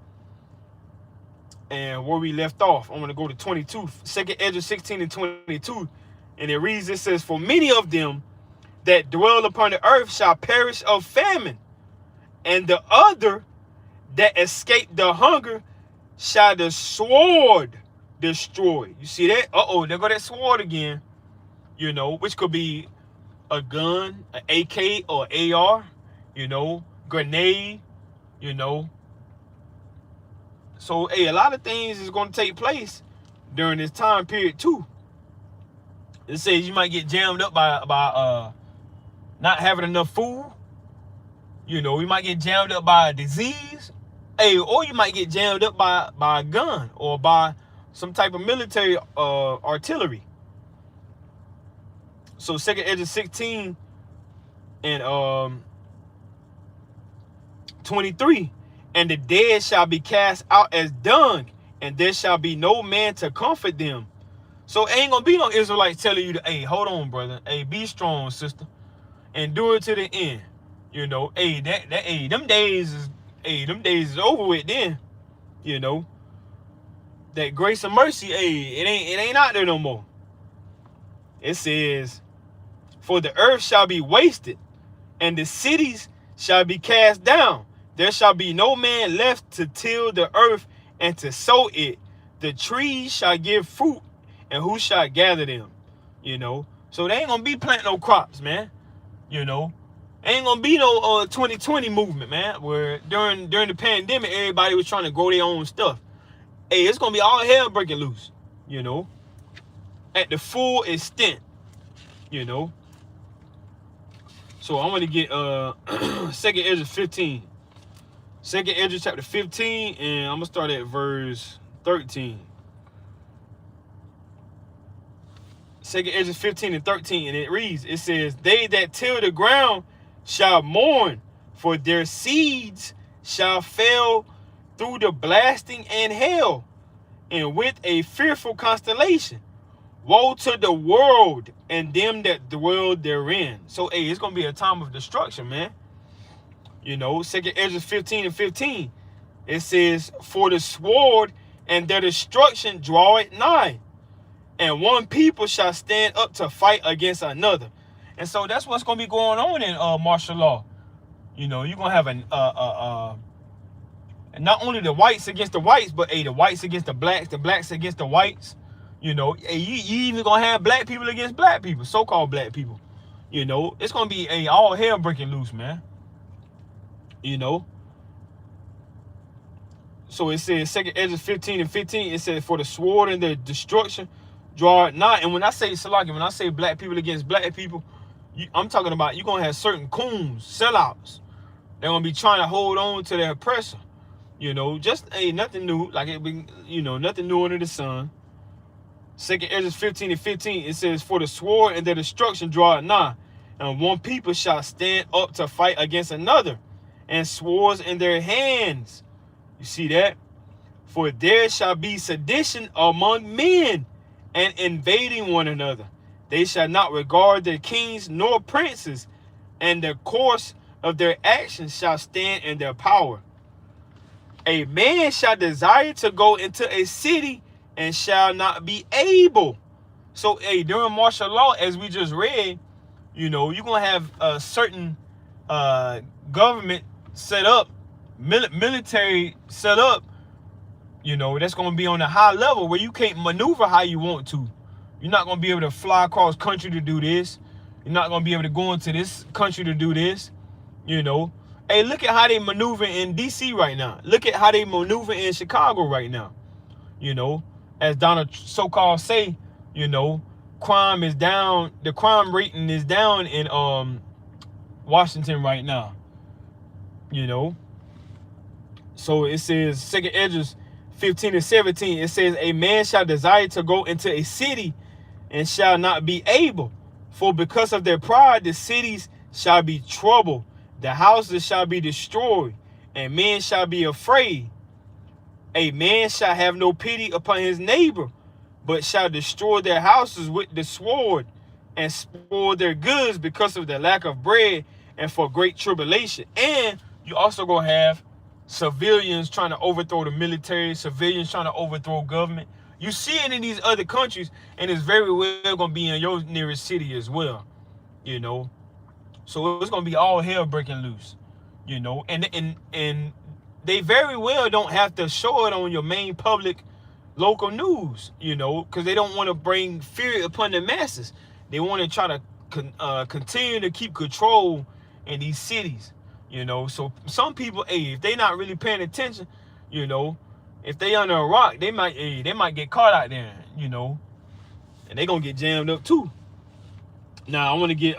Speaker 1: and where we left off, I'm going to go to 22. 2 Ezra 16 and 22. And it reads, it says, for many of them that dwell upon the earth shall perish of famine, and the other that escape the hunger shall the sword destroy. You see that? There go that sword again. You know, which could be a gun, an AK or AR, you know, grenade, you know. So, a lot of things is going to take place during this time period too. It says you might get jammed up by not having enough food. You know, you might get jammed up by a disease. Or you might get jammed up by a gun or by some type of military artillery. So 2nd Ezra 16 and 23, and the dead shall be cast out as dung, and there shall be no man to comfort them. So ain't gonna be no Israelites telling you to, hey, hold on, brother. Hey, be strong, sister. Endure to the end. You know, hey, them days is over with then. You know. That grace and mercy, hey, it ain't out there no more. It says, for the earth shall be wasted, and the cities shall be cast down. There shall be no man left to till the earth and to sow it. The trees shall give fruit, and who shall gather them? You know, so they ain't gonna be planting no crops, man. You know, ain't gonna be no 2020 movement, man. Where during the pandemic, everybody was trying to grow their own stuff. Hey, it's gonna be all hell breaking loose. You know, at the full extent. You know. So I'm gonna get 2nd Ezra 15. 2nd Ezra chapter 15, and I'm gonna start at verse 13. 2nd Ezra 15 and 13, and it reads, it says, they that till the ground shall mourn, for their seeds shall fail through the blasting and hail, and with a fearful constellation. Woe to the world and them that dwell therein. So, hey, it's going to be a time of destruction, man. You know, 2nd Ezra 15 and 15. It says, for the sword and their destruction draweth nigh, and one people shall stand up to fight against another. And so that's what's going to be going on in martial law. You know, you're going to have not only the whites against the whites, but, hey, the whites against the blacks against the whites. You know, you even gonna have black people against black people, so-called black people. You know, it's gonna be all hell breaking loose, man. You know. So it says 2nd Ezra 15 and 15, it says, for the sword and the destruction draw it nigh. And when I say Salaki, when I say black people against black people, I'm talking about you're gonna have certain coons, sellouts. They're gonna be trying to hold on to their oppressor. You know, just nothing new, like it been, you know, nothing new under the sun. 2nd Ezra 15 and 15, it says, for the sword and their destruction draw it nigh, and one people shall stand up to fight against another, and swords in their hands. You see that? For there shall be sedition among men, and invading one another. They shall not regard their kings nor princes, and the course of their actions shall stand in their power. A man shall desire to go into a city and shall not be able. So, hey, during martial law, as we just read, you know, you're going to have a certain government set up, military set up, you know, that's going to be on a high level where you can't maneuver how you want to. You're not going to be able to fly across country to do this. You're not going to be able to go into this country to do this, you know. Hey, look at how they maneuver in D.C. right now. Look at how they maneuver in Chicago right now, you know. As Donald so-called say, you know, crime is down. The crime rating is down in Washington right now. You know. So it says 2nd Ezra 15 and 17. It says, a man shall desire to go into a city and shall not be able. For because of their pride, the cities shall be troubled. The houses shall be destroyed, and men shall be afraid. A man shall have no pity upon his neighbor, but shall destroy their houses with the sword, and spoil their goods because of the lack of bread and for great tribulation. And you also gonna have civilians trying to overthrow the military, civilians trying to overthrow government. You see it in these other countries, and it's very well gonna be in your nearest city as well. You know, so it's gonna be all hell breaking loose. You know, and they very well don't have to show it on your main public local news, you know, because they don't want to bring fear upon the masses. They want to try to continue to keep control in these cities, you know. So some people, hey, if they not really paying attention, you know, if they under a rock, they might get caught out there, you know, and they gonna get jammed up too. Now I want to get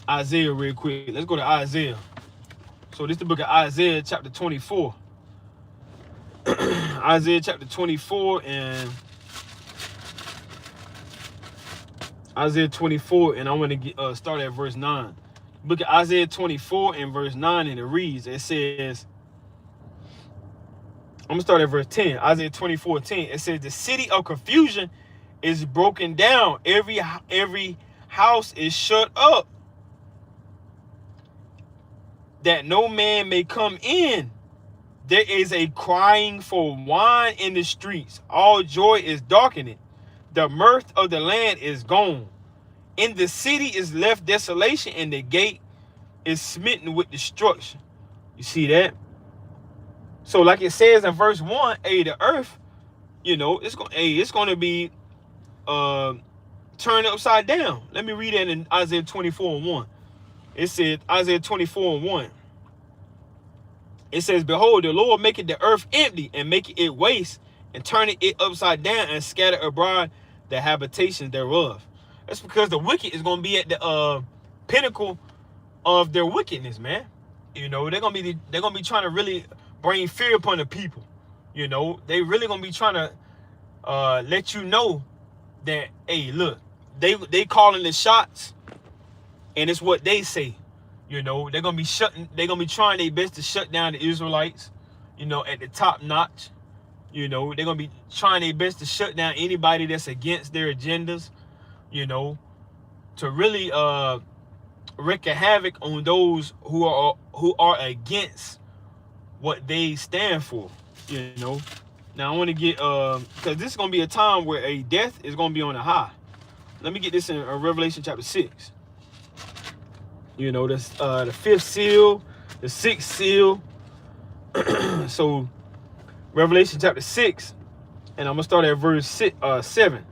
Speaker 1: Isaiah real quick. Let's go to Isaiah. So this is the book of Isaiah, chapter 24. Isaiah chapter 24 and Isaiah 24, and I want to start at verse 9. Look at Isaiah 24 and verse 9, and it reads, it says, I'm going to start at verse 10. Isaiah 24:10. It says, the city of confusion is broken down. Every house is shut up, that no man may come in. There is a crying for wine in the streets. All joy is darkening. The mirth of the land is gone. In the city is left desolation, and the gate is smitten with destruction. You see that? So like it says in verse 1, the earth, it's going to be turned upside down. Let me read that in Isaiah 24:1. It said, Isaiah 24:1. It says, behold, the Lord maketh the earth empty, and maketh it waste, and turneth it upside down, and scatter abroad the habitations thereof. That's because the wicked is going to be at the pinnacle of their wickedness, man. They're gonna be trying to really bring fear upon the people. They really gonna be trying to let you know that, hey, look, they calling the shots, and it's what they say. They're gonna be trying their best to shut down the Israelites, at the top notch. They're gonna be trying their best to shut down anybody that's against their agendas, to really wreak a havoc on those who are against what they stand for. Now I want to get because this is gonna be a time where a death is gonna be on a high. Let me get this in Revelation chapter 6. That's the fifth seal, the sixth seal. So Revelation chapter 6, and I'm gonna start at verse 7.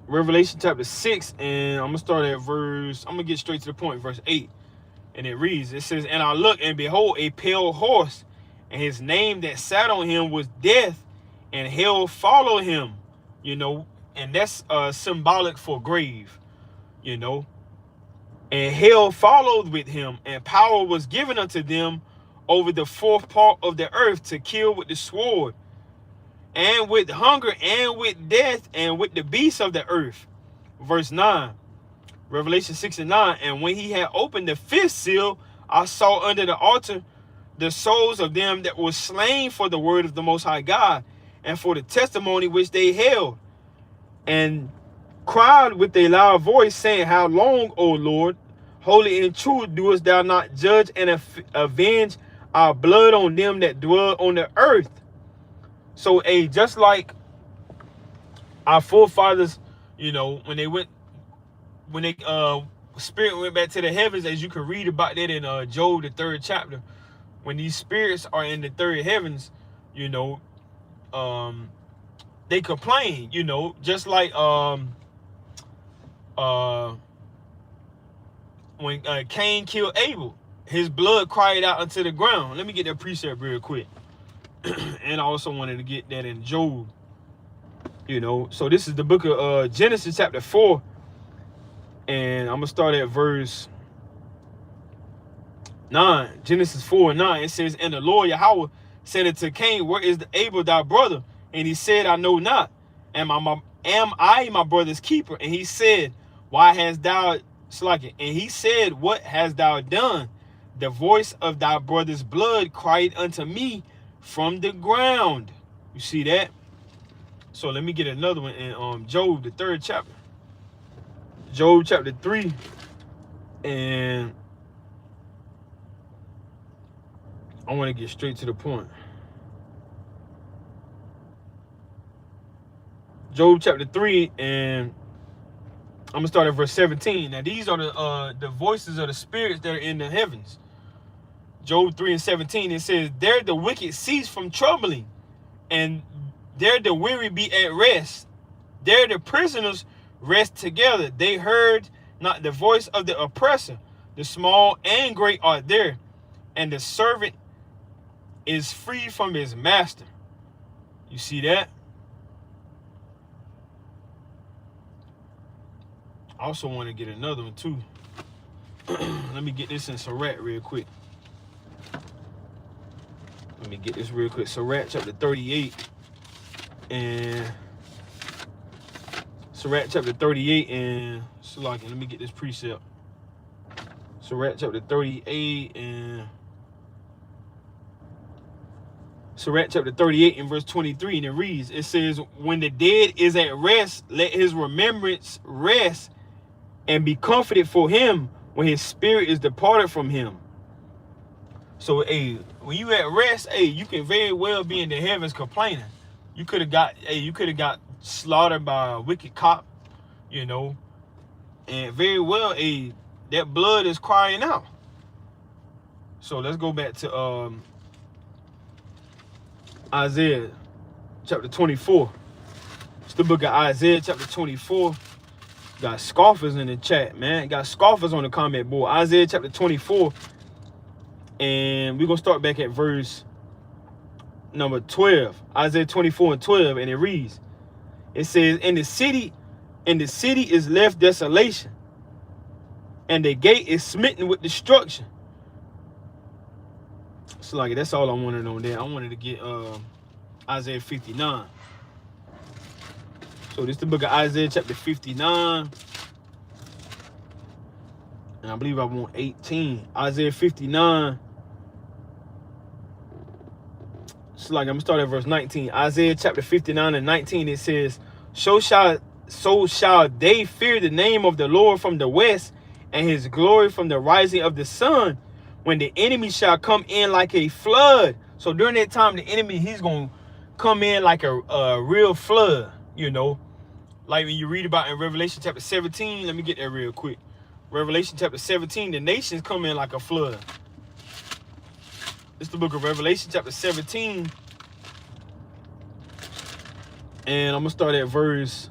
Speaker 1: Revelation chapter 6, and I'm gonna get straight to the point, verse 8. And it reads, it says, and I looked, and behold, a pale horse, and his name that sat on him was Death, and hell followed him. And that's symbolic for grave. And hell followed with him, and power was given unto them over the fourth part of the earth, to kill with the sword, and with hunger, and with death, and with the beasts of the earth. Verse 9, Revelation 6 and 9. And when he had opened the fifth seal, I saw under the altar the souls of them that were slain for the word of the Most High God, and for the testimony which they held, and cried with a loud voice, saying, how long, O Lord, holy and true, doest thou not judge and avenge our blood on them that dwell on the earth? So, just like our forefathers, when they spirit went back to the heavens, as you can read about that in Job, the 3rd chapter, when these spirits are in the third heavens, they complain, just like when Cain killed Abel, his blood cried out unto the ground. Let me get that precept real quick. And I also wanted to get that in Job. So this is the book of Genesis chapter 4, and I'm gonna start at verse 9. Genesis 4 and 9. It says, and the Lord Yahweh said unto Cain, where is Abel thy brother? And he said, I know not. Am I my brother's keeper? And he said, why hast thou slacken? And he said, what hast thou done? The voice of thy brother's blood cried unto me from the ground. You see that? So let me get another one in Job, the 3rd chapter. Job chapter 3, and I want to get straight to the point. Job chapter 3, and I'm gonna start at verse 17. Now these are the voices of the spirits that are in the heavens. Job 3 and 17, it says, there the wicked cease from troubling, and there the weary be at rest. There the prisoners rest together. They heard not the voice of the oppressor. The small and great are there, and the servant is free from his master. You see that? I also want to get another one too. Let me get this in Surah real quick. Let me get this real quick. Sirach chapter 38 and Sirach chapter 38 and Salaki. Let me get this precept. Sirach chapter 38 and Sirach chapter 38 and verse 23, and it reads, it says, when the dead is at rest, let his remembrance rest and be comforted for him when his spirit is departed from him. So, hey, when you at rest, hey, you can very well be in the heavens complaining. You could have got slaughtered by a wicked cop, you know, and very well, hey, that blood is crying out. So let's go back to Isaiah chapter 24. It's the book of Isaiah chapter 24. Got scoffers in the chat, man. Got scoffers on the comment board. Isaiah chapter 24. And we're going to start back at verse number 12. Isaiah 24 and 12. And it reads, it says, in the city is left desolation, and the gate is smitten with destruction. So like that's all I wanted on there. I wanted to get Isaiah 59. So this is the book of Isaiah chapter 59. And I believe I want 18. Isaiah 59. So like I'm gonna start at verse 19. Isaiah chapter 59 and 19, it says, so shall they fear the name of the Lord from the west, and his glory from the rising of the sun, when the enemy shall come in like a flood. So during that time, the enemy, he's gonna come in like a real flood, you know, like when you read about in Revelation chapter 17. Let me get that real quick. Revelation chapter 17, the nations come in like a flood. This is the book of Revelation chapter 17. And I'm going to start at verse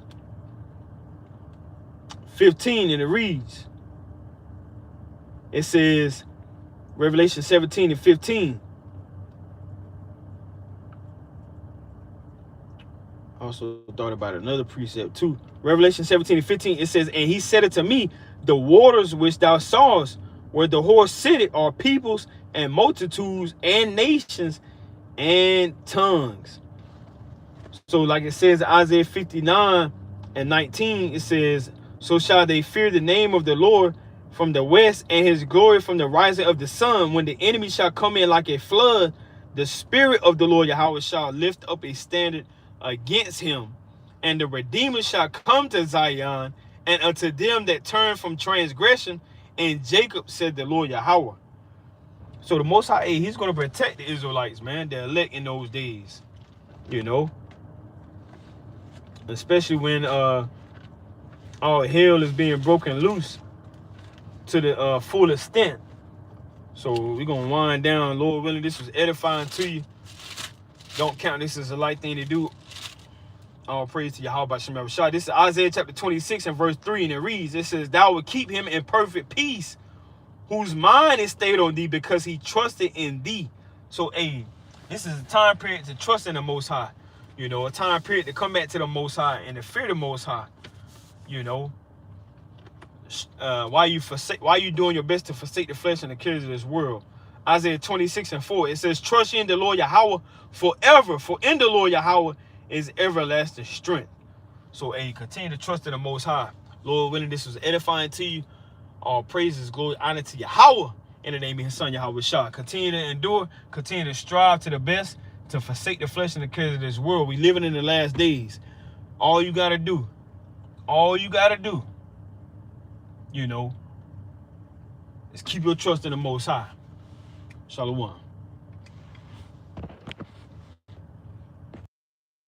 Speaker 1: 15, and it reads, it says, Revelation 17 and 15. I also thought about another precept too. Revelation 17 and 15, it says, and he said unto me, the waters which thou sawest, where the horse sitteth, are peoples and multitudes and nations and tongues. So like it says Isaiah 59 and 19, it says, so shall they fear the name of the Lord from the west, and his glory from the rising of the sun. When the enemy shall come in like a flood, the spirit of the Lord Yahweh shall lift up a standard against him. And the Redeemer shall come to Zion, and unto them that turn from transgression, and Jacob, said the Lord Yahweh. So the Most High, he's going to protect the Israelites, man, the elect in those days, you know, especially when all hell is being broken loose to the full extent. So we're going to wind down. Lord willing, this was edifying to you. Don't count this as a light thing to do. All praise to Yahweh by Shem Shah. This is Isaiah chapter 26 and verse 3, and it reads, it says, thou will keep him in perfect peace, whose mind is stayed on thee, because he trusted in thee. So, hey, this is a time period to trust in the Most High. You know, a time period to come back to the Most High and to fear the Most High. You know, why you doing your best to forsake the flesh and the cares of this world. Isaiah 26 and 4, it says, trust ye in the Lord Yahweh forever, for in the Lord Yahweh is everlasting strength. So, hey, continue to trust in the Most High. Lord willing, this was edifying to you. All praises, glory, honor to Yahweh in the name of his son Yahweh Shah. Continue to endure, continue to strive to the best, to forsake the flesh and the cares of this world. We living in the last days. All you gotta do, you know, is keep your trust in the Most High. Shalom.